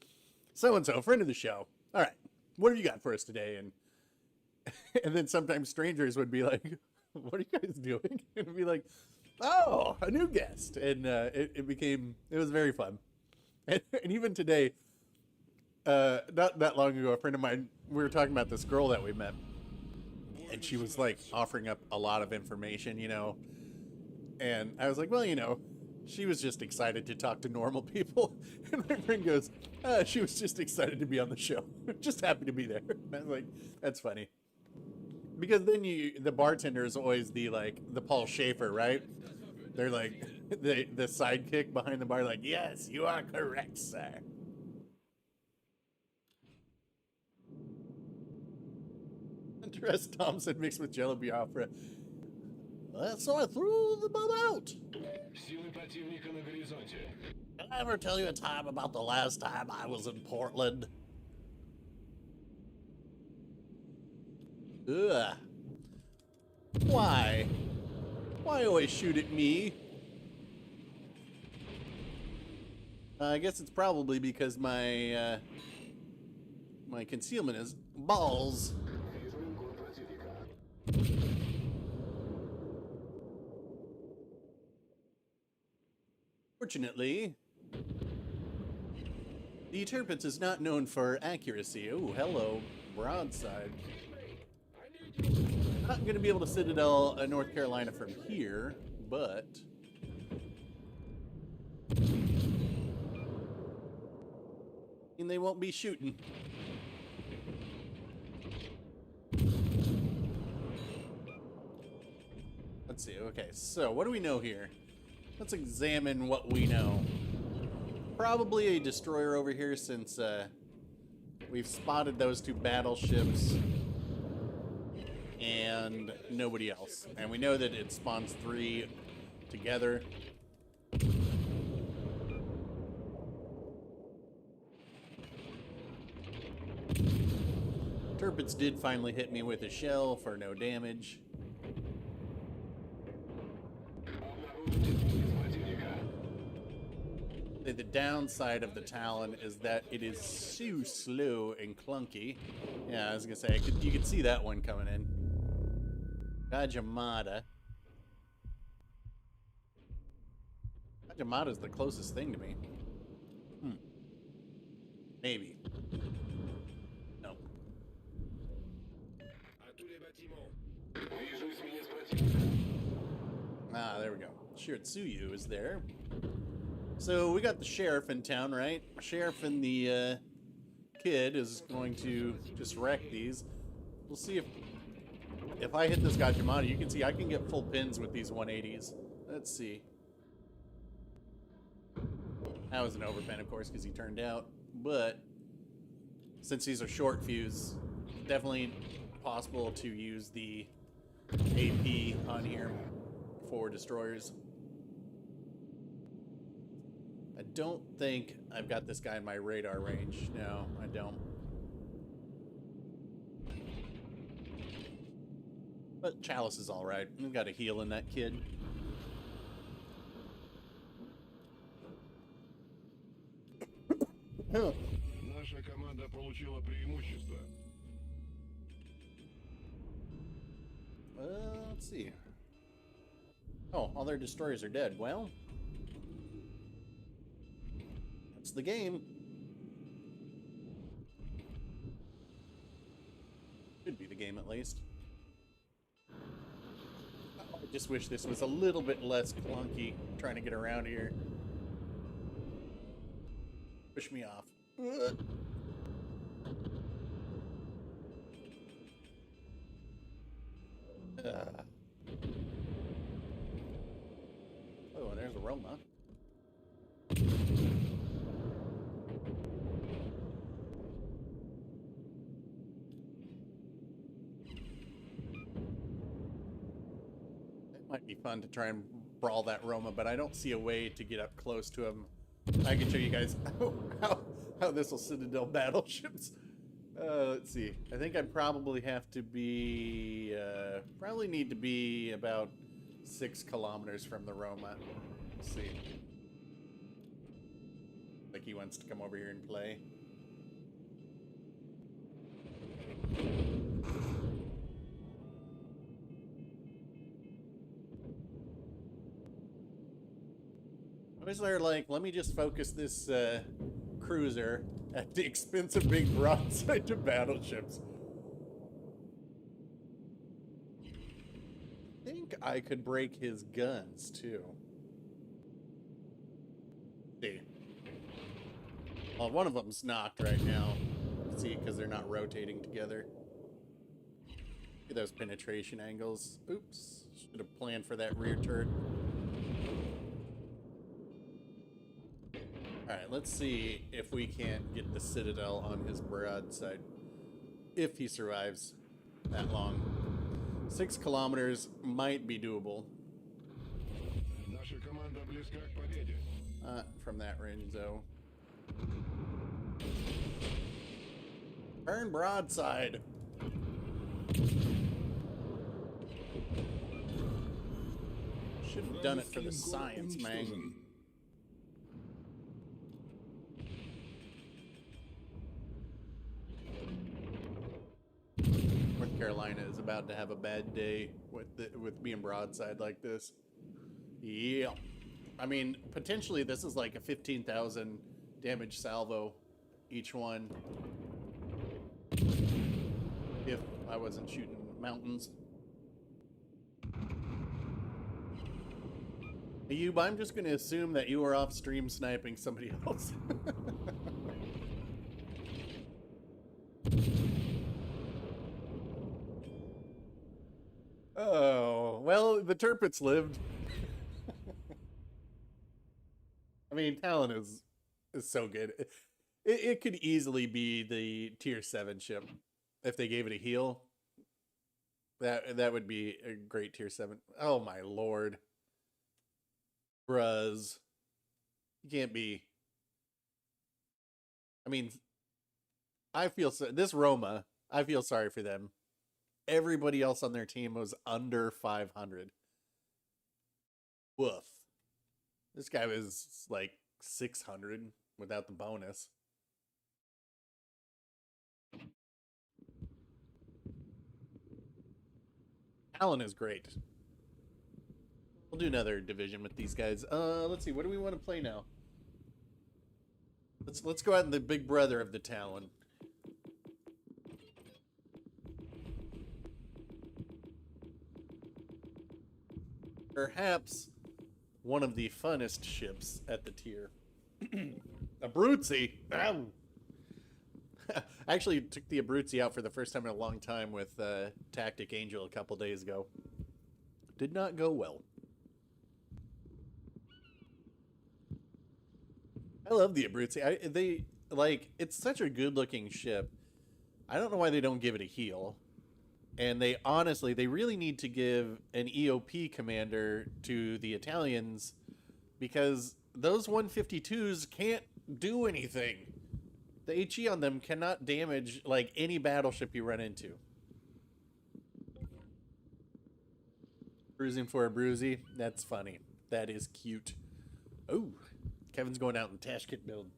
so-and-so, friend of the show. All right, what have you got for us today? And then sometimes strangers would be like, what are you guys doing? And it'd be like, oh, a new guest. And it was very fun. And even today, not that long ago, a friend of mine, we were talking about this girl that we met. And she was like offering up a lot of information, you know. And I was like, well, you know, she was just excited to talk to normal people. And my friend goes, she was just excited to be on the show. Just happy to be there. And I was like, that's funny. Because then the bartender is always the Paul Schaefer, right? They're like the sidekick behind the bar, like, yes, you are correct, sir. Dress Thompson mixed with Jello Biafra. So I threw the bum out. Силы противника на горизонте. Did I ever tell you a time about the last time I was in Portland? Ugh. Why? Why always shoot at me? I guess it's probably because my my concealment is balls. Fortunately, the Tirpitz is not known for accuracy. Oh, hello, broadside. Not going to be able to citadel North Carolina from here, but and they won't be shooting. Let's see. Okay, so what do we know here? Let's examine what we know. Probably a destroyer over here since we've spotted those two battleships and nobody else. And we know that it spawns 3 together. Tirpitz did finally hit me with a shell for no damage. The downside of the Talon is that it is so slow and clunky. Yeah, I was gonna say, you could see that one coming in. Gajamada. Gajamada's the closest thing to me. Maybe. No. Ah, there we go. Shiratsuyu is there. So we got the sheriff in town, right? Sheriff and the kid is going to just wreck these. We'll see if I hit this Gajamada. You can see I can get full pins with these 180s. Let's see. That was an overpin, of course, because he turned out. But since these are short fuse, definitely possible to use the AP on here for destroyers. I don't think I've got this guy in my radar range. No, I don't. But Chalice is alright. We've got a heal in that kid. Наша команда получила преимущество. Let's see. Oh, all their destroyers are dead. Well, that's the game. Should be the game at least. I just wish this was a little bit less clunky trying to get around here. Push me off. Oh, and there's a Roma. It might be fun to try and brawl that Roma, but I don't see a way to get up close to him. I can show you guys how this will citadel battleships. Let's see. I think I probably have to be, probably need to be about 6 kilometers from the Roma. Let's see. Like he wants to come over here and play. I was there like, let me just focus this cruiser at the expense of big broadside to battleships. I think I could break his guns too. See. Well, one of them's knocked right now. See, because they're not rotating together. Look at those penetration angles. Oops. Should have planned for that rear turret. Alright, let's see if we can't get the Citadel on his broadside. If he survives that long. 6 kilometers might be doable. Наша команда близка к победе. From that range, though. Burn broadside. Should have done it for the science, man. North Carolina is about to have a bad day with being broadside like this. Yeah. I mean, potentially this is like a 15,000 damage salvo each one. If I wasn't shooting mountains. Ayub, I'm just going to assume that you were off stream sniping somebody else. Oh, well, the Turpits lived. I mean, Talon is so good. It could easily be the tier 7 ship if they gave it a heal. That would be a great tier 7. Oh my lord. Bruz. You can't be. I mean, I feel this Roma, I feel sorry for them. Everybody else on their team was under 500. Woof. This guy was like 600 without the bonus. Alan is great. We'll do another division with these guys. Let's see. What do we want to play now? Let's go out in the big brother of the Talon. Perhaps one of the funnest ships at the tier. Abruzzi. Ow. I actually took the Abruzzi out for the first time in a long time with Tactic Angel a couple days ago. Did not go well. I love the Abruzzi. They like, it's such a good looking ship. I don't know why they don't give it a heal. And they honestly, they really need to give an EOP commander to the Italians because those 152s can't do anything. The HE on them cannot damage like any battleship you run into. Cruising for Abruzzi, that's funny. That is cute. Oh, Kevin's going out in Tashkent build.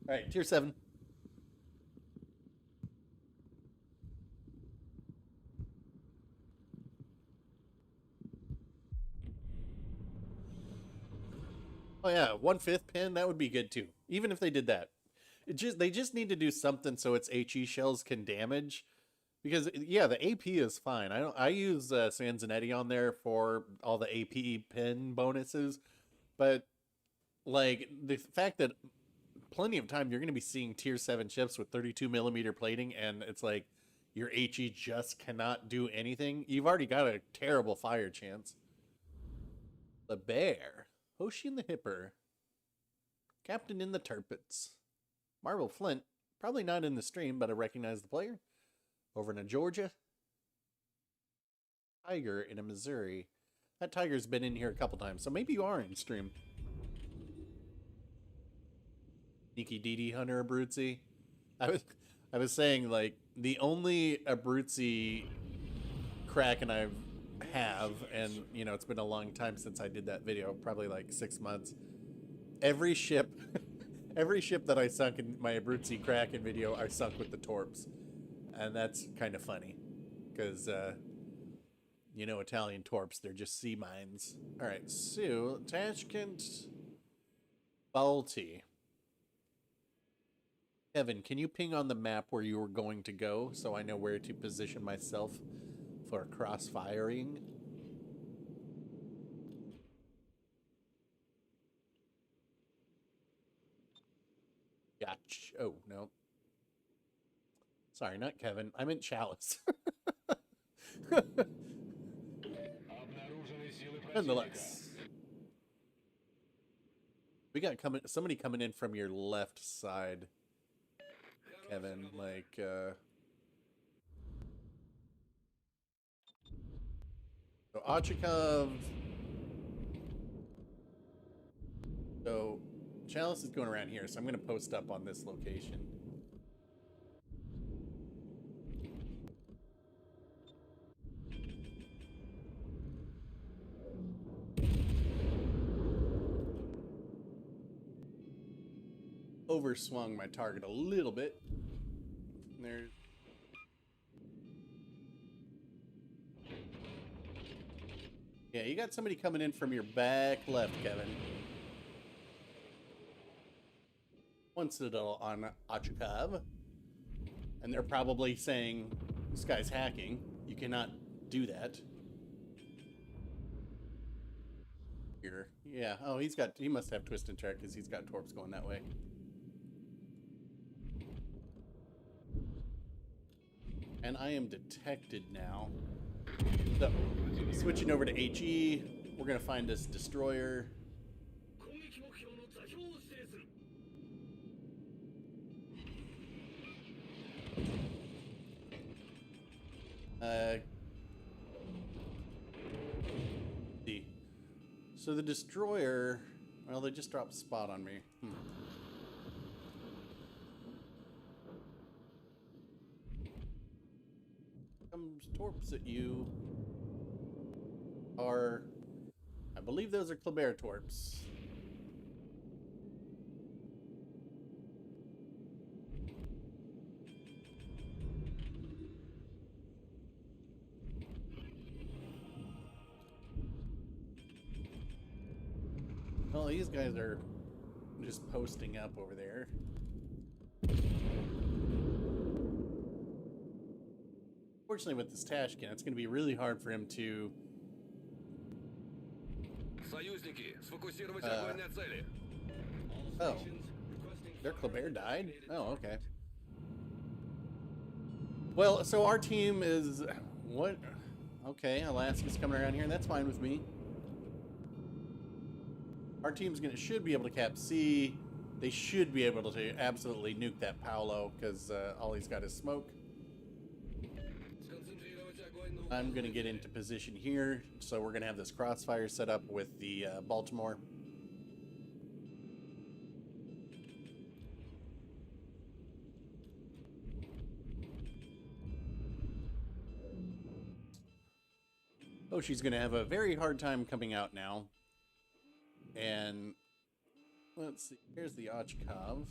All right, tier 7. Oh yeah, 1/5 pin, that would be good too. Even if they did that. They just need to do something so its HE shells can damage. Because yeah, the AP is fine. I use Sanzanetti on there for all the AP pin bonuses, but like the fact that plenty of time you're going to be seeing tier 7 ships with 32mm plating and it's like your HE just cannot do anything. You've already got a terrible fire chance. The Bear. Hoshi and the Hipper. Captain in the Turpits. Marvel Flint. Probably not in the stream, but I recognize the player. Over in a Georgia. Tiger in a Missouri. That Tiger's been in here a couple times, so maybe you are in stream. Sneaky DD Hunter Abruzzi. I was saying, like, the only Abruzzi Kraken I have, and, you know, it's been a long time since I did that video, probably like 6 months. Every ship that I sunk in my Abruzzi Kraken video, I sunk with the Torps. And that's kind of funny, because, you know, Italian Torps, they're just sea mines. All right, so, Tashkent, Balti. Kevin, can you ping on the map where you were going to go so I know where to position myself for cross-firing? Gotcha. Oh, no. Sorry, not Kevin. I meant Chalice. Nonetheless. We got somebody coming in from your left side, Kevin. Like, so Ochikov. So Chalice is going around here, so I'm going to post up on this location. overswung my target a little bit. There's... Yeah, you got somebody coming in from your back left, Kevin. One citadel on Achakov. And they're probably saying, this guy's hacking. You cannot do that. Here. Yeah. Oh, he must have twist and track because he's got torps going that way. And I am detected now. So, switching over to HE, we're going to find this destroyer. See. So the destroyer, well, they just dropped a spot on me. Comes torps at you. Are, I believe those are Kleber torps. Well, these guys are just posting up over there. Fortunately, with this Tashkent, it's going to be really hard for him to... Oh. Their Kleber died? Oh, okay. Well, so our team is... What? Okay, Alaska's coming around here. That's fine with me. Our team's should be able to cap C. They should be able to absolutely nuke that Paolo because all he's got is smoke. I'm going to get into position here, so we're going to have this crossfire set up with the Baltimore. Oh, she's going to have a very hard time coming out now. And let's see, here's the Ochkov.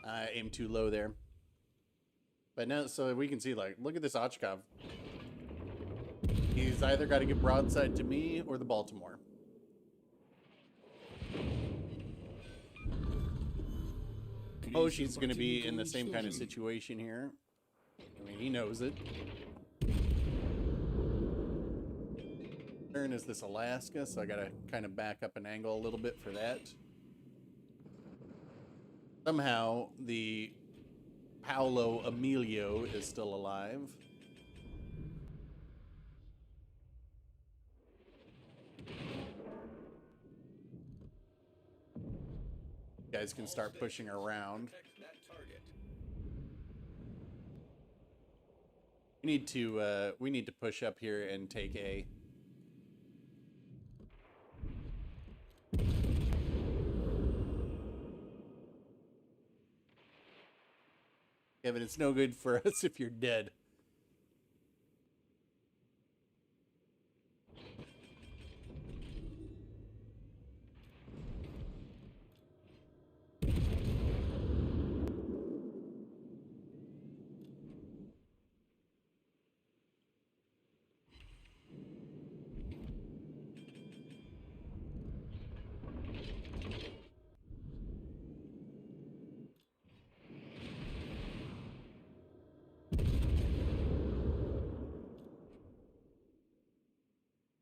I aim too low there. But now, so we can see, like, look at this Ochkov. He's either got to get broadside to me or the Baltimore. Oh, she's going to be in the same kind of situation here. I mean, he knows it. Turn is this Alaska, so I got to kind of back up an angle a little bit for that. Somehow, the Paolo Emilio is still alive. You guys can start pushing around. We need to push up here and take A. Kevin, it's no good for us if you're dead.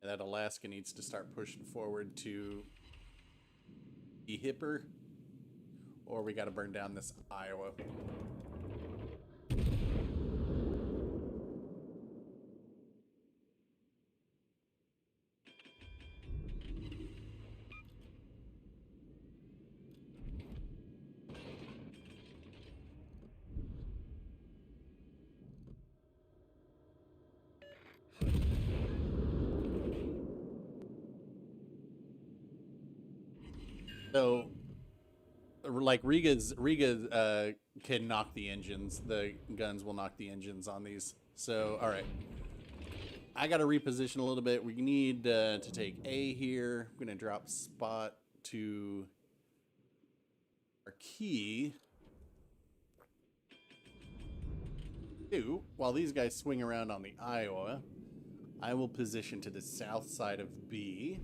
That Alaska needs to start pushing forward to be hipper, or we got to burn down this Iowa. So, like Riga can knock the engines. The guns will knock the engines on these So, all right. I got to reposition a little bit. We need to take A here. I'm going to drop spot to our key. Two, while these guys swing around on the Iowa, I will position to the south side of B.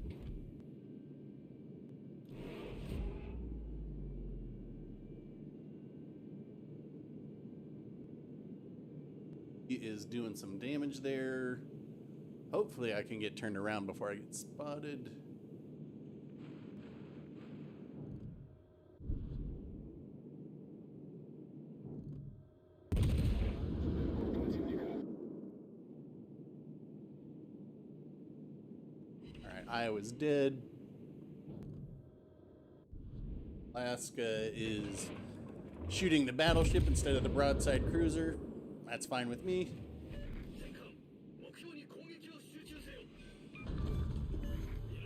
He is doing some damage there. Hopefully I can get turned around before I get spotted. Alright, Iowa's dead. Alaska is shooting the battleship instead of the broadside cruiser. That's fine with me.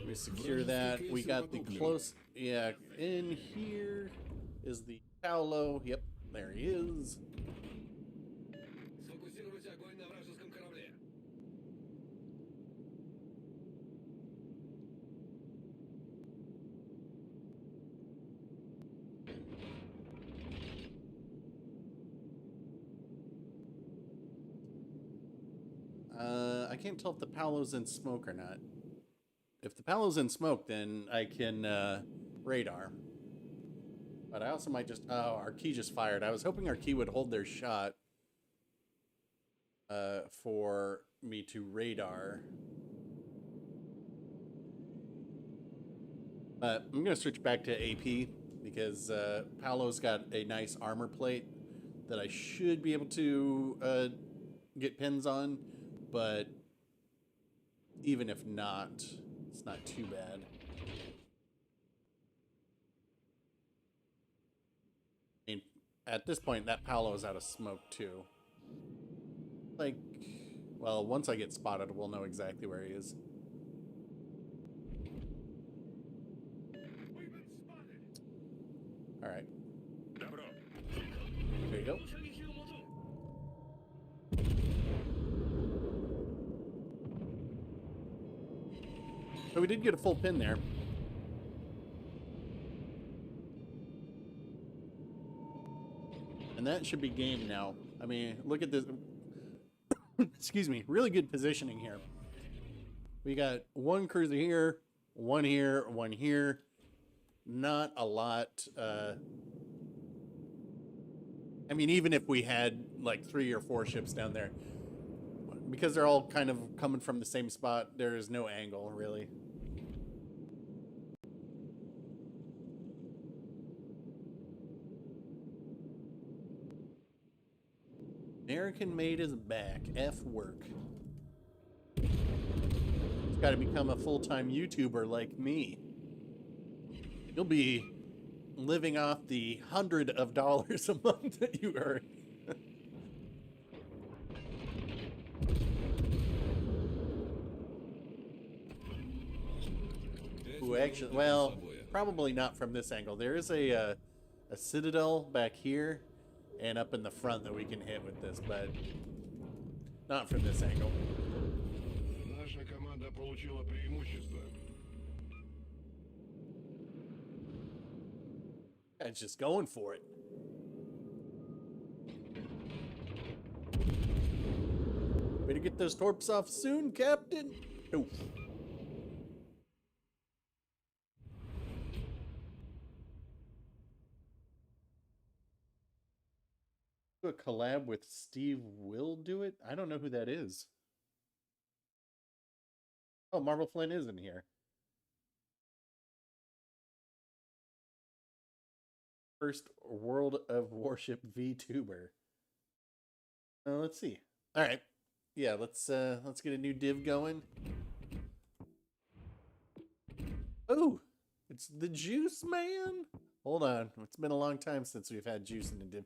We secure that. We got the close. Yeah, in here is the Paolo. Yep, there he is. Сфокусировать огонь на вражеском корабле. I can't tell if the Paolo's in smoke or not. If the Paolo's in smoke, then I can radar. But I also might just... Oh, our key just fired. I was hoping our key would hold their shot for me to radar. But I'm going to switch back to AP because Paolo's got a nice armor plate that I should be able to get pins on. But even if not, it's not too bad. I mean, at this point, that Paolo is out of smoke too. Like, well, once I get spotted, we'll know exactly where he is. All right. There you go. So we did get a full pin there. And that should be game now. I mean, look at this. Excuse me. Really good positioning here. We got one cruiser here, one here, one here. Not a lot. I mean, even if we had like 3 or 4 ships down there, because they're all kind of coming from the same spot, there is no angle, really. American Made is back. F work. It's got to become a full-time YouTuber like me. You'll be living off the $100 a month that you earn. Ooh, actually, well, probably not from this angle. There is a citadel back here and up in the front that we can hit with this, but not from this angle. Наша команда получила преимущество. It's just going for it. Way to get those torps off soon, Captain. Oof. Do a collab with Steve Will do it? I don't know who that is. Oh, Marvel Flint is in here. First World of Warship VTuber. Let's see. All right. Yeah, let's get a new div going. Oh, it's the Juice Man. Hold on. It's been a long time since we've had Juice in the div.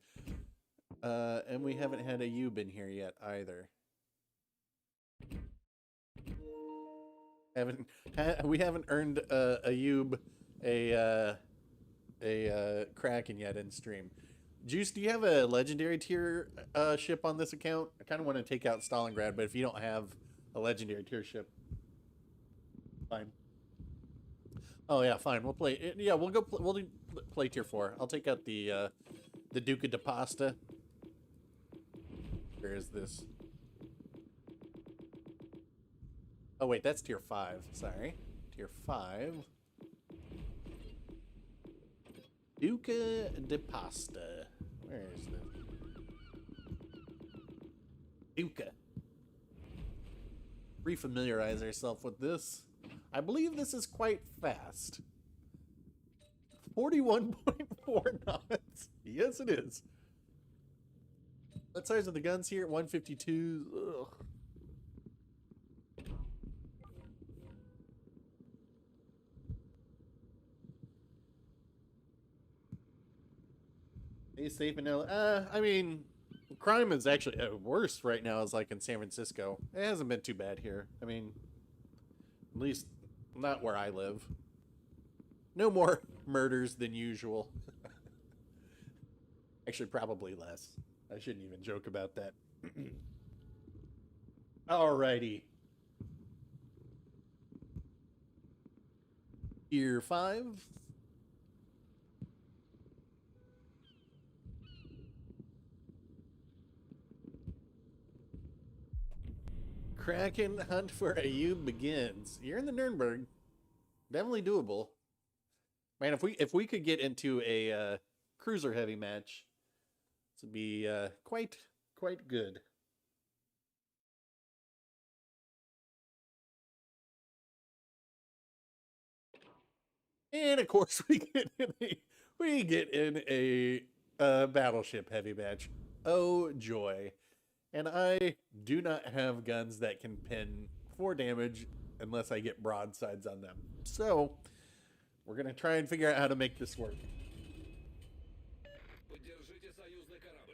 And we haven't had a Yub in here yet either. We haven't earned a Yub a Kraken yet in stream. Juice, do you have a legendary tier ship on this account? I kind of want to take out Stalingrad, but if you don't have a legendary tier ship, fine. Oh yeah, fine. We'll play. Yeah, we'll go. We'll play tier 4. I'll take out the Duca de Pasta. Where is this? Oh wait, that's tier 5. Sorry, tier 5. Duca de Pasta. Where is this? Duca. Refamiliarize ourselves with this. I believe this is quite fast. 41.4 knots. Yes, it is. What size are the guns here? 152. Ugh. Stay safe in LA. I mean, crime is actually worse right now. Is like in San Francisco. It hasn't been too bad here. I mean, at least not where I live. No more murders than usual. Actually, probably less. I shouldn't even joke about that. Alrighty. Tier 5. Kraken hunt for Ayub begins. You're in the Nuremberg. Definitely doable. Man, if we could get into a cruiser heavy match, this would be quite good. And of course we get in a battleship heavy match. Oh joy. And I do not have guns that can pin 4 damage unless I get broadsides on them. So, we're going to try and figure out how to make this work.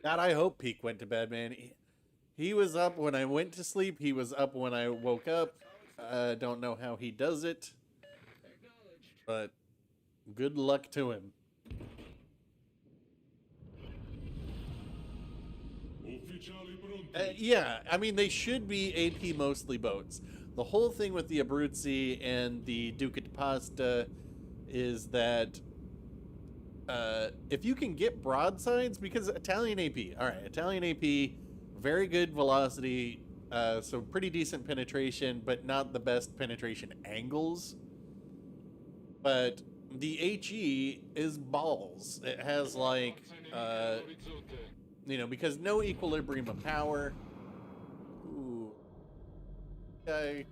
God, I hope Peak went to bed, man. He was up when I went to sleep. He was up when I woke up. I don't know how he does it. But good luck to him. Yeah, I mean, they should be AP mostly boats. The whole thing with the Abruzzi and the Duca di Pasta is that if you can get broadsides, because Italian AP, all right, Italian AP, very good velocity, so pretty decent penetration, but not the best penetration angles. But the HE is balls. It has like, you know, because no equilibrium of power. Ooh. Okay.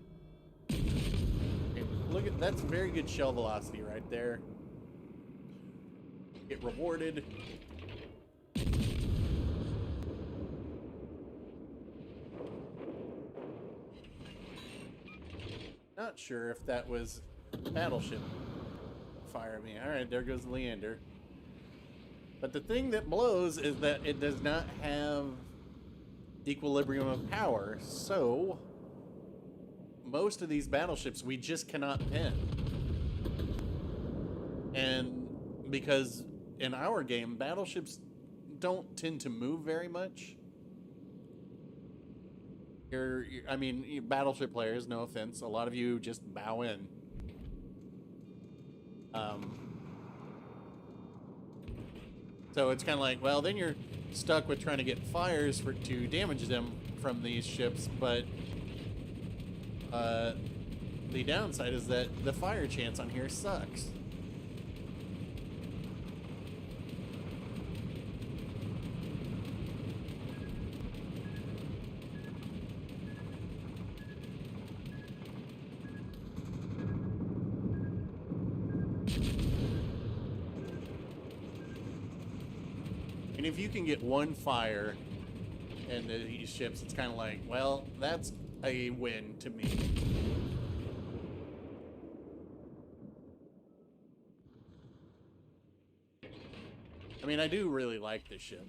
Look at that's very good shell velocity right there. Get rewarded. Not sure if that was battleship fire me. All right, there goes Leander. But the thing that blows is that it does not have equilibrium of power, so most of these battleships we just cannot pin. And because in our game, battleships don't tend to move very much. I mean, battleship players, no offense, a lot of you just bow in. So it's kind of like, well, then you're stuck with trying to get fires to damage them from these ships, but the downside is that the fire chance on here sucks. And if you can get one fire in these ships, it's kind of like, well, that's a win to me. I mean, I do really like this ship.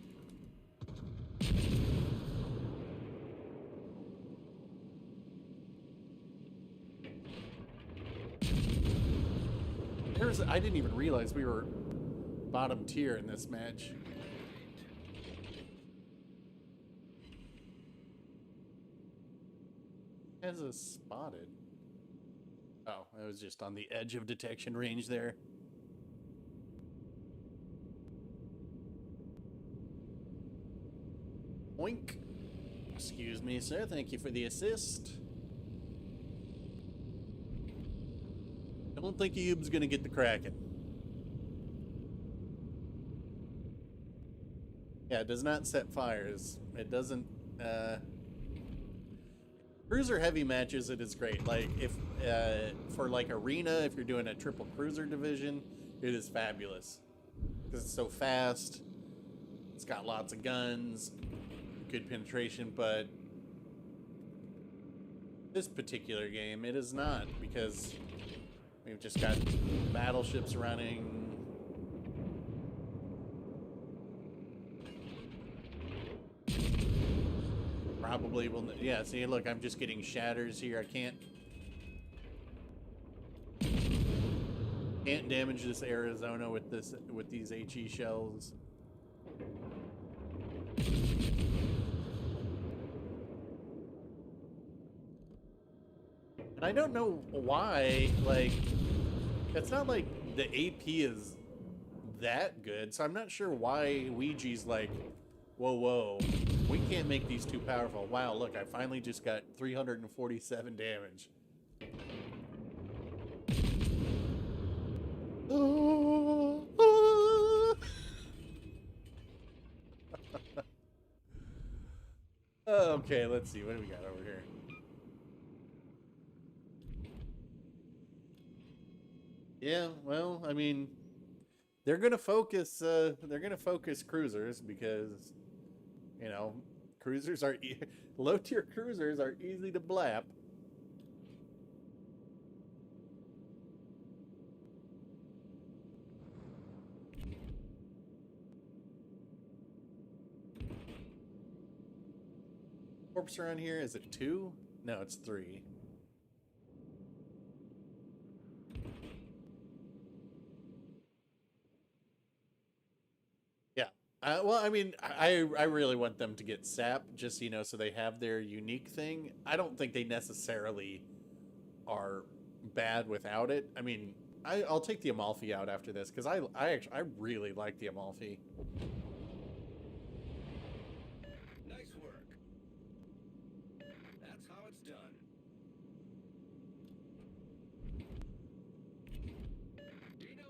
I didn't even realize we were bottom tier in this match. has us spotted? Oh, I was just on the edge of detection range there. Oink. Excuse me, sir. Thank you for the assist. I don't think Ube's gonna get the Kraken. Yeah, it does not set fires. It doesn't, cruiser heavy matches, it is great. Like, if, for like arena, if you're doing a triple cruiser division, it is fabulous. Because it's so fast. It's got lots of guns. Good penetration, but this particular game, it is not, because we've just got battleships running. Probably will. Yeah, see, look, I'm just getting shatters here. I can't damage this Arizona with these HE shells. And I don't know why, like, it's not like the AP is that good, so I'm not sure why Ouija's like, whoa, we can't make these too powerful. Wow, look, I finally just got 347 damage. Okay, let's see, what do we got over here? Yeah, well, I mean, they're gonna focus cruisers because, you know, cruisers are low tier cruisers are easy to blap. Corpse around here, is it 2? No, it's 3. Well, I mean, I really want them to get SAP, just, you know, so they have their unique thing. I don't think they necessarily are bad without it. I mean, I'll take the Amalfi out after this, because I really like the Amalfi. Nice work. That's how it's done. Denied.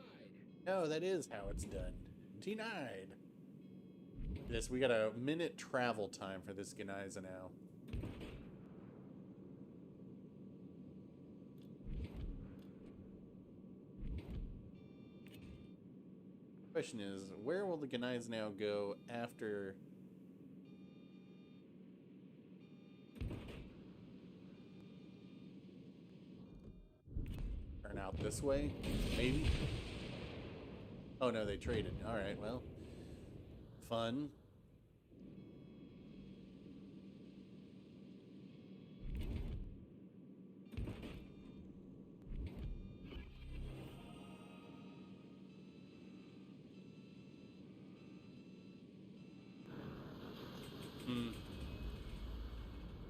No, that is how it's done. Denied. This, we got a minute travel time for this Gneisenau now. Question is, where will the Gneisenau now go after? Turn out this way, maybe? Oh no, they traded. All right, well, fun.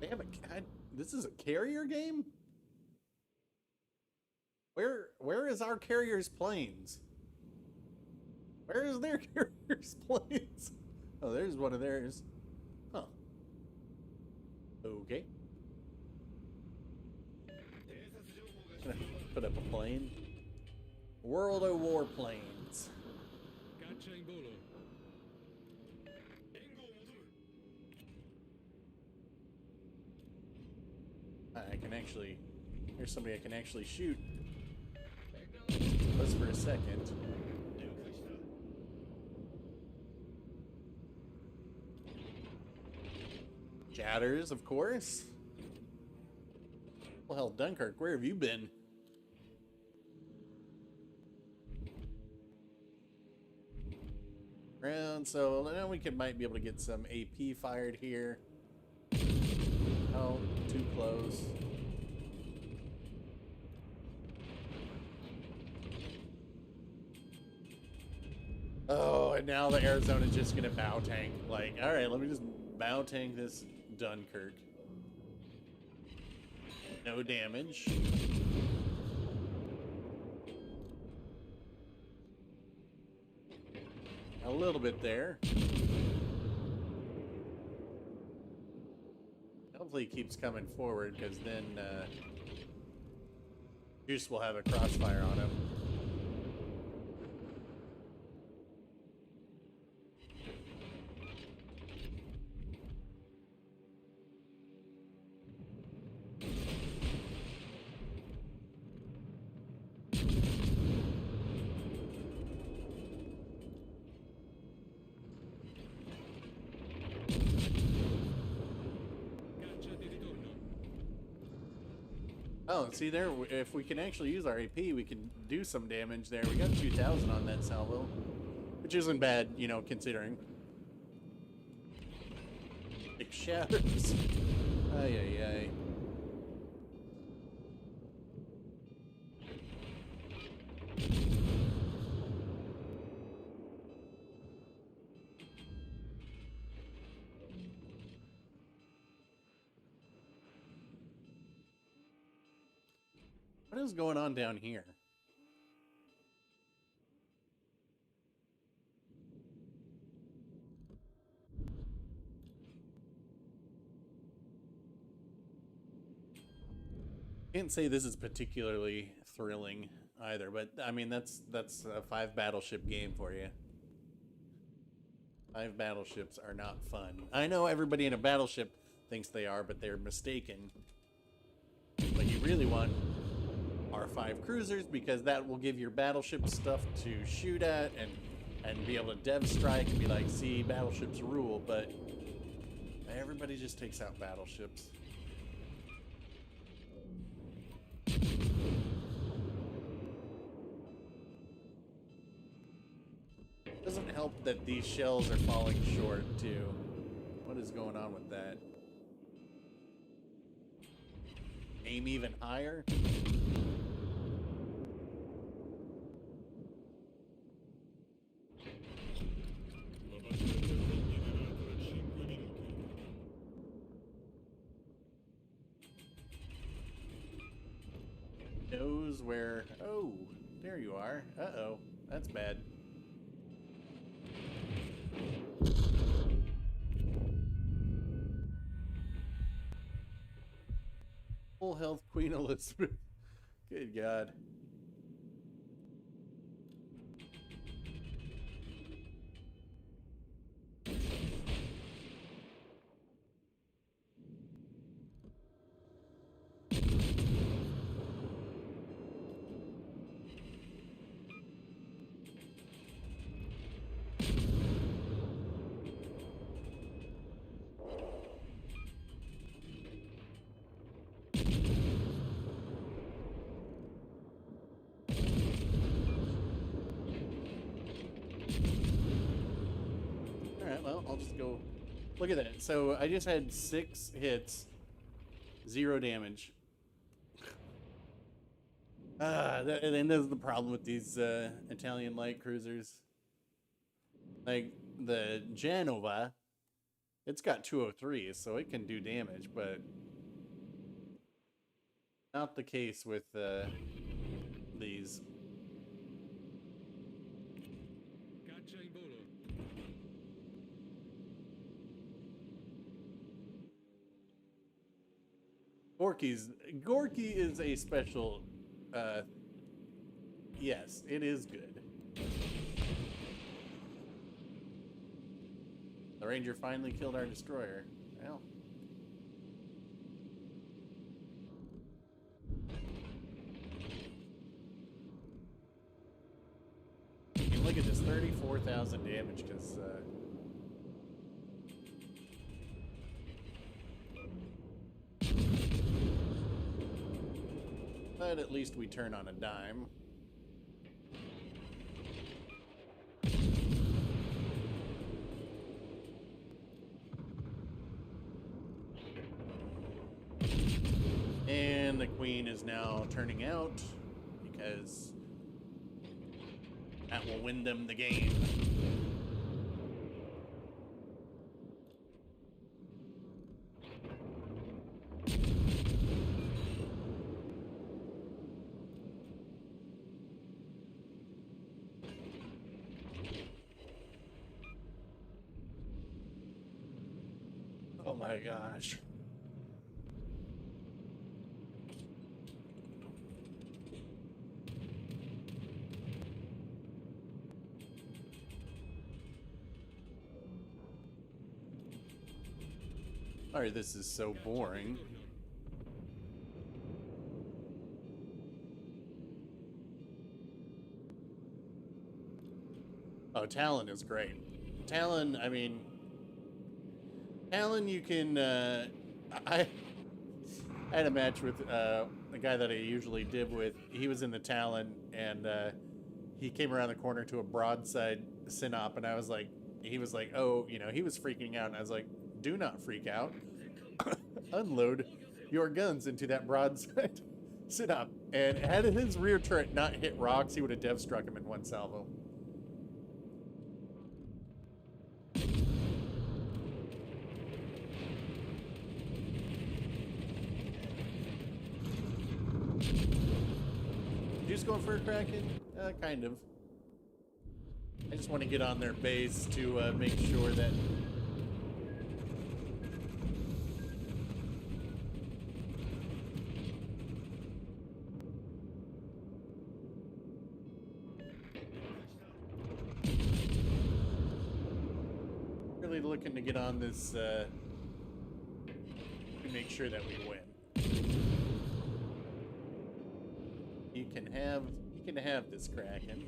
They have this is a carrier game? Where is our carrier's planes? Where is their carrier's planes? Oh, there's one of theirs. Huh. Okay. Gonna put up a plane. World of War planes. I can actually... Here's somebody I can actually shoot. Just for a second. Shatters, of course. Well, hell, Dunkirk, where have you been? Around, so now we might be able to get some AP fired here. Oh, too close. Oh, and now the Arizona's just gonna bow tank. Like, alright, let me just bow tank this Dunkirk. No damage. A little bit there. Hopefully he keeps coming forward, because then Juice will have a crossfire on him. Caccia di ritorno. Oh, see there, if we can actually use our AP, we can do some damage there. We got 2,000 on that salvo, which isn't bad, you know, considering. It shatters. Ay, ay, ay. What is going on down here? Can't say this is particularly thrilling either, but I mean that's a 5 battleship game for you. 5 battleships are not fun. I know everybody in a battleship thinks they are, but they're mistaken. But you really want our 5 cruisers, because that will give your battleship stuff to shoot at and be able to dev strike and be like, see, battleships rule, but everybody just takes out battleships. Doesn't help that these shells are falling short too. What is going on with that? Aim even higher? Knows where... Oh, there you are. Uh-oh. That's bad. Full health Queen Elizabeth. Good God. Well, I'll just go. Look at that. So I just had 6 hits, 0 damage. And that's the problem with these Italian light cruisers. Like the Genova, it's got 203, so it can do damage, but not the case with these. Caccia in volo. Gorky is a special, yes, it is good. The Ranger finally killed our destroyer. Well. You can look at this, 34,000 damage, because, but at least we turn on a dime. And the Queen is now turning out because that will win them the game. my gosh. Alright, this is so boring. Oh, Talon is great. Talon, I mean... Talon, you can... I had a match with a guy that I usually div with. He was in the Talon, and he came around the corner to a broadside synop, and I was like... He was like, oh, you know, he was freaking out, and I was like, do not freak out. Unload your guns into that broadside synop. And had his rear turret not hit rocks, he would have dev struck him in one salvo. Just going for a Kraken? Kind of. I just want to get on their base to make sure that... Really looking to get on this to make sure that we win. You can have this Kraken.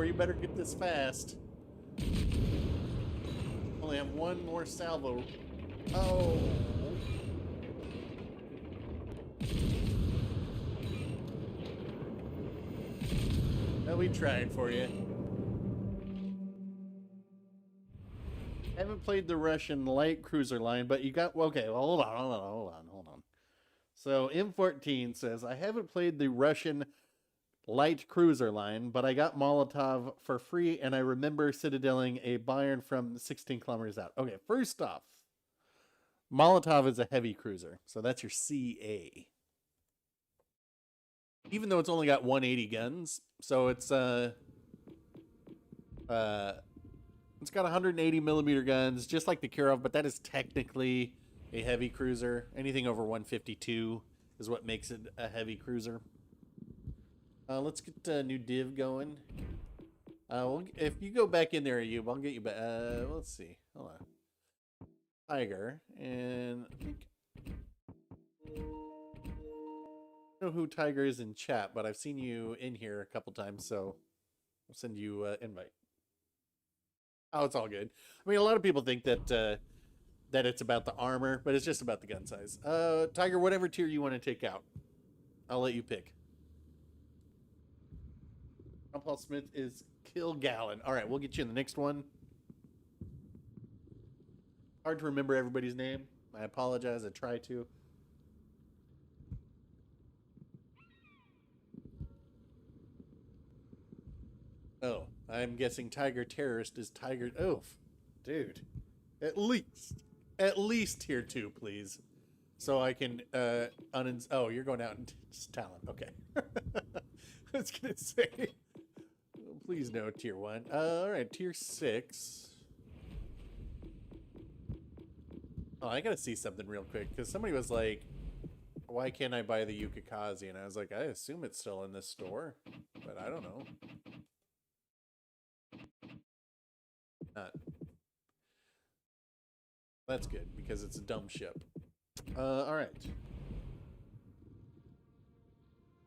You better get this fast. Only have one more salvo. Oh. Well, we tried for you. Haven't played the Russian light cruiser line, but you got... Okay, well, hold on. So, M14 says, I haven't played the Russian light cruiser line, but I got Molotov for free, and I remember citadeling a Bayern from 16 kilometers out. Okay, first off, Molotov is a heavy cruiser, so that's your CA. Even though it's only got 180 guns, so it's got 180 millimeter guns, just like the Kirov, but that is technically a heavy cruiser. Anything over 152 is what makes it a heavy cruiser. Let's get a new div going. If you go back in there, Ayub, I'll get you back. Let's see. Hold on. Tiger, and I think I don't know who Tiger is in chat, but I've seen you in here a couple times, so I'll send you an invite. Oh, it's all good. I mean, a lot of people think that that it's about the armor, but it's just about the gun size. Tiger, whatever tier you want to take out, I'll let you pick. Paul Smith is Kill Gallon. All right, we'll get you in the next one. Hard to remember everybody's name. I apologize. I try to. Oh, I'm guessing Tiger Terrorist is Tiger. Oh, dude. At least tier 2, please. So I can oh, you're going out into talent. Okay. I was gonna say. Please no tier 1. All right, tier 6. Oh, I gotta see something real quick because somebody was like, "Why can't I buy the Yukikaze?" And I was like, "I assume it's still in this store, but I don't know." Not. That's good because it's a dumb ship. All right.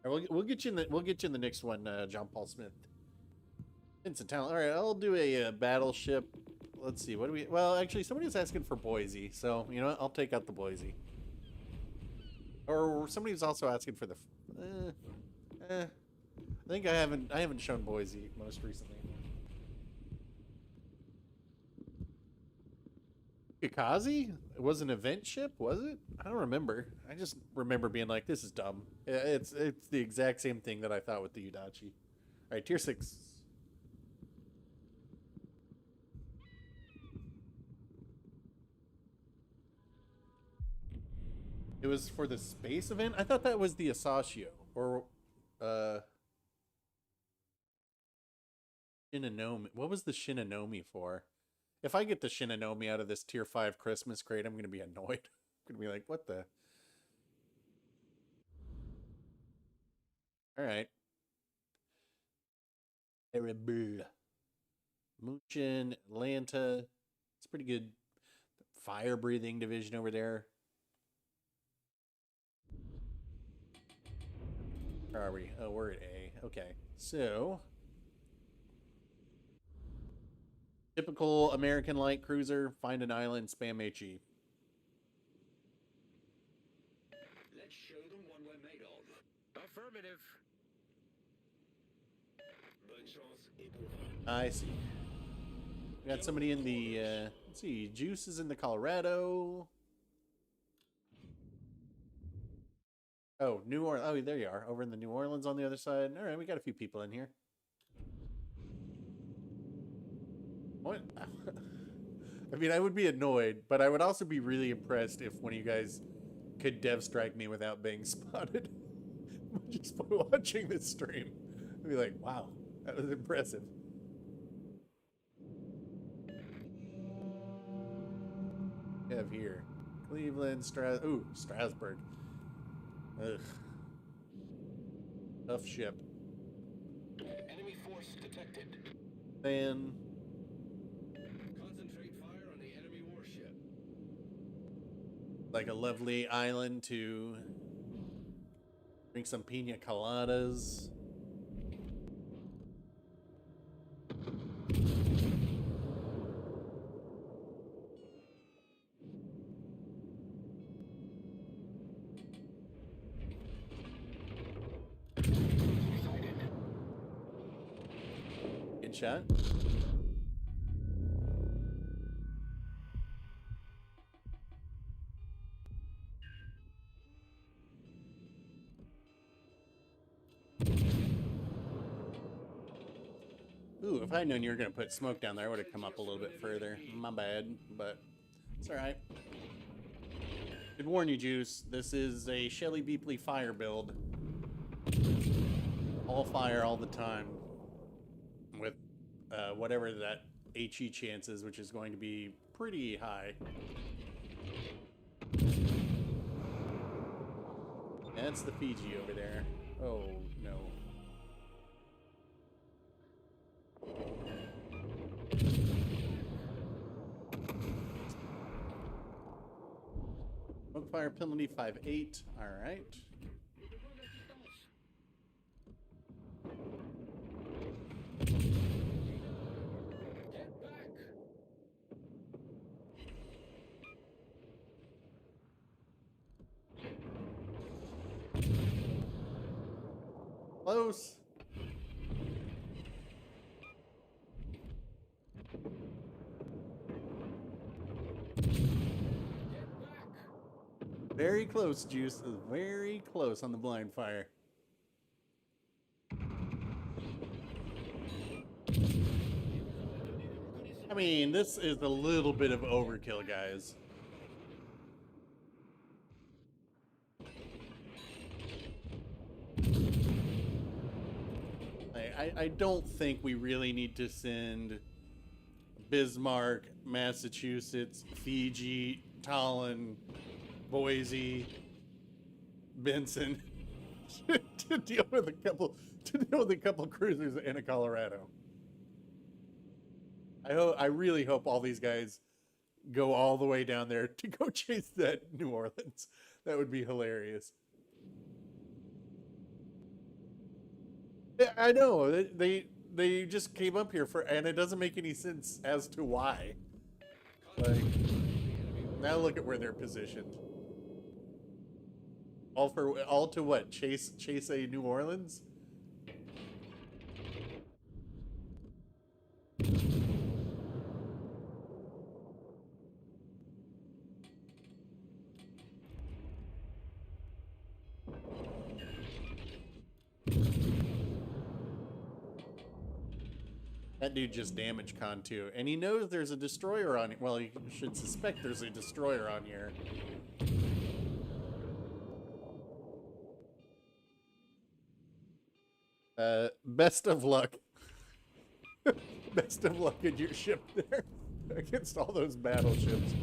We'll get you in the next one, John Paul Smith. Instant talent. All right, I'll do a battleship. Let's see. What do we? Well, actually, somebody was asking for Boise, so you know what? I'll take out the Boise. Or somebody was also asking for the. I think I haven't shown Boise most recently. Kikaze? It was an event ship, was it? I don't remember. I just remember being like, "This is dumb." It's the exact same thing that I thought with the Udachi. All right, tier 6. It was for the space event? I thought that was the Asashio. Or, Shinanomi. What was the Shinanomi for? If I get the Shinanomi out of this tier 5 Christmas crate, I'm going to be annoyed. I'm going to be like, what the? Alright. Erebor. Munchin, Atlanta. It's pretty good fire-breathing division over there. Where are we? Oh, we're at A. Okay. So, typical American light cruiser. Find an island, spam HE. Let's show them what we're made of. Affirmative. Bonne chance et bon vent. I see. We got somebody in the, let's see, Juice is in the Colorado. Oh, New Orleans. Oh, there you are. Over in the New Orleans on the other side. All right, we got a few people in here. What? I mean, I would be annoyed, but I would also be really impressed if one of you guys could dev strike me without being spotted. Just by watching this stream. I'd be like, wow, that was impressive. We have here Cleveland, Strasbourg. Ugh. Tough ship. Enemy force detected. Then Concentrate fire on the enemy warship. like a lovely island to drink some pina coladas. Good shot. Ooh, if I'd known you were going to put smoke down there, I would have come up a little bit further. My bad, but it's alright. Did warn you, Juice. This is a Shelly Beepley fire build. All fire all the time. With whatever that HE chance is, which is going to be pretty high. That's the Fiji over there. Oh, no. Smoke fire penalty 5-8. All right. Get back. Close. Very close, Juice. Very close on the blind fire. I mean, this is a little bit of overkill, guys. I don't think we really need to send Bismarck, Massachusetts, Fiji, Tallinn, Boise, Benson to deal with a couple cruisers in a Colorado. I really hope all these guys go all the way down there to go chase that New Orleans. That would be hilarious. Yeah, I know they just came up here and it doesn't make any sense as to why. Like, now look at where they're positioned. All to what? Chase a New Orleans? That dude just damaged Con 2. And he knows there's a destroyer on it. Well, you should suspect there's a destroyer on here. Best of luck. Best of luck in your ship there against all those battleships.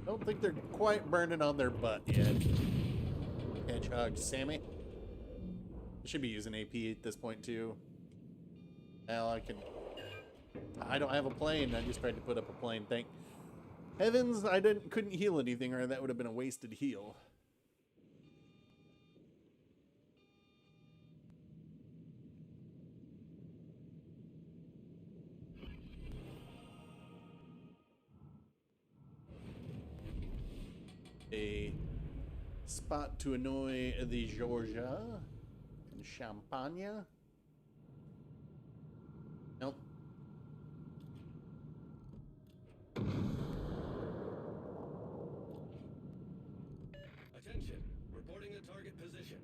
Don't think they're quite burning on their butt yet. Hedgehog Sammy. I should be using AP at this point too. Now I don't have a plane. I just tried to put up a plane. Thank heavens I couldn't heal anything, or that would have been a wasted heal. A spot to annoy the Georgia and Champagne. Nope. Attention. Reporting a target position.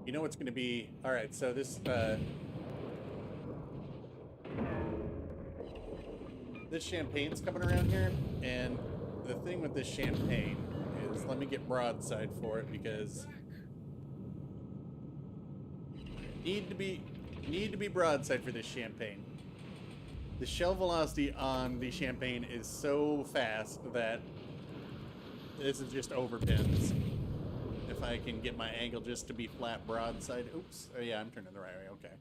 You know what's going to be... Alright, so this... this champagne's coming around here, and the thing with this champagne is, let me get broadside for it, because need to be broadside for this champagne. The shell velocity on the champagne is so fast that this is just overpins. If I can get my angle just to be flat broadside. Oops. Oh yeah, I'm turning the right way. Okay.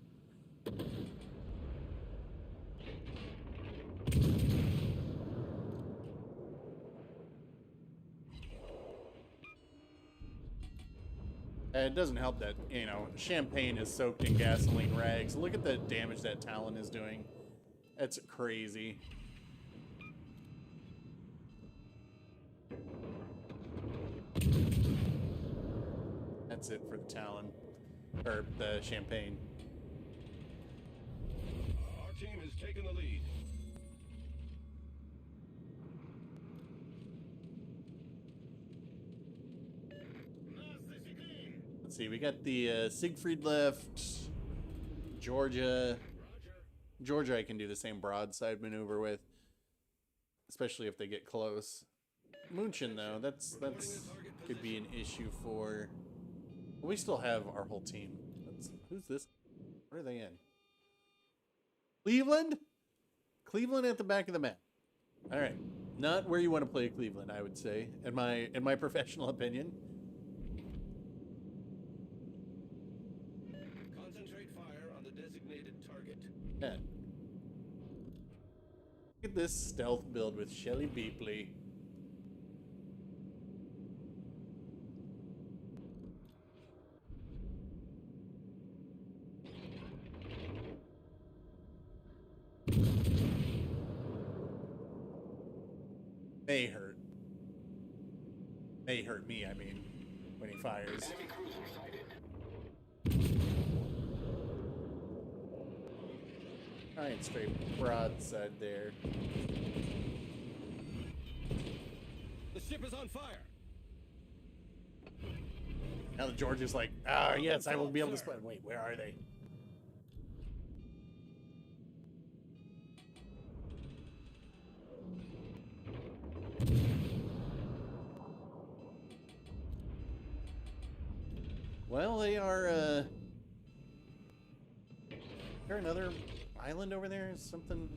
It doesn't help that, you know, champagne is soaked in gasoline rags. Look at the damage that Talon is doing. That's crazy. That's it for the Talon. Or the champagne. Our team has taken the lead. Let's see, we got the Siegfried left. Georgia. Georgia I can do the same broadside maneuver with. Especially if they get close. Munchen though, that's could be an issue for... We still have our whole team. Who's this? Where are they in? Cleveland? Cleveland at the back of the map. Alright. Not where you want to play Cleveland, I would say, in my professional opinion. Concentrate fire on the designated target. Yeah. Look at this stealth build with Shelly Beepley. May hurt. May hurt me, I mean, when he fires. Enemy cruiser sighted. Try and straight broadside there. The ship is on fire. Now the George is like, ah, yes, I will be able to split. Wait, where are they? Well, they are, is there another island over there? Something...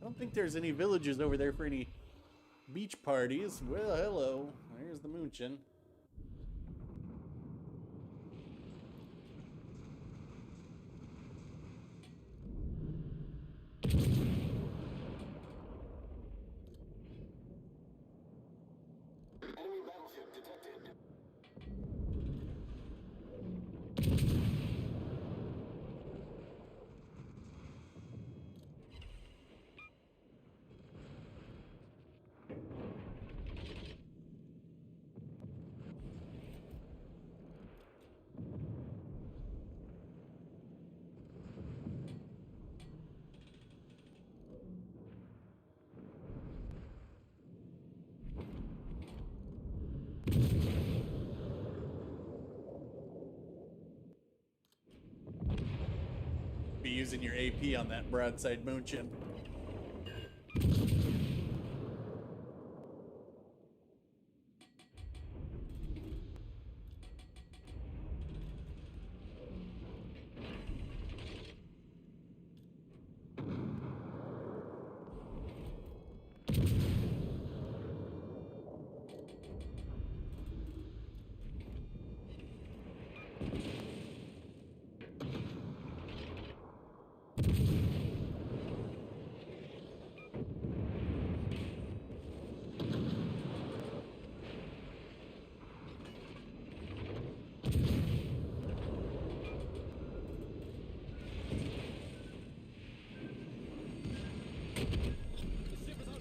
I don't think there's any villages over there for any beach parties. Well, hello. There's the Munchen. Enemy battleship detected. Be using your AP on that broadside moonship.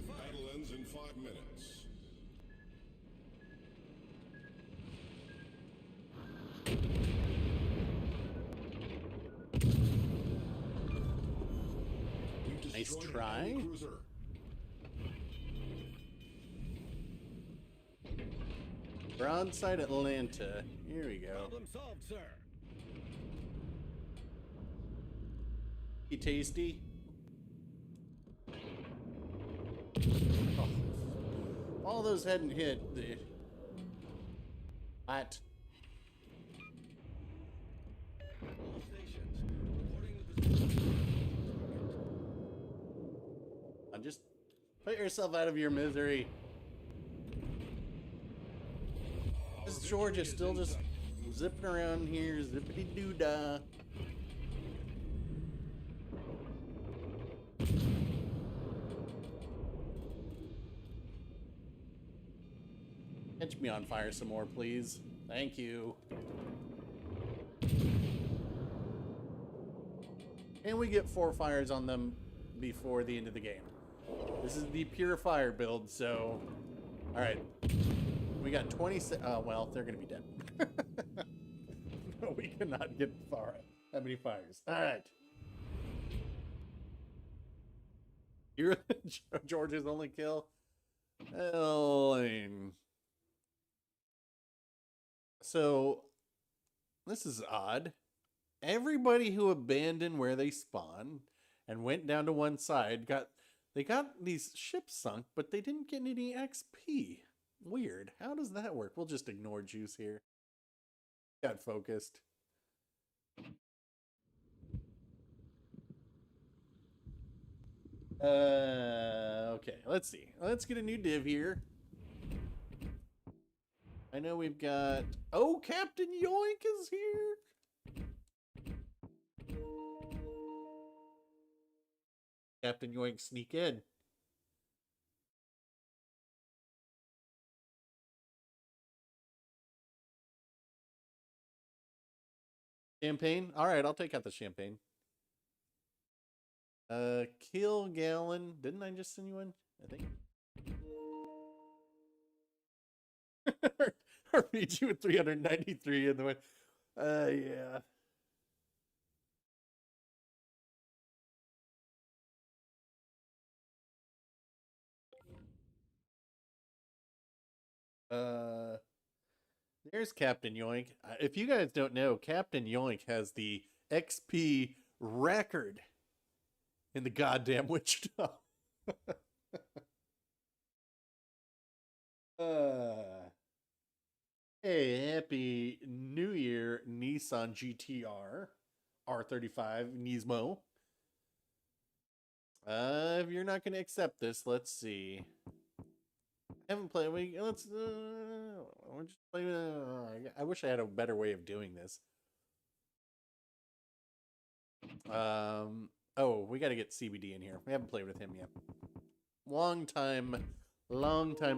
Battle ends in 5 minutes. We've Nice destroyed an try. enemy cruiser. Broadside Atlanta. Here we go. Problem solved, sir. Be tasty. Oh. All those hadn't hit the. What? All stations. Reporting the position. Just put yourself out of your misery. This George is still just zipping around here, zippity doo dah. Catch me on fire some more, please. Thank you. And we get 4 fires on them before the end of the game. This is the pure fire build, so... Alright. We got 26... Oh, well, they're gonna be dead. No, we cannot get far. That many fires. Alright. You're George's only kill? Lame. So, this is odd. Everybody who abandoned where they spawned and went down to one side got these ships sunk, but they didn't get any XP. Weird. How does that work? We'll just ignore Juice here. Got focused. Okay, let's see. Let's get a new div here. I know we've got... Oh, Captain Yoink is here! Captain Yoink, sneak in. Champagne? Alright, I'll take out the champagne. Kill Gallon. Didn't I just send you one? I think. RPG with 393 in the way. Yeah. There's Captain Yoink. If you guys don't know, Captain Yoink has the XP record in the goddamn Wichita. Hey, happy New Year, Nissan GTR R35 Nismo. If you're not going to accept this, let's see. I haven't played. Let's. We're just playing. I wish I had a better way of doing this. Oh, we got to get CBD in here. We haven't played with him yet. Long time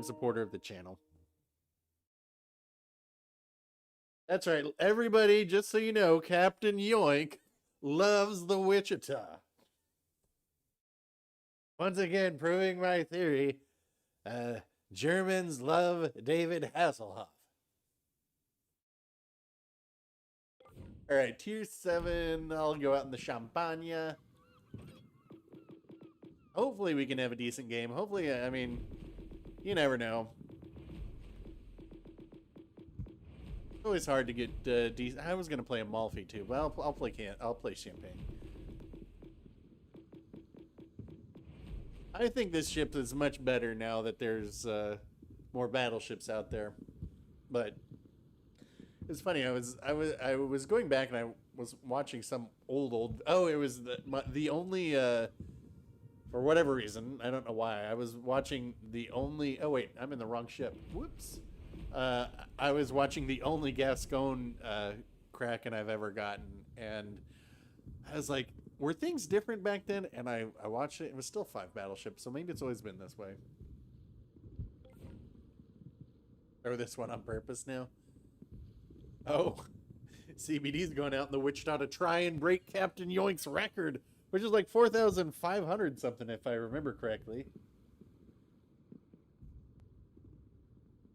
supporter of the channel. That's right, everybody. Just so you know, Captain Yoink loves the Wichita. Once again, proving my theory. Germans love David Hasselhoff. All right, tier 7. I'll go out in the Champagne. Hopefully we can have a decent game. Hopefully, I mean, you never know. It's always hard to get decent. I was gonna play Amalfi too, but I'll play Champagne. I think this ship is much better now that there's more battleships out there. But it's funny. I was going back and I was watching some old. Oh, it was the only for whatever reason, I don't know why. I was watching the only. Oh wait, I'm in the wrong ship. Whoops. I was watching the only Gascon Kraken I've ever gotten, and I was like, were things different back then? And I watched it. It was still 5 battleships, so maybe it's always been this way. Or this one on purpose now. Oh, CBD's going out in the Wichita to try and break Captain Yoink's record, which is like 4,500 something, if I remember correctly.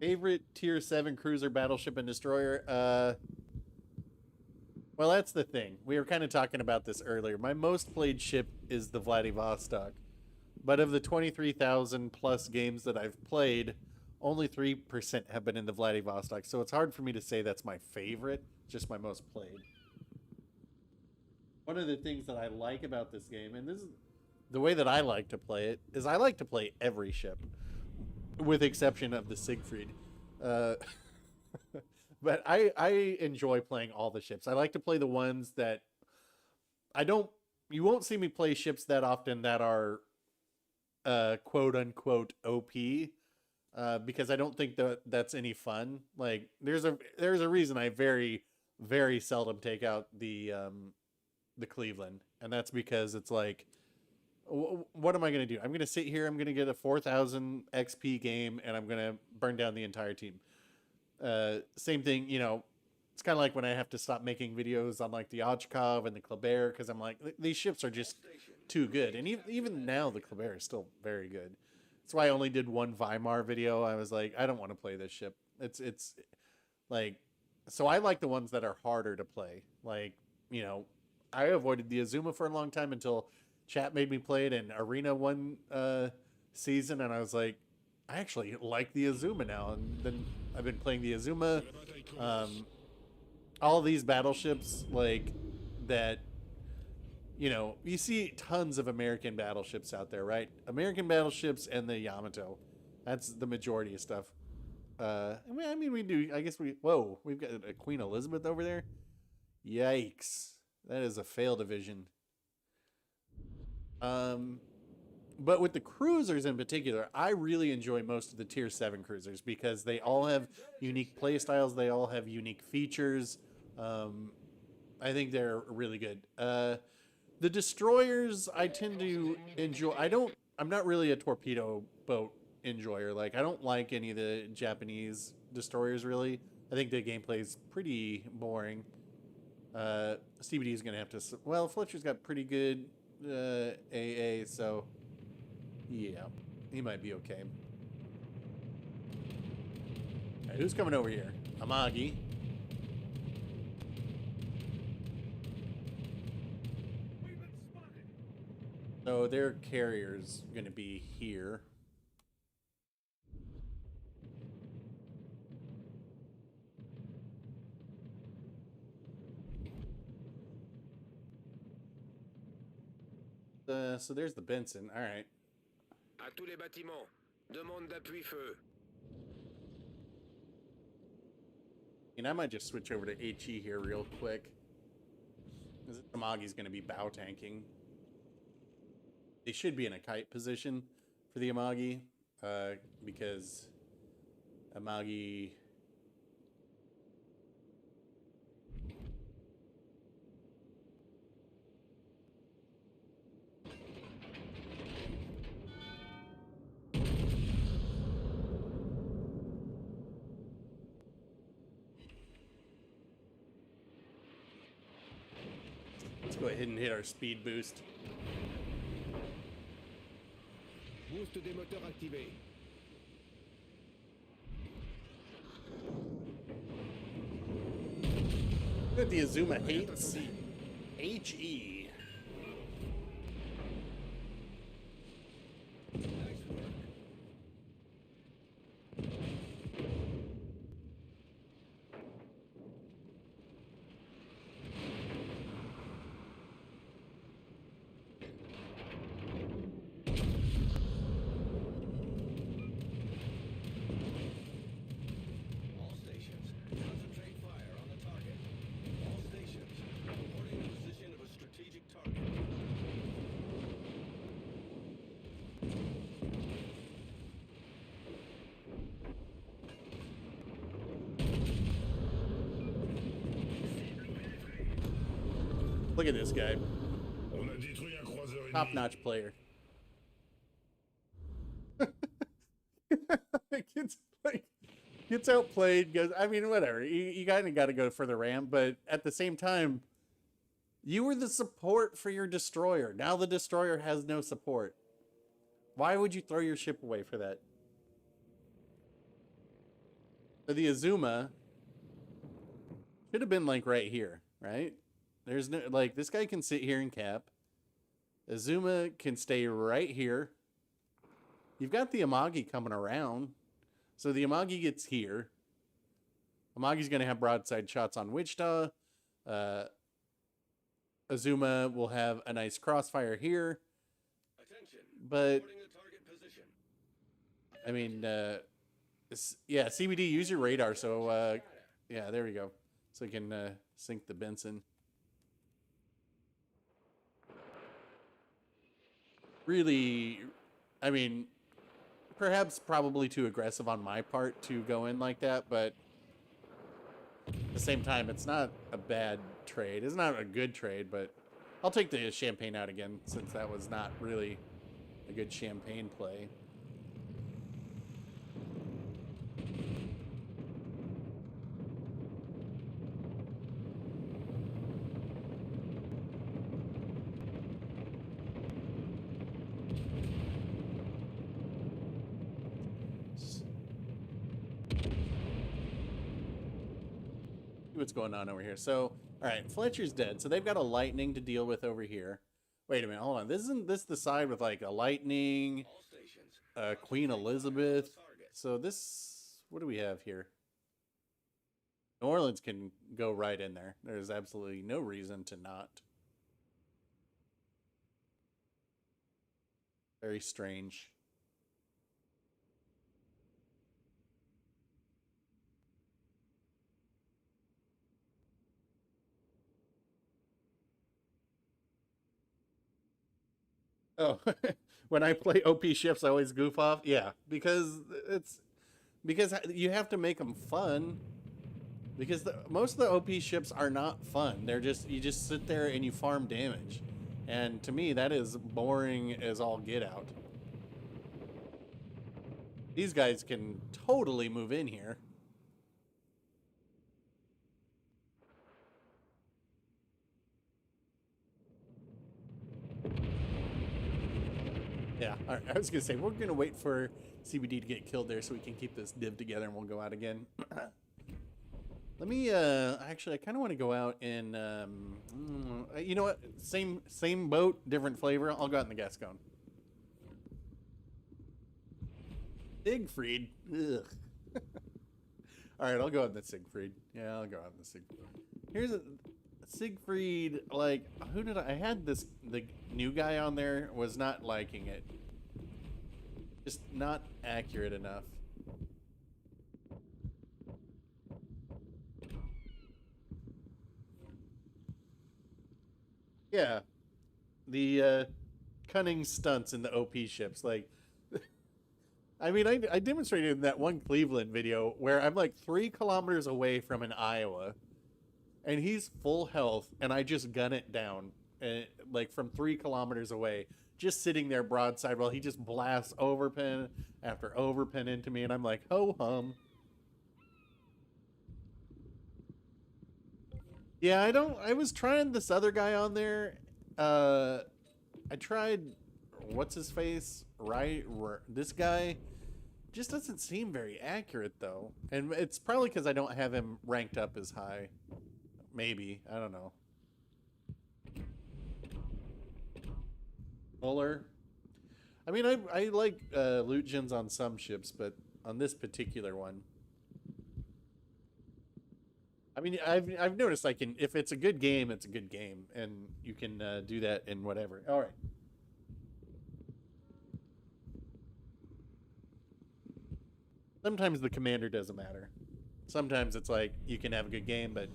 Favorite Tier 7 cruiser, battleship, and destroyer? Well, that's the thing. We were kind of talking about this earlier. My most played ship is the Vladivostok. But of the 23,000 plus games that I've played, only 3% have been in the Vladivostok. So it's hard for me to say that's my favorite, just my most played. One of the things that I like about this game, and this is the way that I like to play it, is I like to play every ship, with exception of the Siegfried. But I enjoy playing all the ships. I like to play the ones that you won't see me play ships that often that are quote unquote OP, because I don't think that that's any fun. Like there's a reason I very, very seldom take out the Cleveland, and that's because it's like, what am I going to do? I'm going to sit here, I'm going to get a 4,000 XP game, and I'm going to burn down the entire team. Same thing, you know, it's kind of like when I have to stop making videos on like the Ochkov and the Kleber, because I'm like, these ships are just too good. And even now the Kleber is still very good. That's why I only did one Weimar video. I was like, I don't want to play this ship. It's like, so I like the ones that are harder to play. Like, you know, I avoided the Azuma for a long time until chat made me play it in Arena one season, and I was like, I actually like the Azuma now. And then I've been playing the Azuma. All these battleships, like, that, you know, you see tons of American battleships out there, right? American battleships and the Yamato. That's the majority of stuff. I mean, we do, I guess whoa, we've got a Queen Elizabeth over there. Yikes. That is a fail division. But with the cruisers in particular, I really enjoy most of the Tier 7 cruisers because they all have unique play styles. They all have unique features. I think they're really good. The destroyers, I tend to enjoy. I'm not really a torpedo boat enjoyer. Like, I don't like any of the Japanese destroyers, really. I think the gameplay is pretty boring. CBD is going to have to... Well, Fletcher's got pretty good AA, so... Yeah, he might be okay. All right, who's coming over here? Amagi. So their carrier's going to be here. So there's the Benson. All right. À tous les bâtiments, demande d'appui-feu. And I might just switch over to HE here real quick. Amagi's going to be bow tanking. They should be in a kite position for the Amagi, because Amagi... Let's go ahead and hit our speed boost. Boost des moteurs activé. That the Azuma hates HE. Look at this guy. On a détruit un croiseur ennemi. Top-notch player. Gets outplayed. Goes. I mean, whatever. You kind of got to go for the ram, but at the same time, you were the support for your destroyer. Now the destroyer has no support. Why would you throw your ship away for that? So the Azuma should have been like right here, right? There's no like this guy can sit here and cap. Azuma can stay right here. You've got the Amagi coming around. So the Amagi gets here. Amagi's going to have broadside shots on Wichita. Azuma will have a nice crossfire here. Attention. But, Reporting a target position. I mean, yeah, CBD, use your radar. So, yeah, there we go. So you can sink the Benson. Really, I mean, perhaps probably too aggressive on my part to go in like that, but at the same time, it's not a bad trade. It's not a good trade, but I'll take the champagne out again since that was not really a good champagne play. What's going on over here? So, all right, Fletcher's dead. So they've got a lightning to deal with over here. Wait a minute, hold on. Isn't this the side with like a lightning, All stations. Queen Elizabeth? So this, what do we have here? New Orleans can go right in there. There's absolutely no reason to not. Very strange. Oh, when I play OP ships, I always goof off. Yeah, because you have to make them fun. Because most of the OP ships are not fun. They're just you just sit there and you farm damage, and to me that is boring as all get out. These guys can totally move in here. Yeah, all right, I was gonna say we're gonna wait for CBD to get killed there so we can keep this div together and we'll go out again. Let me actually I kind of want to go out and you know what? Same boat, different flavor. I'll go out in the Gascon. Siegfried. Ugh. All right, I'll go out in the Siegfried. Yeah, I'll go out in the Siegfried. Here's a Siegfried, like, who did I had the new guy on there, was not liking it. Just not accurate enough. Yeah. The cunning stunts in the OP ships, like, I mean, I demonstrated in that one Cleveland video where I'm like 3 kilometers away from an Iowa. And he's full health, and I just gun it down, like from 3 kilometers away, just sitting there broadside while he just blasts overpin after overpin into me, and I'm like, ho hum. Yeah, I was trying this other guy on there. I tried, what's his face? Right, this guy just doesn't seem very accurate though, and it's probably because I don't have him ranked up as high. Maybe. I don't know. Muller. I mean, I like loot gens on some ships, but on this particular one, I mean, I've noticed I can, if it's a good game, it's a good game, and you can do that in whatever. All right. Sometimes the commander doesn't matter. Sometimes it's like you can have a good game, but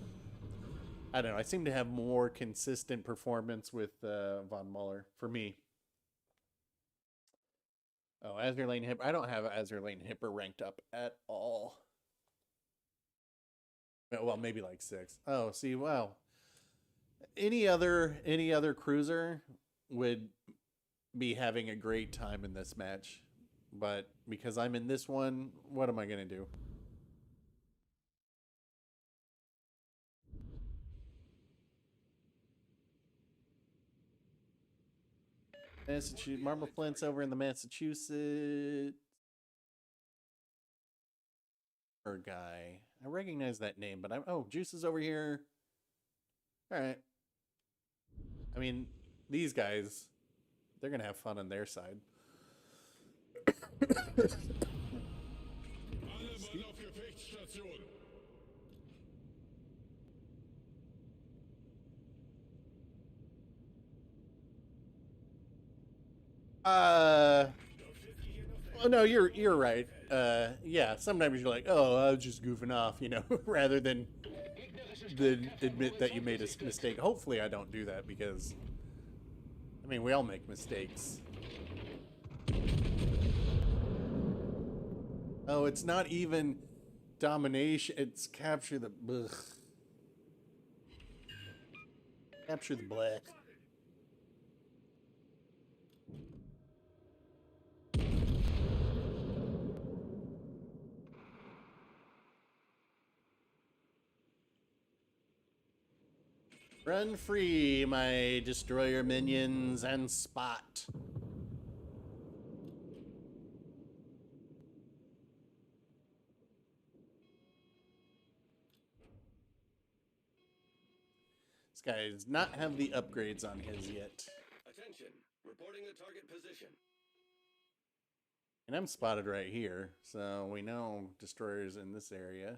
I don't know. I seem to have more consistent performance with Von Muller for me. Oh, Azure Lane Hipper. I don't have Azure Lane Hipper ranked up at all. Well, maybe like 6. Oh, see, wow. Any other cruiser would be having a great time in this match, but because I'm in this one, what am I gonna do? Massachusetts, Marble Flint's over in the Massachusetts. Or guy. I recognize that name, but oh, Juice is over here. All right. I mean, these guys, they're gonna have fun on their side. Alle Mann auf Gefechtsstation. Oh no, you're right. Yeah, sometimes you're like, oh, I was just goofing off, you know, rather than admit that you made a mistake. Hopefully, I don't do that because, I mean, we all make mistakes. Oh, it's not even domination. It's capture the. Ugh. Capture the black. Run free, my destroyer minions, and spot. This guy does not have the upgrades on his yet. Attention. Reporting a target position. And I'm spotted right here, so we know destroyers in this area.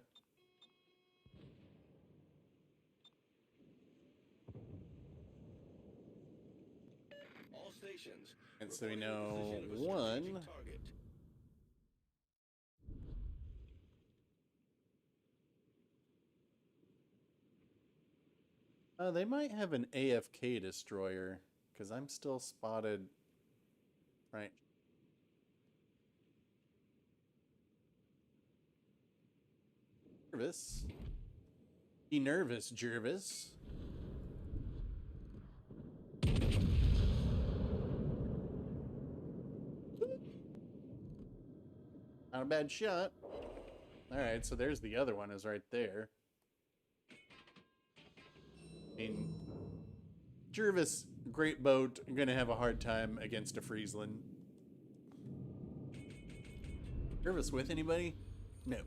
All stations. And so we reporting know position of a one. strategic target. They might have an AFK destroyer, because I'm still spotted. Right. Jervis. Be nervous, Jervis. Not a bad shot. Alright, so there's the other one, is right there. I mean, Jervis, great boat, gonna have a hard time against a Friesland. Jervis with anybody? No.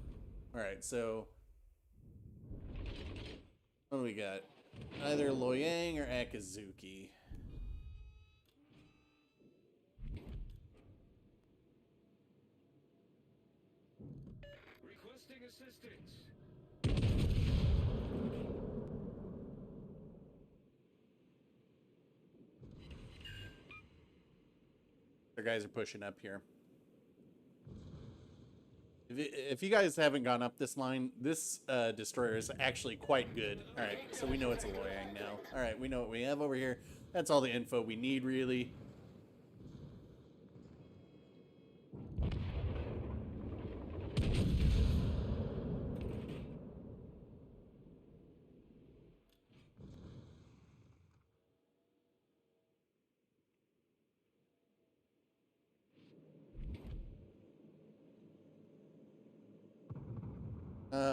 Alright, so what do we got? Either Loyang or Akazuki. Requesting assistance. Their guys are pushing up here. If you guys haven't gone up this line, this destroyer is actually quite good. All right, so we know it's a Loyang now. All right, we know what we have over here. That's all the info we need, really.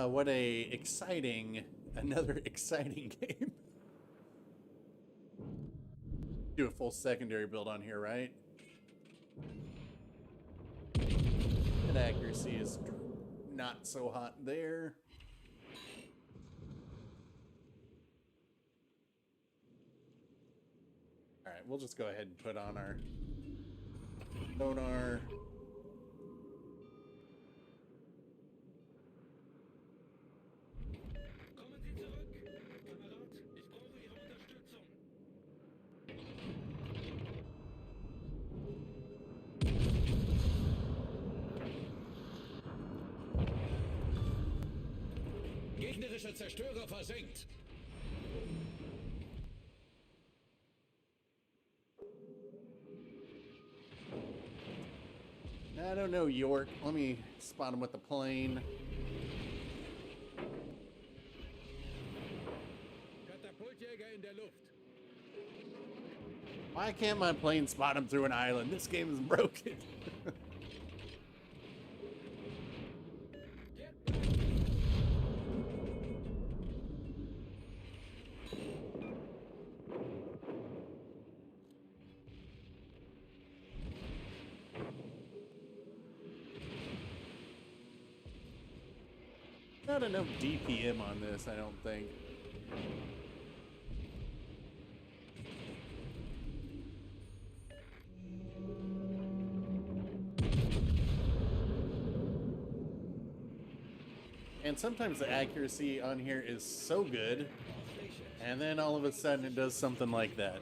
What a another exciting game. Do a full secondary build on here, right? And accuracy is not so hot there. All right, we'll just go ahead and put on our sonar. Kommen Sie zurück. Kamerad, ich brauche Ihre Unterstützung. Gegnerischer Zerstörer versenkt. I don't know, York. Let me spot him with the plane. Katapultjäger in der Luft. Why can't my plane spot him through an island? This game is broken. Not enough DPM on this, I don't think. And sometimes the accuracy on here is so good, and then all of a sudden it does something like that.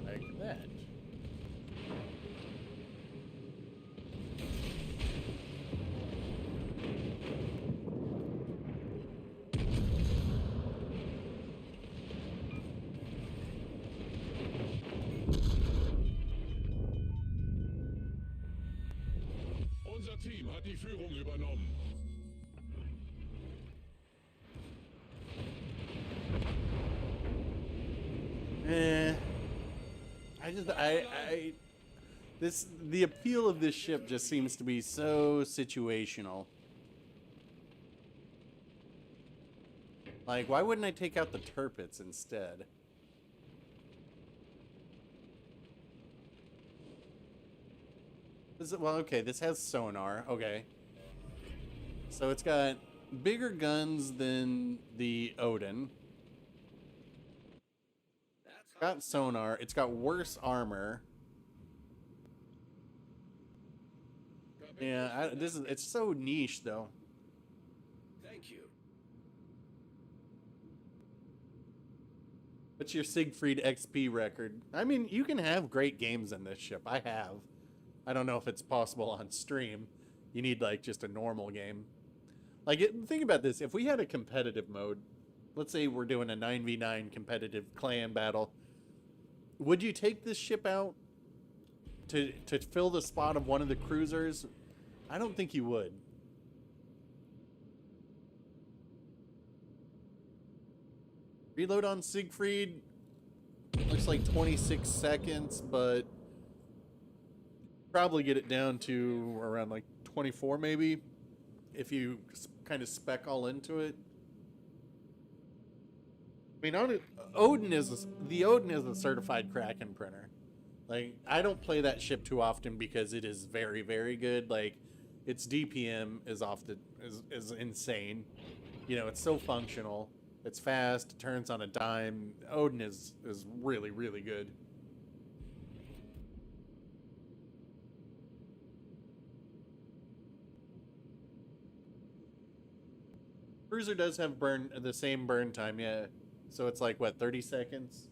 Like that. Unser Team hat die Führung übernommen. The appeal of this ship just seems to be so situational. Like, why wouldn't I take out the turpits instead? Well, okay, this has sonar. Okay. So it's got bigger guns than the Odin. It's got sonar. It's got worse armor. Yeah, it's so niche though. Thank you. What's your Siegfried XP record? I mean, you can have great games in this ship. I have. I don't know if it's possible on stream. You need like just a normal game. Like, think about this. If we had a competitive mode, let's say we're doing a 9v9 competitive clan battle, would you take this ship out to fill the spot of one of the cruisers? I don't think you would. Reload on Siegfried looks like 26 seconds, but probably get it down to around like 24 maybe if you kind of spec all into it. I mean, the Odin is a certified Kraken printer. Like, I don't play that ship too often because it is very, very good. Like, its DPM is insane. You know, it's so functional. It's fast. It turns on a dime. Odin is really, really good. Cruiser does have the same burn time, yeah. So it's like, what, 30 seconds?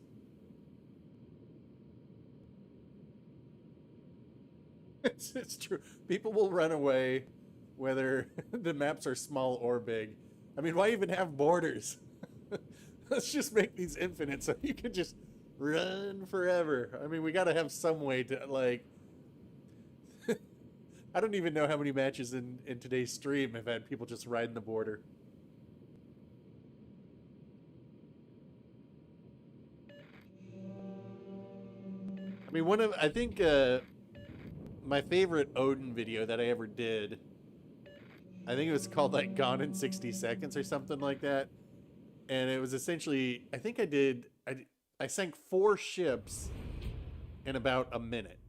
It's true. People will run away whether the maps are small or big. I mean, why even have borders? Let's just make these infinite so you can just run forever. I mean, we got to have some way to, like... I don't even know how many matches in today's stream have had people just riding the border. I mean, I think my favorite Odin video that I ever did, I think it was called like Gone in 60 Seconds or something like that. And it was essentially, I think I sank 4 ships in about a minute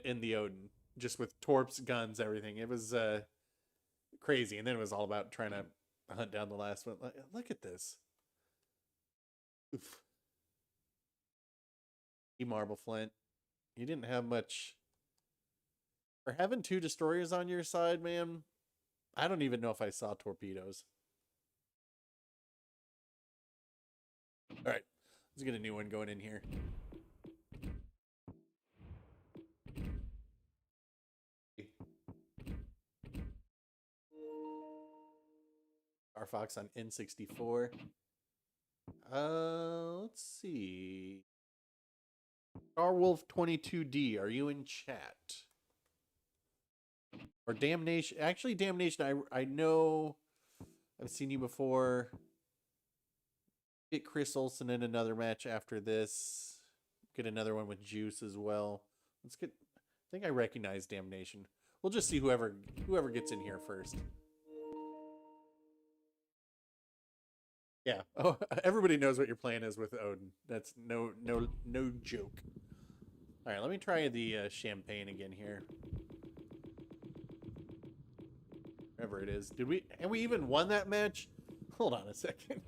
in the Odin, just with torps, guns, everything. It was crazy. And then it was all about trying to hunt down the last one. Look at this. Oof. Marble Flint, you didn't have much. For having 2 destroyers on your side, man, I don't even know if I saw torpedoes. All right, let's get a new one going in here. Star Fox on N64. Let's see. Starwolf 22D, are you in chat? Or Damnation? Actually, Damnation, I know I've seen you before. Get Chris Olsen in another match after this. Get another one with Juice as well. Let's get. I think I recognize Damnation. We'll just see whoever gets in here first. Yeah. Oh, everybody knows what your plan is with Odin. That's no joke. All right, let me try the champagne again here. Whatever it is. Did we even won that match? Hold on a second.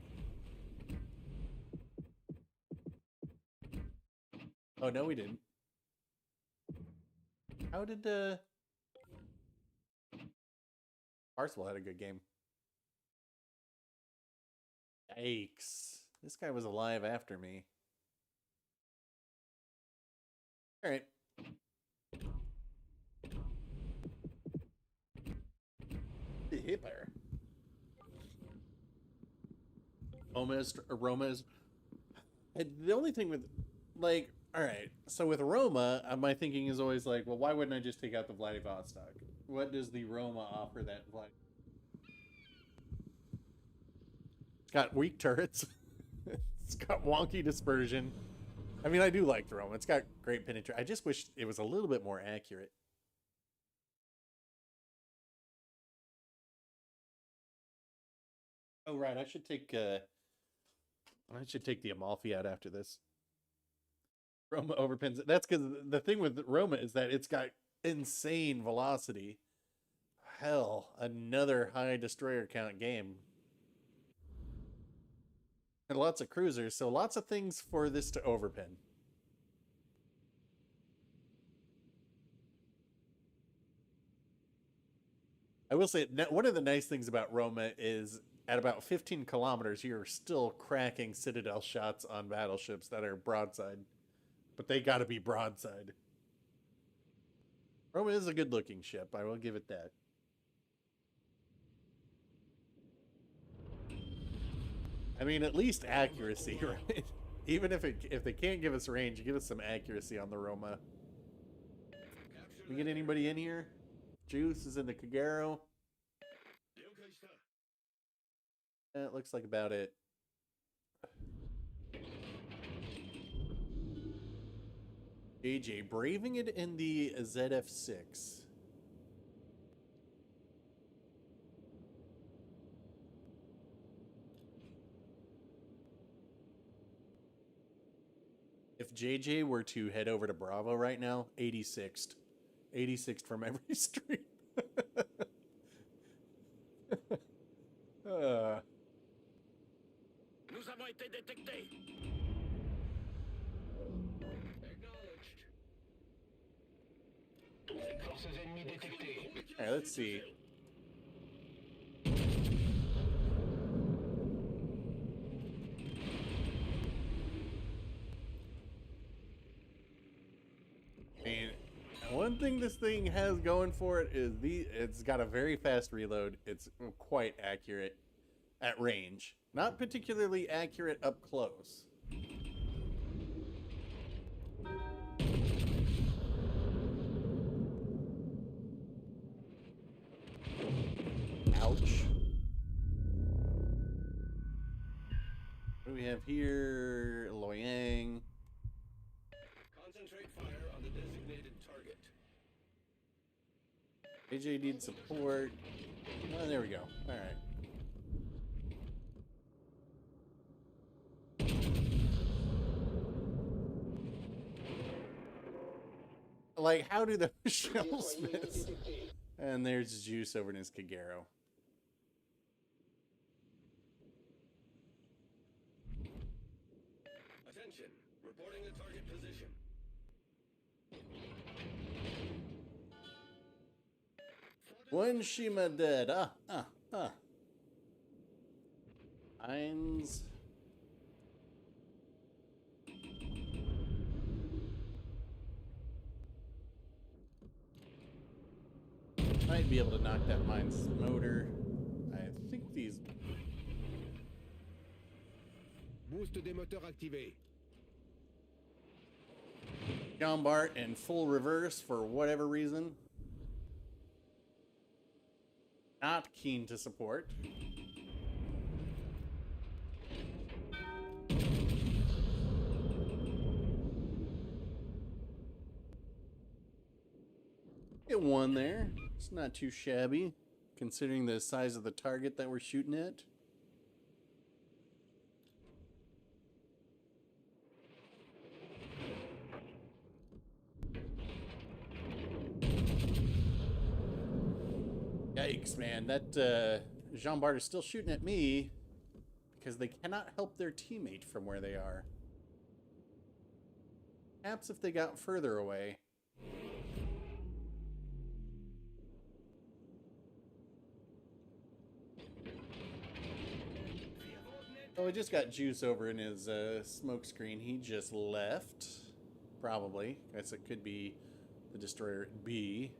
Oh no, we didn't. How did Parsifal had a good game. Yikes. This guy was alive after me. All right. The Hitler. Roma's. The only thing with, like, all right, so with Roma, my thinking is always like, well, why wouldn't I just take out the Vladivostok? What does the Roma offer that Vlad? It's got weak turrets. It's got wonky dispersion. I mean, I do like the Roma. It's got great penetration. I just wish it was a little bit more accurate. Oh, right. I should take the Amalfi out after this. Roma overpins it. That's because the thing with Roma is that it's got insane velocity. Hell, another high destroyer count game. And lots of cruisers, so lots of things for this to overpin. I will say, one of the nice things about Roma is at about 15 kilometers, you're still cracking Citadel shots on battleships that are broadside. But they gotta be broadside. Roma is a good-looking ship, I will give it that. I mean, at least accuracy, right? Even if they can't give us range, give us some accuracy on the Roma. We get anybody in here? Juice is in the Kagero. It looks like about it. AJ braving it in the ZF6. If JJ were to head over to Bravo right now, 86th. 86th from every stream. Nous avons été détectés. Forces ennemies détectées. All right, let's see. I mean, one thing this thing has going for it is it's got a very fast reload. It's quite accurate at range. Not particularly accurate up close. Ouch. What do we have here? Loyang. Concentrate fire on the designated target. AJ needs support. Oh, there we go. All right. Like, how do the shells miss? And there's Juice over in his Kagero. Attention, reporting the target position. One Shima dead. Heinz. Might be able to knock that mine's motor. I think these. Boost des moteurs activé. John Bart in full reverse for whatever reason. Not keen to support. Get one there. It's not too shabby, considering the size of the target that we're shooting at. Yikes, man. That Jean Bart is still shooting at me because they cannot help their teammate from where they are. Perhaps if they got further away. Oh, we just got Juice over in his smoke screen. He just left. Probably. Guess it could be the destroyer at B.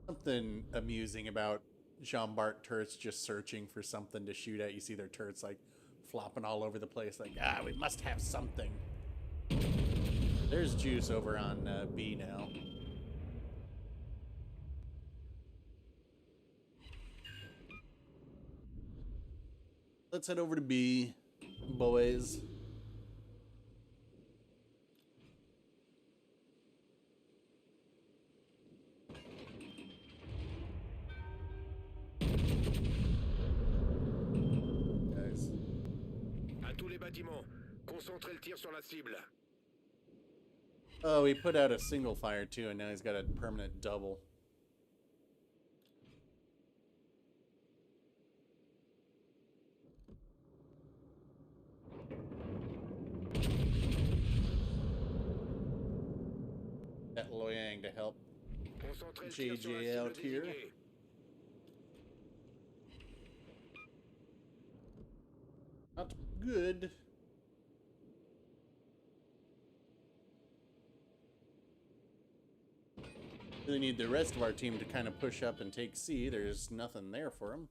Something amusing about Jean Bart turrets just searching for something to shoot at. You see their turrets like flopping all over the place, like, we must have something. There's Juice over on B now. Let's head over to B, boys. Guys. À tous les bâtiments, concentrez le tir sur la cible. Oh, he put out a single fire too, and now he's got a permanent double. Got Loyang to help Concentrez le tir sur la JJ cible out here. désignée. Not good. Really need the rest of our team to kind of push up and take C. There's nothing there for them.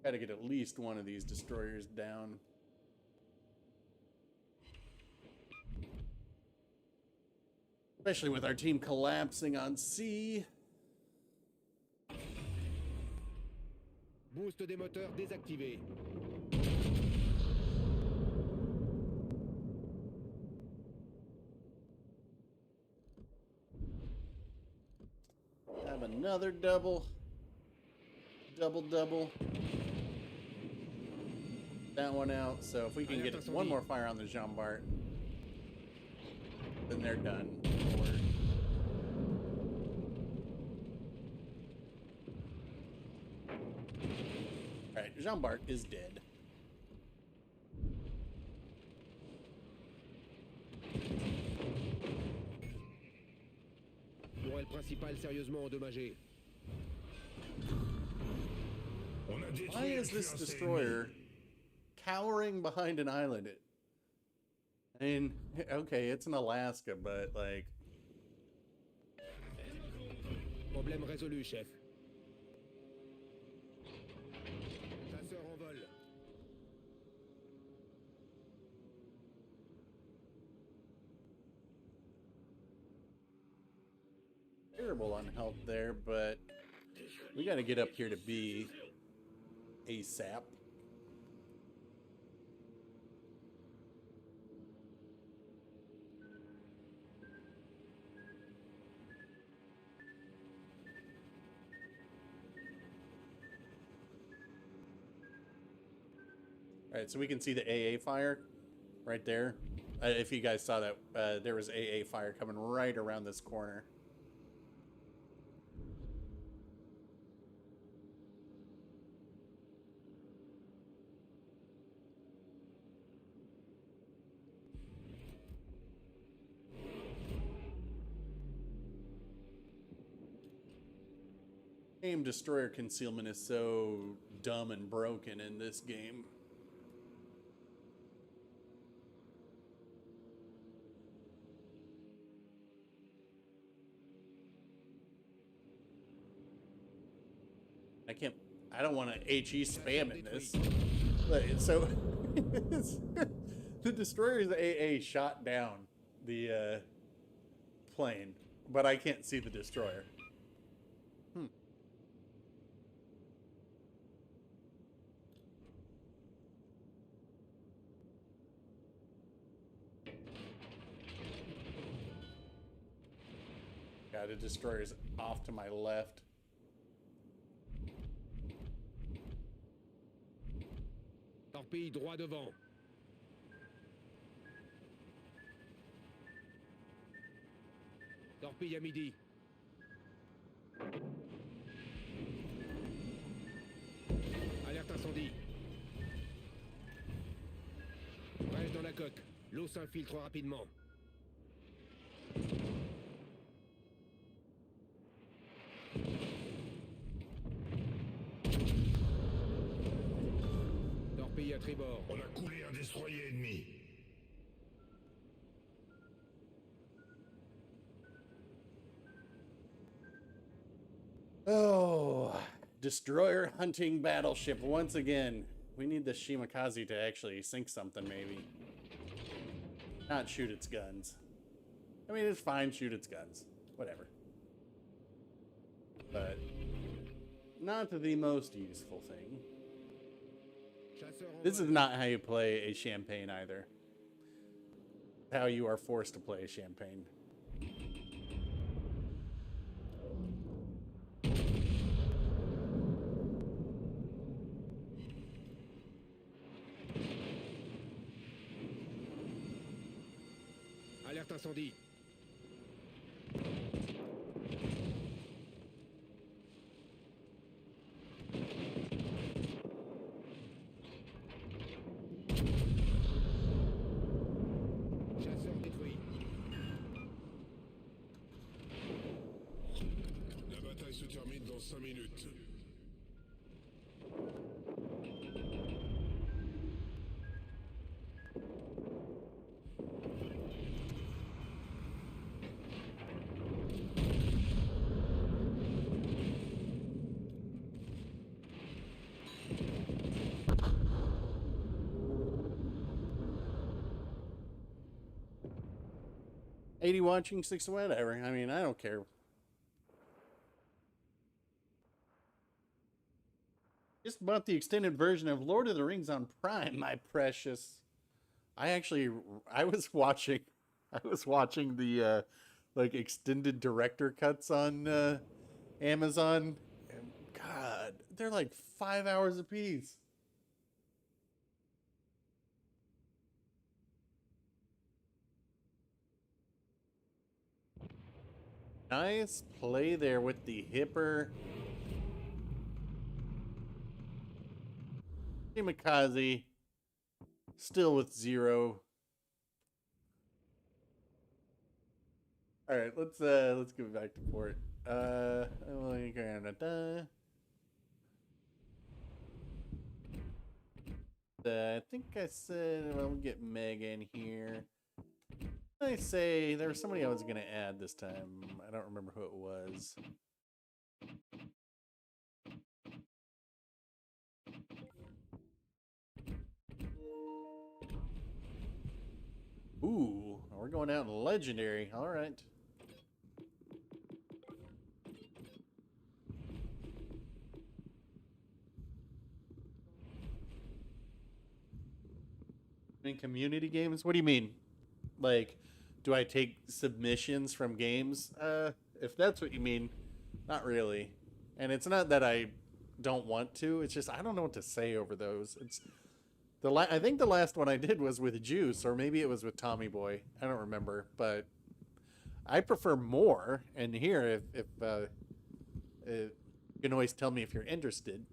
Gotta get at least one of these destroyers down. Especially with our team collapsing on C. Boost des moteurs désactivé. Have another double. Double. That one out. So if we can get one more fire on the Jean Bart, then they're done. Alright, Jean Bart is dead. Tourelle principale sérieusement endommagée. On a détruit Why is le this cuirassé destroyer cowering behind an island? I mean, okay, it's in Alaska, but like... Problème résolu, chef. Chasseur en vol. Terrible on health there, but we got to get up here to B ASAP. All right, so we can see the AA fire right there. If you guys saw that, there was AA fire coming right around this corner. AIM destroyer concealment is so dumb and broken in this game. I don't want to HE spam in this. So, the destroyer's AA shot down the plane, but I can't see the destroyer. God, the destroyer's off to my left. Torpille droit devant. Torpille à midi. Alerte incendie. Brèche dans la coque. L'eau s'infiltre rapidement. Torpille à tribord. On a coulé un destroyer ennemi. Oh, destroyer hunting battleship once again. We need the Shimakaze to actually sink something, maybe. Not shoot its guns. I mean, it's fine, shoot its guns. Whatever. But not the most useful thing. This is not how you play a champagne either. How you are forced to play a champagne. Alerte incendie. Chasseur détruit. La bataille se termine dans 5 minutes. $80 watching, $6 whatever. I mean, I don't care. Just bought the extended version of Lord of the Rings on Prime, my precious. I was watching the like extended director cuts on Amazon. And God, they're like 5 hours a piece. Nice play there with the hipper. Shimakaze still with 0. All right, let's go back to port. I think I said we'll get Meg in here. I say there was somebody I was gonna add this time. I don't remember who it was. Ooh, we're going out in legendary. All right. In community games? What do you mean? Like, do I take submissions from games? If that's what you mean, not really. And it's not that I don't want to. It's just I don't know what to say over those. It's I think the last one I did was with Juice, or maybe it was with Tommy Boy. I don't remember, but I prefer more. And here, if you can always tell me if you're interested.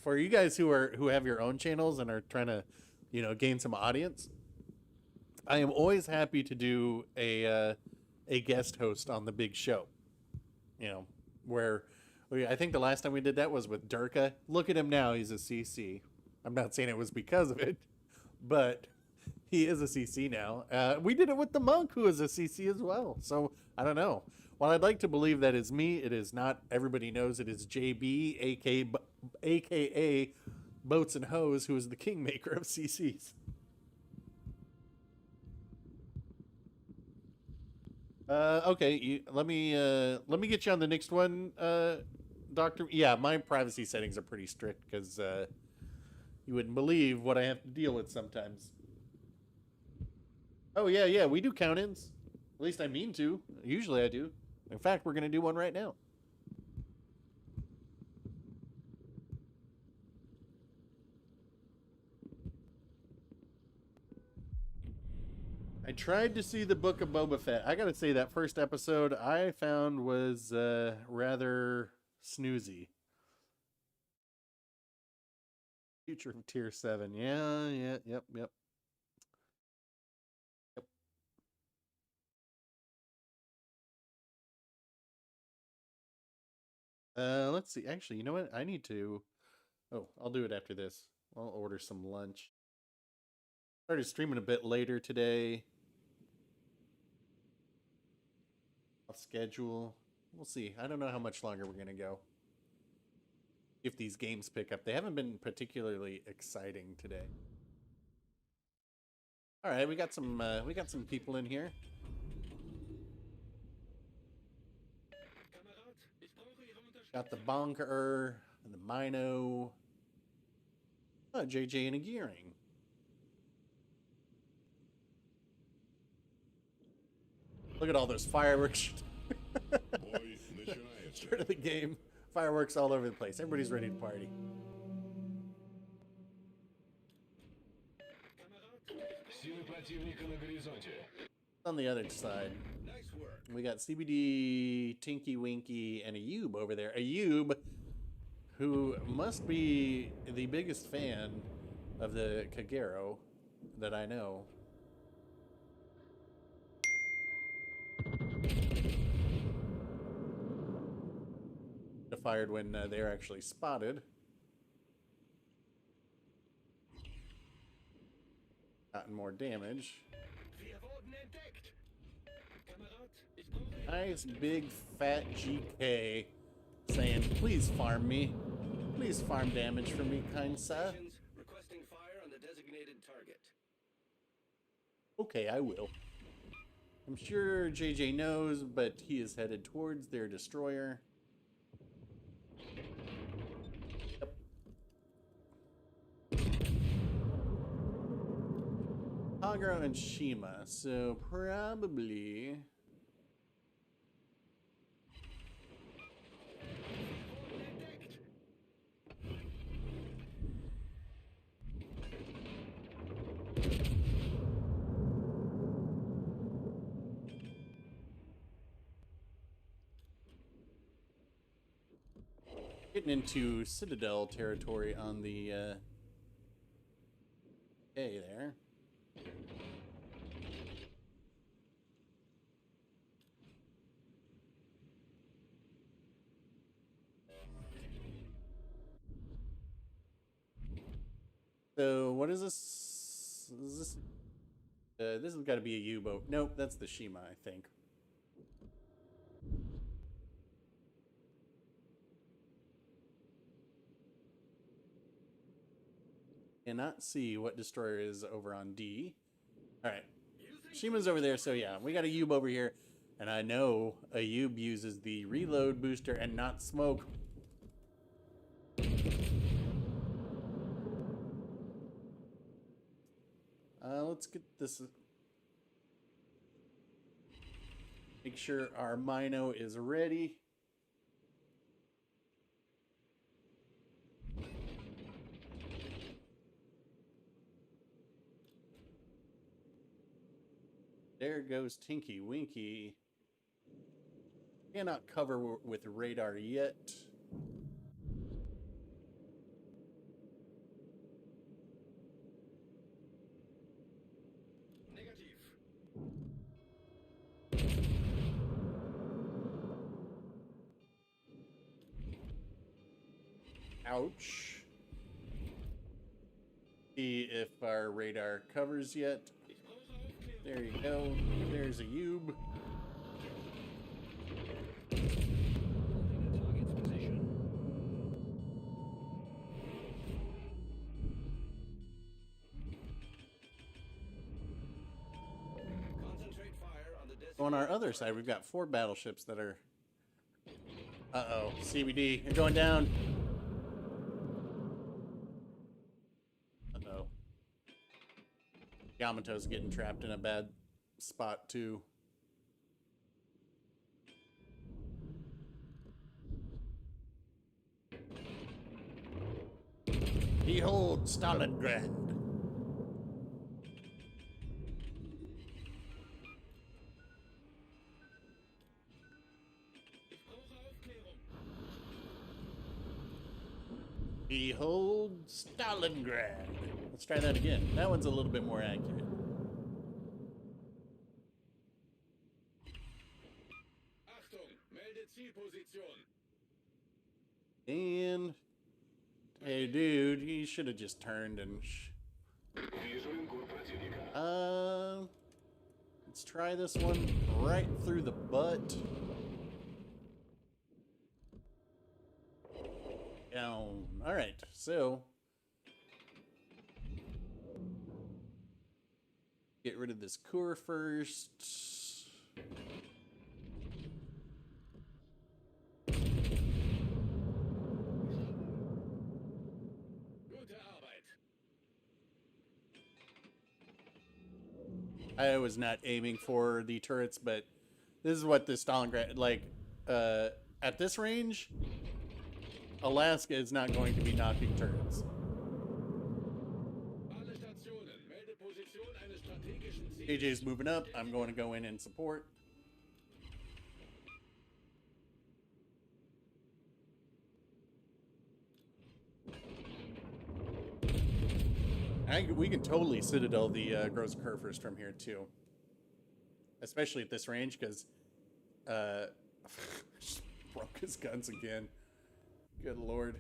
For you guys who have your own channels and are trying to, gain some audience, I am always happy to do a guest host on the big show. Where I think the last time we did that was with Duca. Look at him now. He's a CC. I'm not saying it was because of it, but he is a CC now. We did it with the monk, who is a CC as well. So I don't know. While I'd like to believe that is me, it is not. Everybody knows it is JB, aka Boats and Hose, who is the kingmaker of CCs. Okay, let me get you on the next one, Doctor. Yeah, my privacy settings are pretty strict because you wouldn't believe what I have to deal with sometimes. Oh yeah, we do count-ins. At least I mean to. Usually I do. In fact, we're gonna do one right now. I tried to see the Book of Boba Fett. I gotta say, that first episode I found was rather snoozy. Future of Tier 7. Yeah, yep. Let's see. Actually, you know what? I need to... Oh, I'll do it after this. I'll order some lunch. Started streaming a bit later today. Off schedule. We'll see. I don't know how much longer we're gonna go. If these games pick up. They haven't been particularly exciting today. All right, we got some people in here. Got the Bonker and the Mino. Oh, JJ and a Gearing. Look at all those fireworks. Start of the game. Fireworks all over the place. Everybody's ready to party. On the other side, we got CBD, Tinky Winky, and Ayub over there. Ayub, who must be the biggest fan of the Kagero that I know. Fired when they're actually spotted. Gotten more damage. Nice big fat GK saying, please farm me. Please farm damage for me, kind sir. Requesting fire on the designated target. Okay, I will. I'm sure JJ knows, but he is headed towards their destroyer. Hagro and Shima, so probably... Getting into Citadel territory on the A there. So what is this? Is this? This has got to be a U-boat. Nope, that's the Shima, I think. Cannot see what destroyer is over on D. All right, Shima's over there. So yeah, we got a Yub over here, and I know a Yub uses the reload booster and not smoke. Let's get this. Make sure our Mino is ready. There goes Tinky Winky. Cannot cover with radar yet. Ouch. See if our radar covers yet. There you go. There's a Ube. So on our other side, we've got 4 battleships that are... Uh-oh. CBD, you're going down. Uh-oh. Yamato's getting trapped in a bad spot, too. Behold Stalingrad. Behold Stalingrad. Let's try that again. That one's a little bit more accurate. Achtung, melde Zielposition. And hey, dude, he should have just turned and. Let's try this one right through the butt. Down. All right, so get rid of this core first. Gute Arbeit. I was not aiming for the turrets, but this is what the Stalingrad, like, at this range, Alaska is not going to be knocking turrets. Alle Stationen, melde Position eines strategischen Ziels. AJ's moving up. I'm going to go in and support. We can totally citadel the Gross Kerfers from here too, especially at this range because broke his guns again. Good lord.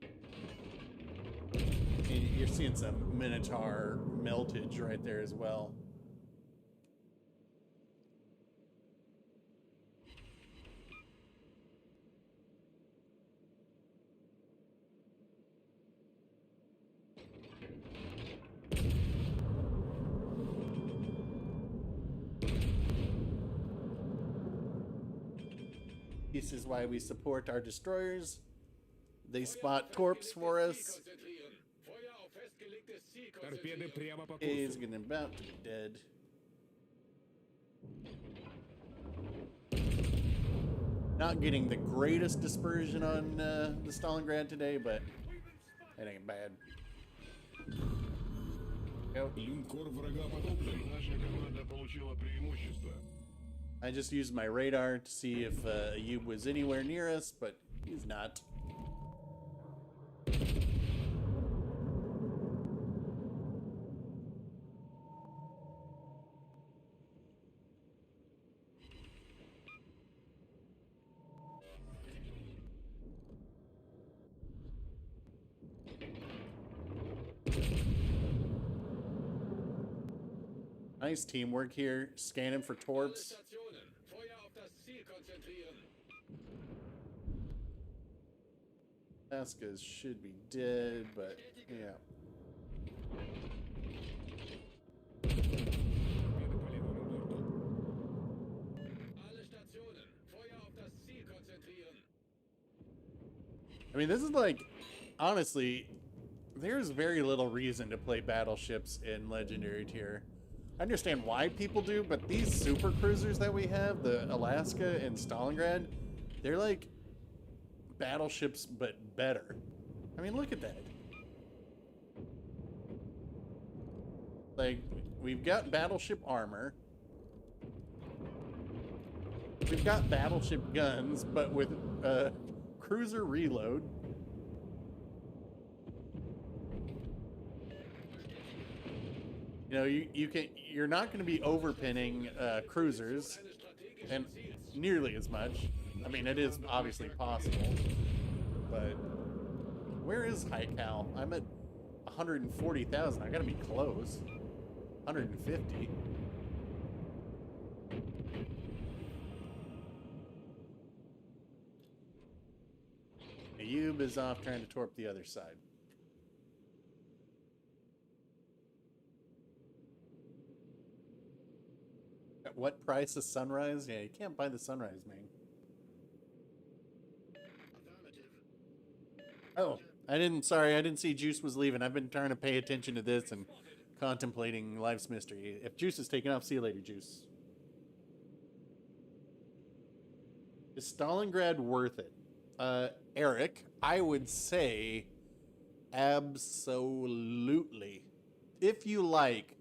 And you're seeing some Minotaur meltage right there as well. This is why we support our destroyers. They spot torps for us. Feuer auf festgelegtes Ziel Торпеды konzentrieren. прямо по He's курсу. getting about to be dead. Not getting the greatest dispersion on the Stalingrad today, but it ain't bad. Go. Линкор врага потоплен. Наша команда получила преимущество. I just used my radar to see if Ayub was anywhere near us, but he's not. Nice teamwork here, scanning for Alle torps. Stationen, Feuer auf das Ziel konzentrieren. Alaska's should be dead, but yeah. Alle Stationen, Feuer auf das Ziel konzentrieren. I mean, this is like, honestly, there's very little reason to play battleships in Legendary tier. I understand why people do, but these super cruisers that we have, the Alaska and Stalingrad, they're like battleships, but better. I mean, look at that. Like, we've got battleship armor. We've got battleship guns, but with cruiser reload. You know, you're not going to be overpinning cruisers, and nearly as much. I mean, it is obviously possible, but where is High Cal? I'm at 140,000. I gotta be close. 150. Ayub is off trying to torp the other side. At what price is Sunrise? Yeah, you can't buy the Sunrise, man. Oh, sorry, I didn't see Juice was leaving. I've been trying to pay attention to this and contemplating life's mystery. If Juice is taken off, see you later, Juice. Is Stalingrad worth it? Eric, I would say absolutely. If you like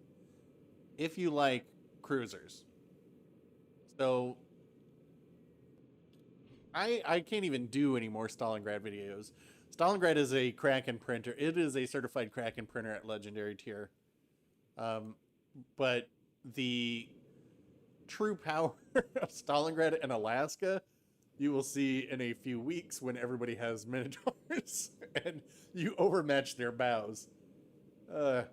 cruisers. So I can't even do any more Stalingrad videos. Stalingrad is a Kraken printer. It is a certified Kraken printer at Legendary tier. But the true power of Stalingrad and Alaska, you will see in a few weeks when everybody has Minotaurs and you overmatch their bows. Funny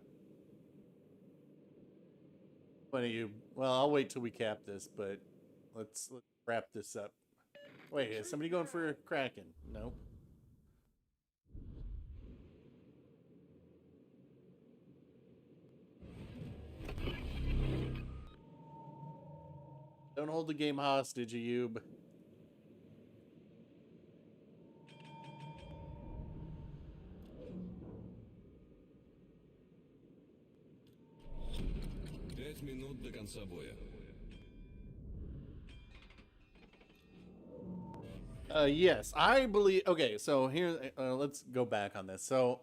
you. Well, I'll wait till we cap this, but let's wrap this up. Wait, is somebody going for a Kraken? Nope. Don't hold the game hostage, Ayub. Минут до конца боя. Yes, I believe. Okay, so here, let's go back on this. So,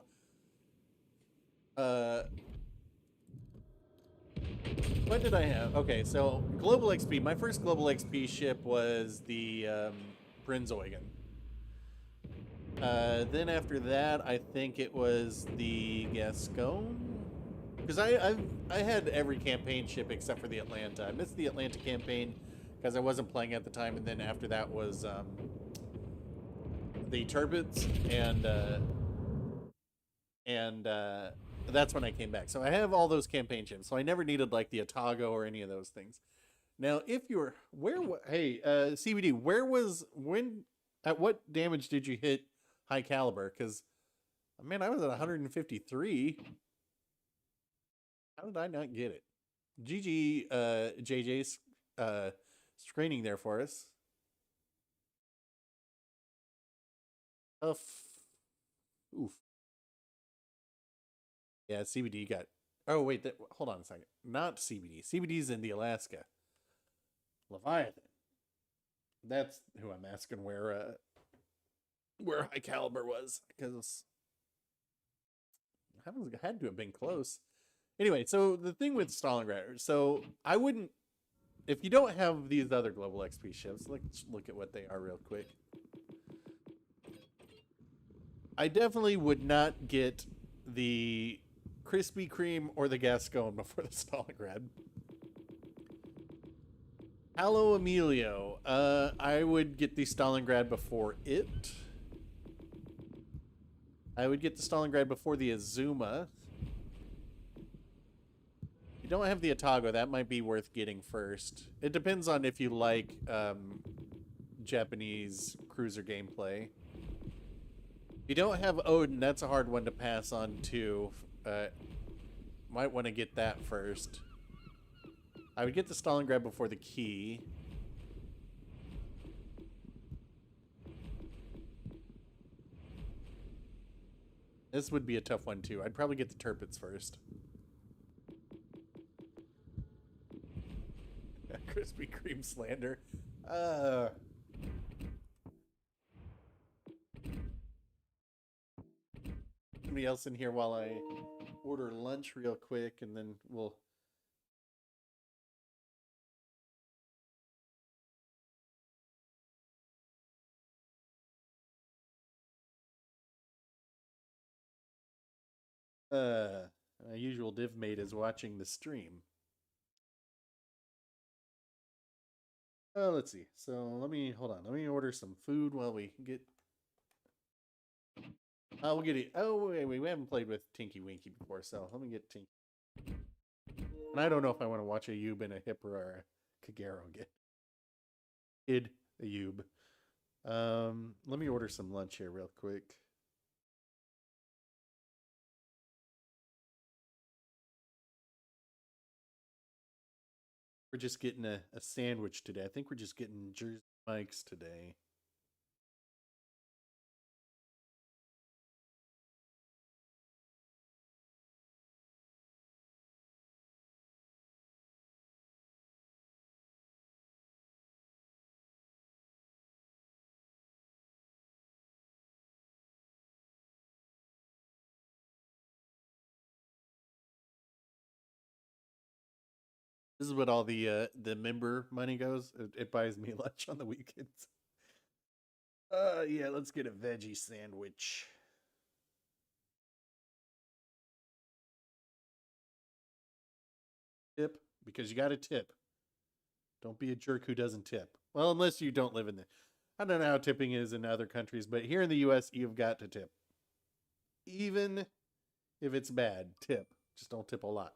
what did I have? Okay, so Global XP. My first Global XP ship was the Brynzoigen. Then after that, I think it was the Gascon. Because I had every campaign ship except for the Atlanta. I missed the Atlanta campaign because I wasn't playing at the time, and then after that was the Turbits, and that's when I came back. So I have all those campaign ships. So I never needed like the Otago or any of those things. Now, if you were hey CBD, at what damage did you hit high caliber? Because man, I was at 153. How did I not get it? GG, JJ's screening there for us. Oof. Yeah, CBD got. Oh wait, hold on a second. Not CBD. CBD's in the Alaska. Leviathan. That's who I'm asking where high caliber was, because I had to have been close. Anyway, so the thing with Stalingrad, so I wouldn't, if you don't have these other Global XP ships, let's look at what they are real quick. I definitely would not get the Krispy Kreme or the Gascon before the Stalingrad. Hello, Emilio. I would get the Stalingrad before it. I would get the Stalingrad before the Azuma. If you don't have the Otago, that might be worth getting first. It depends on if you like Japanese cruiser gameplay. If you don't have Odin, that's a hard one to pass on too. Might want to get that first. I would get the Stalingrad before the Key. This would be a tough one too. I'd probably get the Turpits first. Krispy Kreme slander. Somebody else in here while I order lunch real quick, and then we'll... My usual div mate is watching the stream. Let's see. So hold on. Let me order some food while we get. We'll get it. Oh wait, we haven't played with Tinky Winky before, so let me get Tinky. And I don't know if I want to watch a Yub and a Hipper or a Kagero get. Kid a Yub. Let me order some lunch here real quick. We're just getting a sandwich today. I think we're just getting Jersey Mike's today. This is what all the member money goes. It buys me lunch on the weekends. Yeah, let's get a veggie sandwich. Tip, because you got to tip. Don't be a jerk who doesn't tip. Well, unless you don't live in the. I don't know how tipping is in other countries, but here in the U.S., you've got to tip. Even if it's bad, tip. Just don't tip a lot.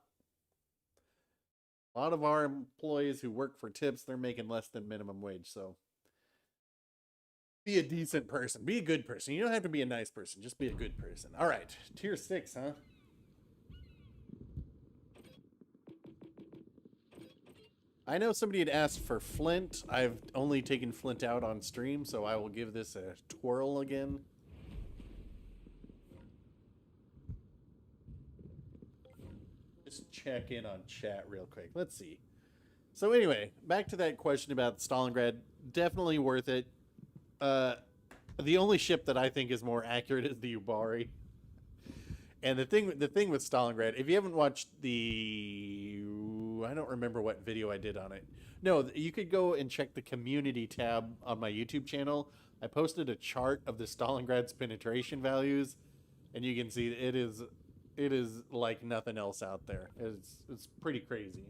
A lot of our employees who work for tips, they're making less than minimum wage, so be a decent person. Be a good person. You don't have to be a nice person. Just be a good person. All right. Tier 6, huh? I know somebody had asked for Flint. I've only taken Flint out on stream, so I will give this a twirl again. Just check in on chat real quick. Let's see. So anyway, back to that question about Stalingrad. Definitely worth it. The only ship that I think is more accurate is the Ubari. And the thing with Stalingrad, if you haven't watched I don't remember what video I did on it. No, you could go and check the community tab on my YouTube channel. I posted a chart of the Stalingrad's penetration values, and you can see it is like nothing else out there. It's pretty crazy.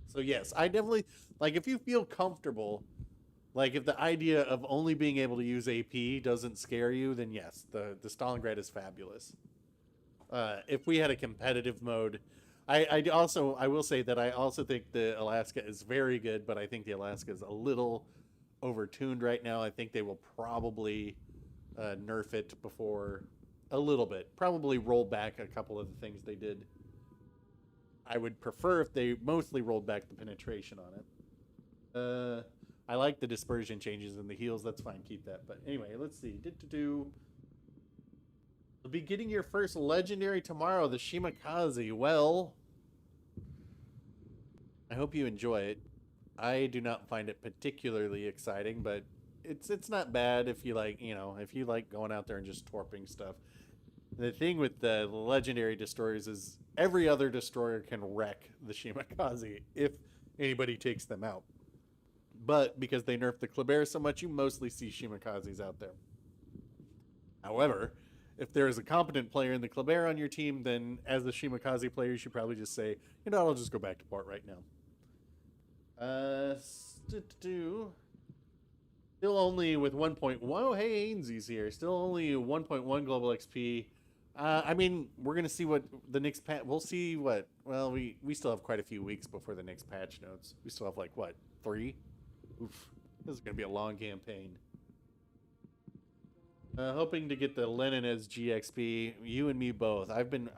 So yes, I definitely like if you feel comfortable, like if the idea of only being able to use AP doesn't scare you, then yes, the Stalingrad is fabulous. If we had a competitive mode, I will say that I also think the Alaska is very good, but I think the Alaska is a little overtuned right now. I think they will probably nerf it before a little bit. Probably roll back a couple of the things they did. I would prefer if they mostly rolled back the penetration on it. I like the dispersion changes in the heels. That's fine. Keep that. But anyway, let's see. You'll be getting your first legendary tomorrow, the Shimakaze. Well, I hope you enjoy it. I do not find it particularly exciting, but it's not bad if you like, if you like going out there and just torping stuff. The thing with the legendary destroyers is every other destroyer can wreck the Shimakaze if anybody takes them out. But because they nerfed the Kleber so much, you mostly see Shimakazes out there. However, if there is a competent player in the Kleber on your team, then as the Shimakaze player, you should probably just say, I'll just go back to port right now. Still only with 1.1. Whoa, hey, Ainsley's here. Still only 1.1 global XP. I mean, we're going to see what the next patch... We'll see what... Well, we still have quite a few weeks before the next patch notes. We still have, 3? Oof. This is going to be a long campaign. Hoping to get the Lenin as GXP. You and me both. I've been...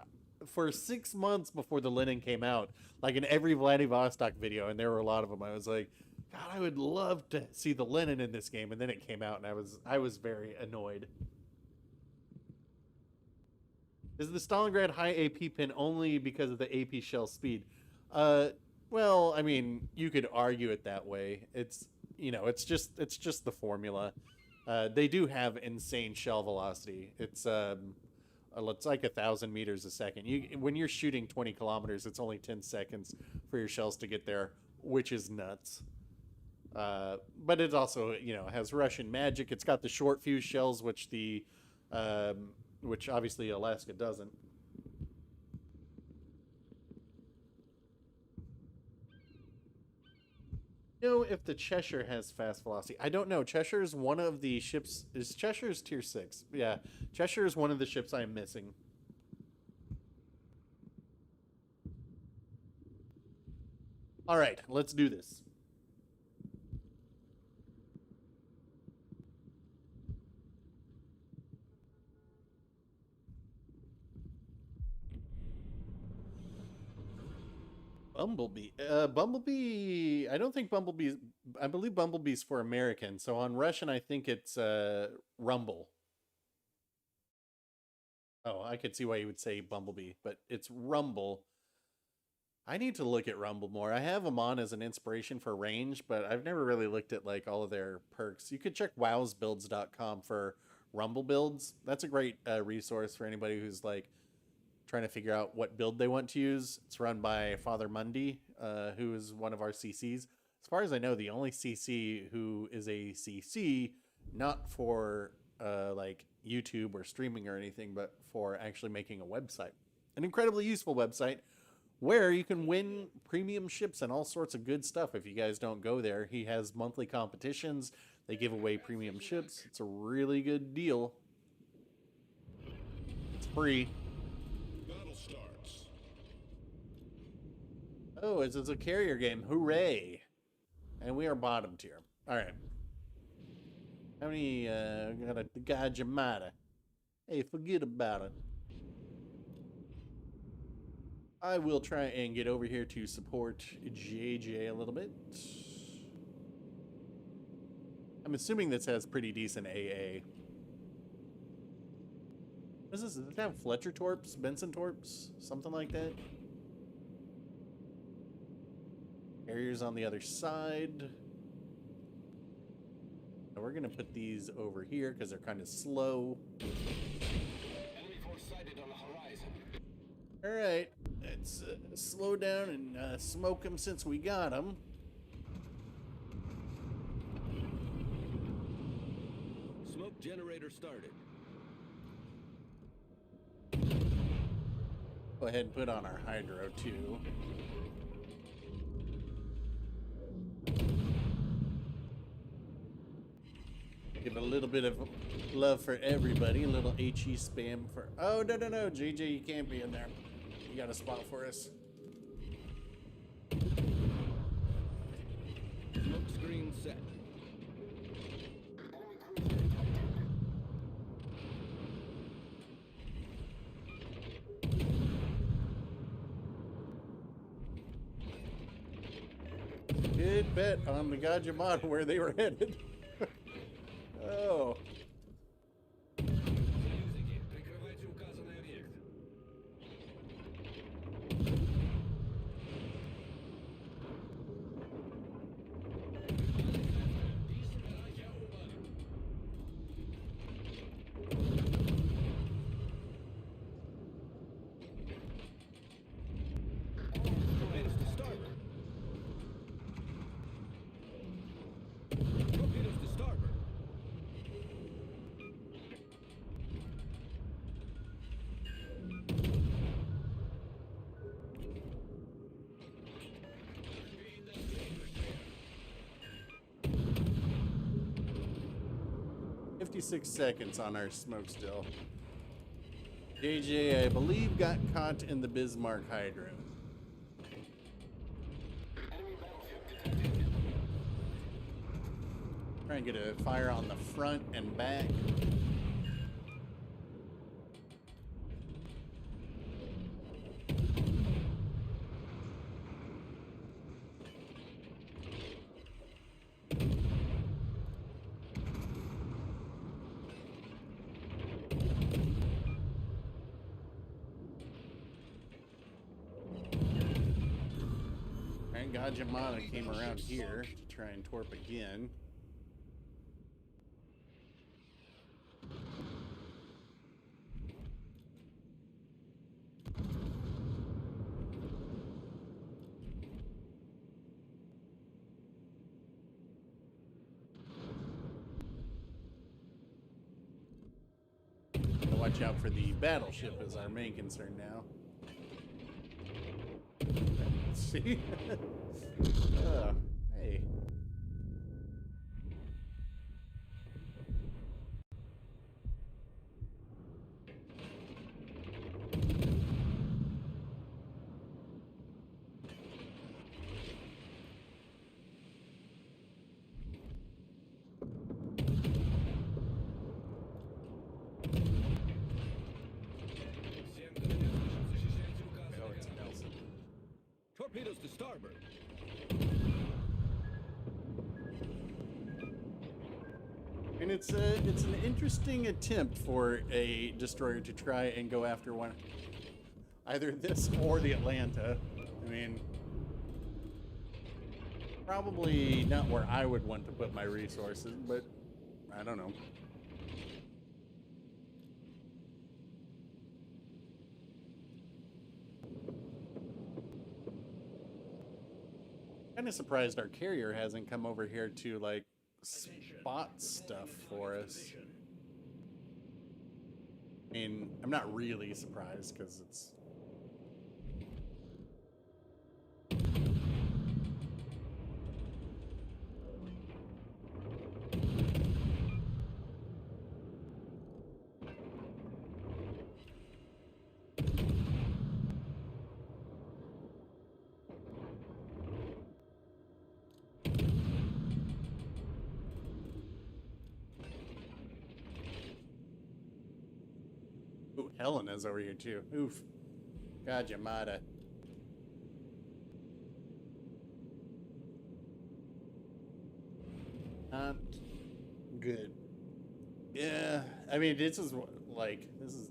For 6 months before the Lenin came out, in every Vladivostok video, and there were a lot of them, I was like, God, I would love to see the Lenin in this game. And then it came out, and I was very annoyed. Is the Stalingrad high AP pin only because of the AP shell speed? Well, I mean, you could argue it that way. It's just the formula. They do have insane shell velocity. It's like 1,000 meters a second. When you're shooting 20 kilometers, it's only 10 seconds for your shells to get there, which is nuts. But it also, has Russian magic. It's got the short fuse shells, which obviously Alaska doesn't. Know if the Cheshire has fast velocity. I don't know. Cheshire is one of the ships. Is Cheshire's tier 6? Yeah. Cheshire is one of the ships I'm missing. All right, let's do this. Bumblebee. Bumblebee. I don't think Bumblebee's. I believe Bumblebee's for American. So on Russian, I think it's Rumble. Oh, I could see why you would say Bumblebee, but it's Rumble. I need to look at Rumble more. I have them on as an inspiration for range, but I've never really looked at like all of their perks. You could check wowsbuilds.com for Rumble builds. That's a great resource for anybody who's like trying to figure out what build they want to use. It's run by Father Mundy, who is one of our CCs. As far as I know, the only CC who is a CC, not for like YouTube or streaming or anything, but for actually making a website. An incredibly useful website where you can win premium ships and all sorts of good stuff if you guys don't go there. He has monthly competitions. They give away premium ships. It's a really good deal. It's free. Battle starts. Oh, it's a carrier game. Hooray. And we are bottom tier. All right. How many, got a Gajamata. Hey, forget about it. I will try and get over here to support JJ a little bit. I'm assuming this has pretty decent AA. What is this? Does it have Fletcher Torps? Benson Torps? Something like that? Carriers on the other side. Now we're going to put these over here because they're kind of slow. Enemy force sighted on the horizon. All right. Let's slow down and smoke them since we got them. Smoke generator started. Go ahead and put on our hydro too. Give a little bit of love for everybody. A little HE spam for... Oh, no, JJ, you can't be in there. You got a spot for us. Smoke screen set. Good bet on the Gajamata where they were headed. Oh. Союзники, прикрывайте указанный объект. Diesen Bereich erobern. Torpedoes to starboard. Torpedoes to starboard. .56 seconds on our smoke still. JJ, I believe, got caught in the Bismarck Hydro. Enemy battleship detected. Try and get a fire on the front and back. And Gajamata came around here to try and torp again. Watch out for the battleship is our main concern now. See? Hey. Torpedoes to starboard. And it's an interesting attempt for a destroyer to try and go after one, either this or the Atlanta. I mean, probably not where I would want to put my resources, but I don't know. Kind of surprised our carrier hasn't come over here to like spot stuff for us. I mean, I'm not really surprised because it's ooh, Helena's over here too. Oof. God, Yamada. Not good. Yeah, I mean, this is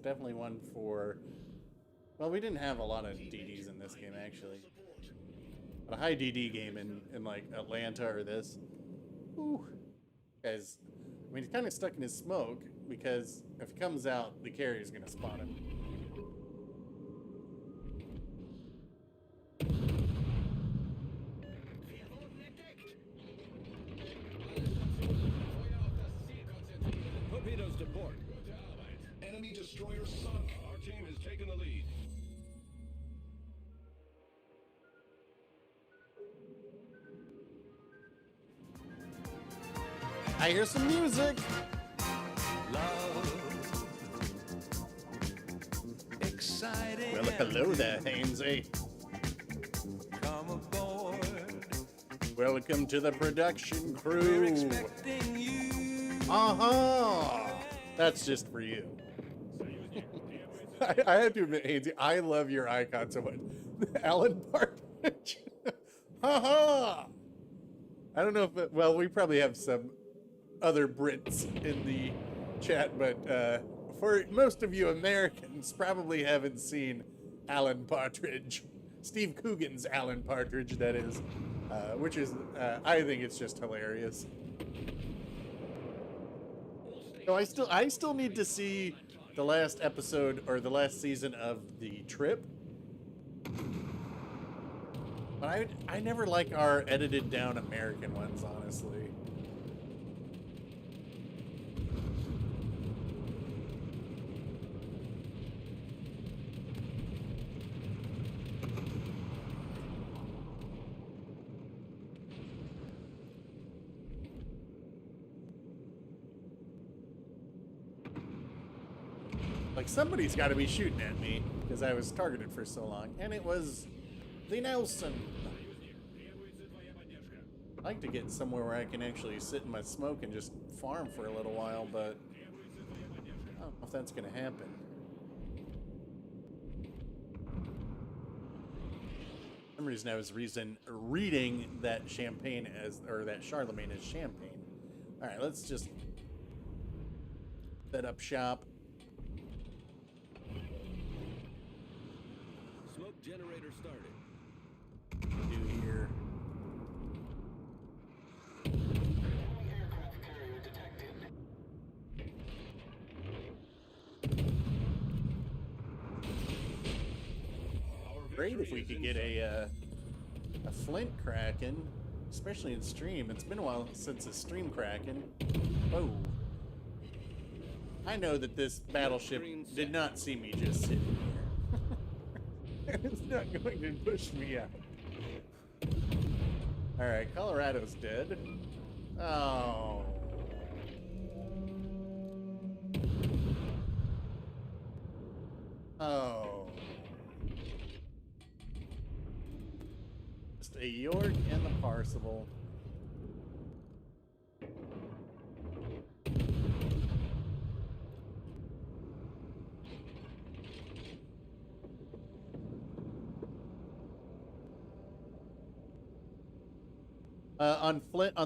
definitely one for. Well, we didn't have a lot of DDs in this game actually. But a high DD game in like Atlanta or this. Ooh. Guys, I mean, he's kind of stuck in his smoke because if he comes out, the carrier's gonna spot him. Wir wurden entdeckt. Alle Stationen, Feuer auf das Ziel konzentrieren. Torpedoes to port. Gute Arbeit. Enemy destroyer sunk. Our team has taken the lead. I hear some music. Exciting. Well, hello there, Hainsey. Come aboard. Welcome to the production We're crew. expecting you. That's just for you. I have to admit, Hainsey, I love your icon so much. Alan Partridge. I don't know if well, we probably have some other Brits in the chat, but for most of you Americans, probably haven't seen Alan Partridge, Steve Coogan's Alan Partridge, that is, which is I think it's just hilarious. So I still need to see the last episode or the last season of The Trip. But I never like our edited down American ones, honestly. Like, somebody's got to be shooting at me because I was targeted for so long, and it was the Nelson. I'd like to get somewhere where I can actually sit in my smoke and just farm for a little while, but I don't know if that's going to happen. For some reason I was reading that Champagne as, or that Charlemagne as Champagne. All right, let's just set up shop. Smoke generator started. Do here. Aircraft carrier detected. Great if we could get a Flint Kraken, especially in stream. It's been a while since a stream Kraken. Oh. I know that this battleship did not see me just sitting here. It's not going to push me out. Alright, Colorado's dead. Oh. Oh. Just a York and the Parsival. On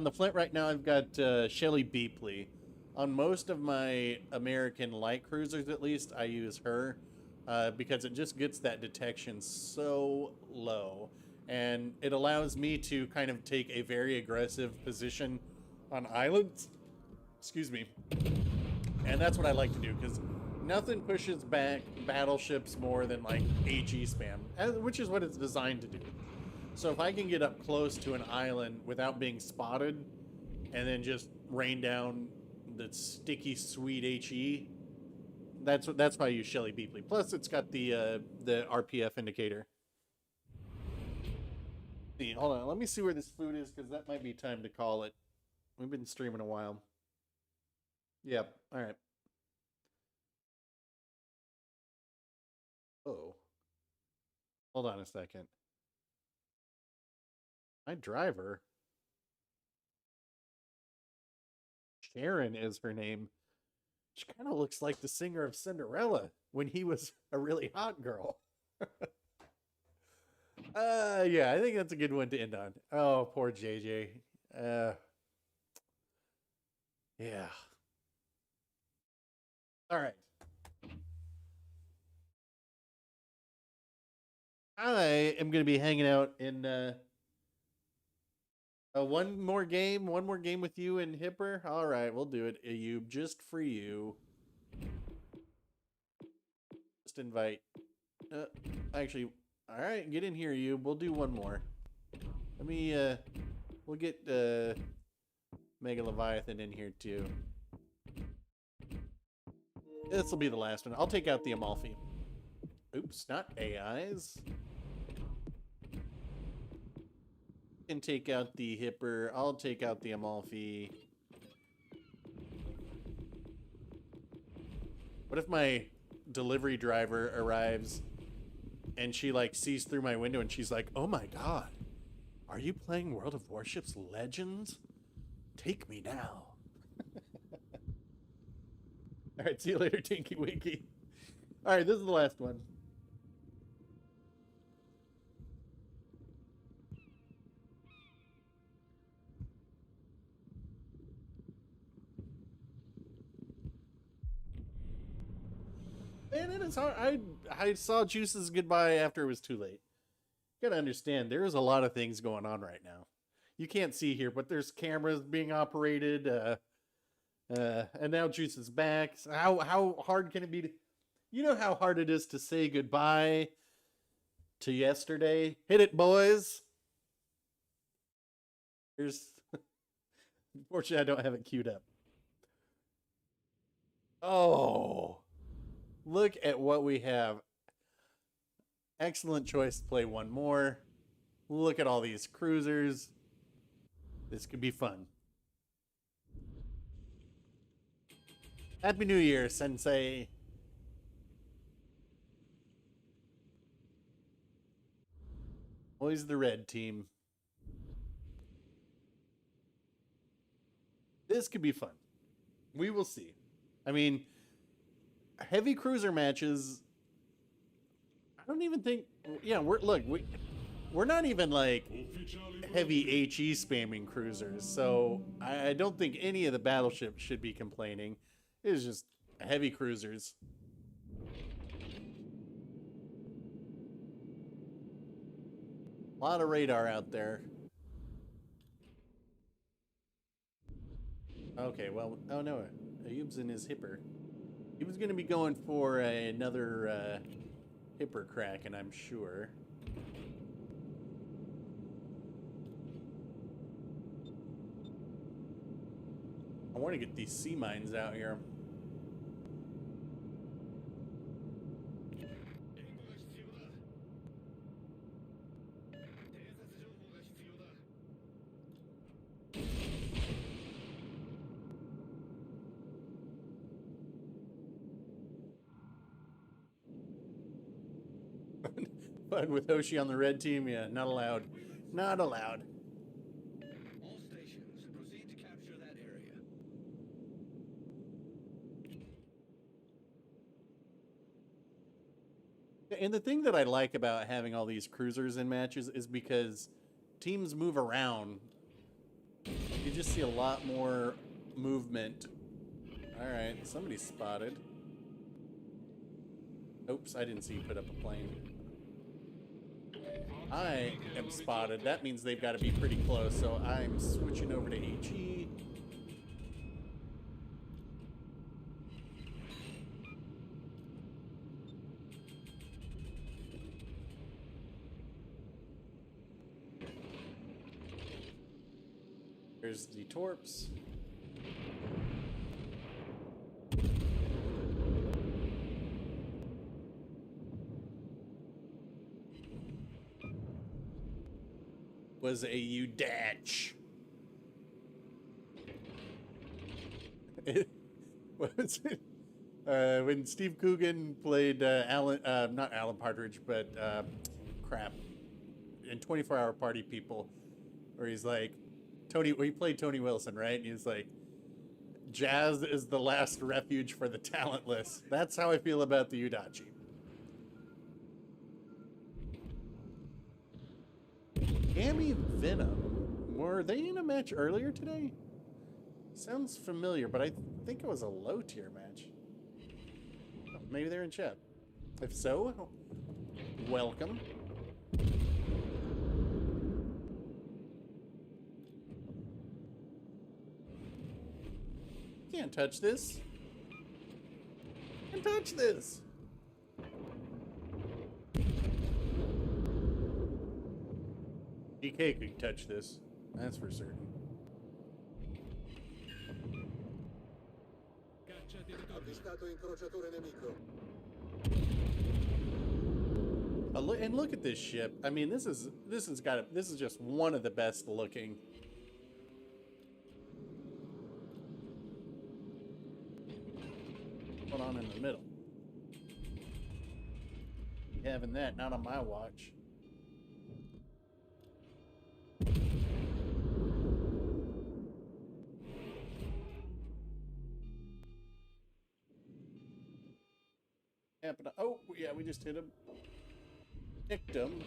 the Flint right now, I've got Shelly Beepley. On most of my American light cruisers, at least, I use her because it just gets that detection so low, and it allows me to kind of take a very aggressive position on islands. Excuse me. And that's what I like to do, because nothing pushes back battleships more than like HE spam, which is what it's designed to do. So if I can get up close to an island without being spotted, and then just rain down the sticky sweet HE, that's why I use Shelly Beepley. Plus, it's got the RPF indicator. Hold on, let me see where this food is, because that might be time to call it. We've been streaming a while. Yep. All right. Oh. Hold on a second. My driver. Sharon is her name. She kind of looks like the singer of Cinderella when he was a really hot girl. Yeah, I think that's a good one to end on. Oh, poor JJ. Yeah. All right. I am going to be hanging out in one more game with you and Hipper. All right, we'll do it. Ayub, just for you. Just invite. Actually, all right, get in here, Ayub. We'll do one more. Let me. We'll get Mega Leviathan in here too. This will be the last one. I'll take out the Amalfi. Oops, not AIs. Can take out the Hipper. I'll take out the Amalfi. What if my delivery driver arrives and she like sees through my window and she's like, "Oh my god, are you playing World of Warships Legends? Take me now." All right, see you later, Tinky Winky. All right, this is the last one. Man, it is hard. I saw Juice's goodbye after it was too late. You gotta understand, there is a lot of things going on right now. You can't see here, but there's cameras being operated, and now Juice is back. So how hard can it be to... You know how hard it is to say goodbye to yesterday? Hit it, boys! Here's... Unfortunately, I don't have it queued up. Oh... Look at what we have. Excellent choice to play one more. Look at all these cruisers. This could be fun. Happy New Year, Sensei. Always the red team. This could be fun. We will see. I mean... Heavy cruiser matches, I don't even think... Yeah, we're not even like heavy HE spamming cruisers, so I don't think any of the battleships should be complaining. It's just heavy cruisers. A lot of radar out there. Okay, well, oh no, Ayub's in his Hipper. He was going to be going for another Hipper crack, and I'm sure. I want to get these sea mines out here. Fun with Hoshi on the red team? Yeah, not allowed. Not allowed. All stations, proceed to capture that area. And the thing that I like about having all these cruisers in matches is because teams move around You just see a lot more movement. Alright, somebody's spotted. Oops, I didn't see you put up a plane. I am spotted. That means they've got to be pretty close, so I'm switching over to HE. There's the torps. Was a Udach. Was it? When Steve Coogan played not Alan Partridge, but crap, in 24-Hour Party People, where he's like, he played Tony Wilson, right? And he's like, jazz is the last refuge for the talentless. That's how I feel about the Udachi. Gammy Venom, were they in a match earlier today? Sounds familiar, but I think it was a low tier match. Oh, maybe they're in chat. If so, welcome. Can't touch this. Can't touch this. DK could touch this. That's for certain. And look at this ship. I mean, this is just one of the best looking. What's on in the middle? Having that, not on my watch. Oh, yeah, we just hit him. Nicked him.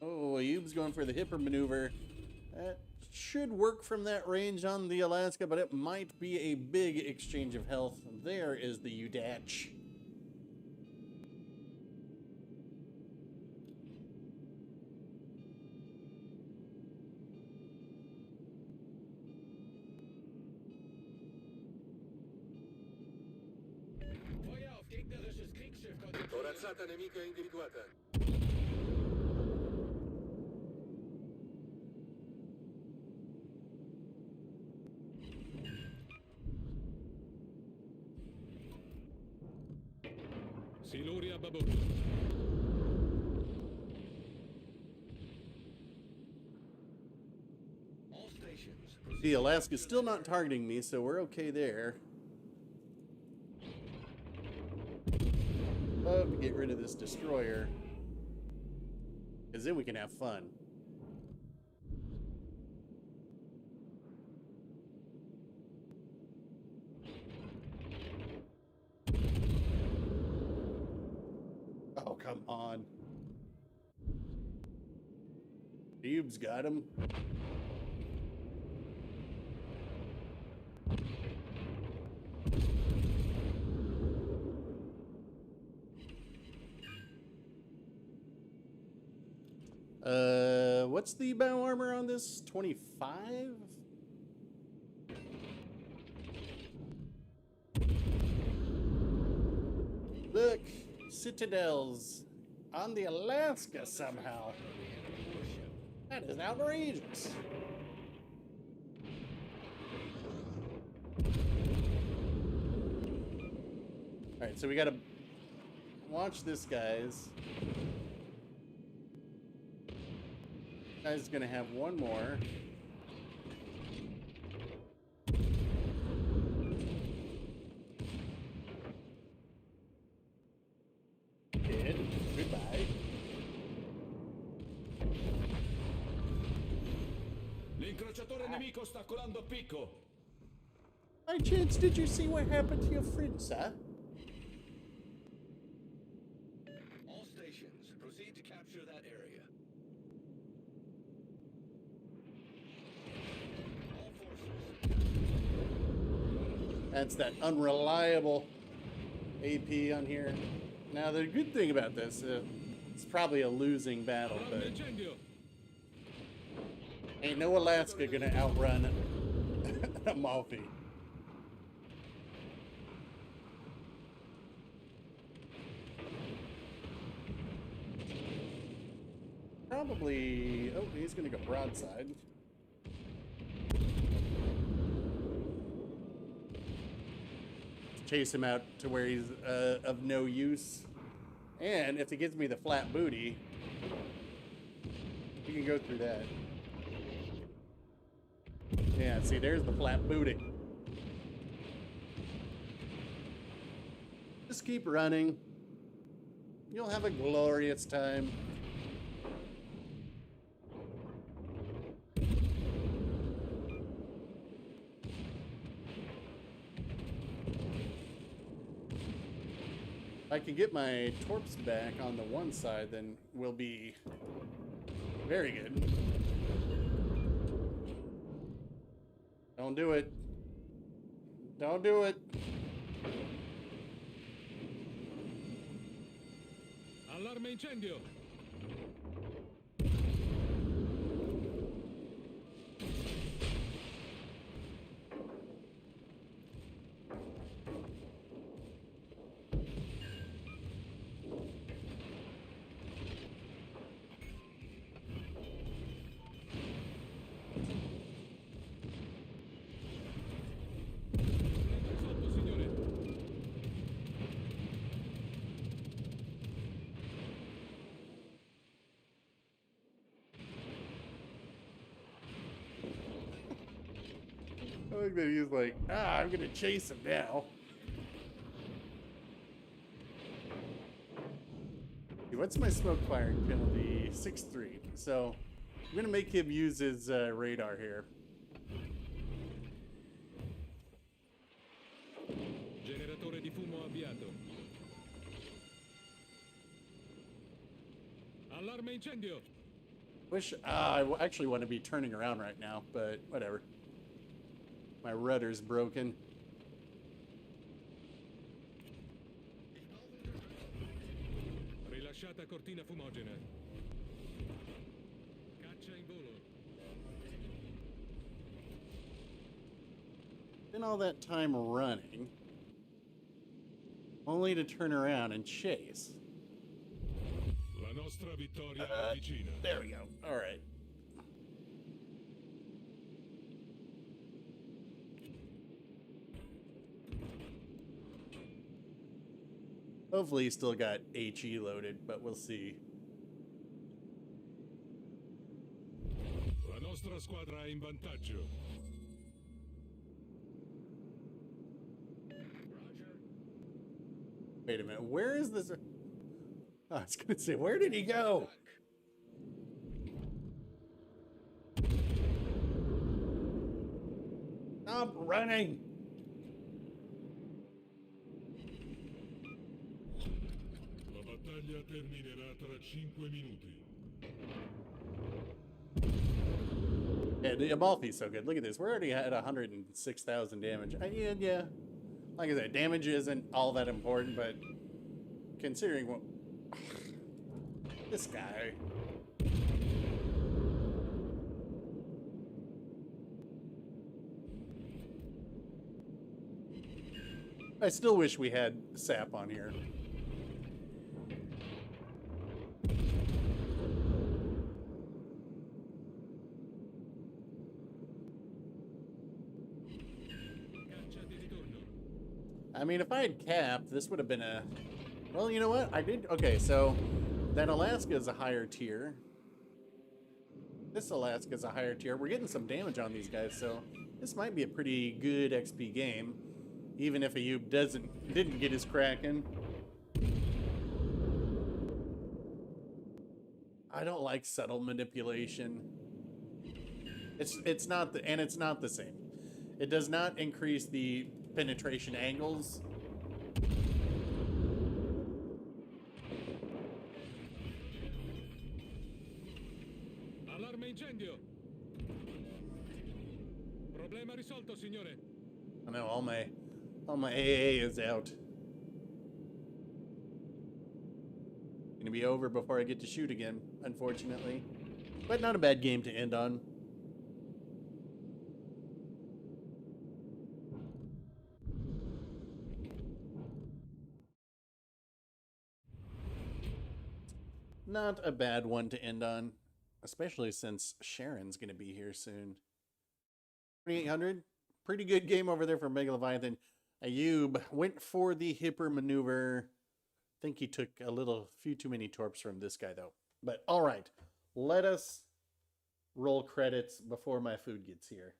Oh, Ayub's going for the hipper maneuver. That should work from that range on the Alaska, but it might be a big exchange of health. There is the Udach. Corazzata nemica individuata. Siluria Babu. The Alaska's still not targeting me, so we're okay there. Love to get rid of this destroyer, because then we can have fun. Oh, come on. Dube's got him. What's the bow armor on this? 25? Look, citadels on the Alaska somehow. That is outrageous. All right, so we gotta watch this, guys. Guy's gonna have one more. Dead. Goodbye. L'incrociatore nemico sta colando a picco. By chance, did you see what happened to your friend, sir? All stations, proceed to capture that area. That's that unreliable AP on here. Now, the good thing about this, it's probably a losing battle, but ain't no Alaska gonna outrun Amalfi. Probably... Oh, he's gonna go broadside. Chase him out to where he's of no use. And if he gives me the flat booty, he can go through that. Yeah, see, there's the flat booty. Just keep running. You'll have a glorious time. If I can get my torps back on the one side, then we'll be very good. Don't do it. Don't do it. Allarme incendio. I like that he's like, I'm gonna chase him now. What's my smoke firing penalty? 6-3. So I'm gonna make him use his radar here. Generatore di fumo avviato. Allarme incendio. Wish I actually want to be turning around right now, but whatever. My rudder's broken. Rilasciata cortina fumogena. Caccia in volo. Spent all that time running, only to turn around and chase. La nostra vittoria è vicina. There we go. All right. Hopefully he's still got HE loaded, but we'll see. La nostra squadra è in vantaggio. Wait a minute, where is this? Oh, I was gonna say, where did he go? Stop running! La battaglia terminerà tra 5 minuti. Yeah, the Amalfi's so good. Look at this. We're already at 106,000 damage. Yeah. Like I said, damage isn't all that important, but considering what... This guy... I still wish we had sap on here. I mean, if I had cap, this would have been a... Well, you know what? I did... Okay, so that Alaska is a higher tier. This Alaska is a higher tier. We're getting some damage on these guys, so this might be a pretty good XP game. Even if Ayub didn't get his Kraken. I don't like subtle manipulation. It's not the same. It does not increase the penetration angles. Allarme incendio. Problema risolto, signore. I know all my Oh, my AA is out. Gonna be over before I get to shoot again, unfortunately. But not a bad game to end on. Not a bad one to end on, especially since Sharon's going to be here soon. 2800, pretty good game over there for Mega Leviathan. Ayub went for the hipper maneuver. I think he took a few too many torps from this guy though. But all right, let us roll credits before my food gets here.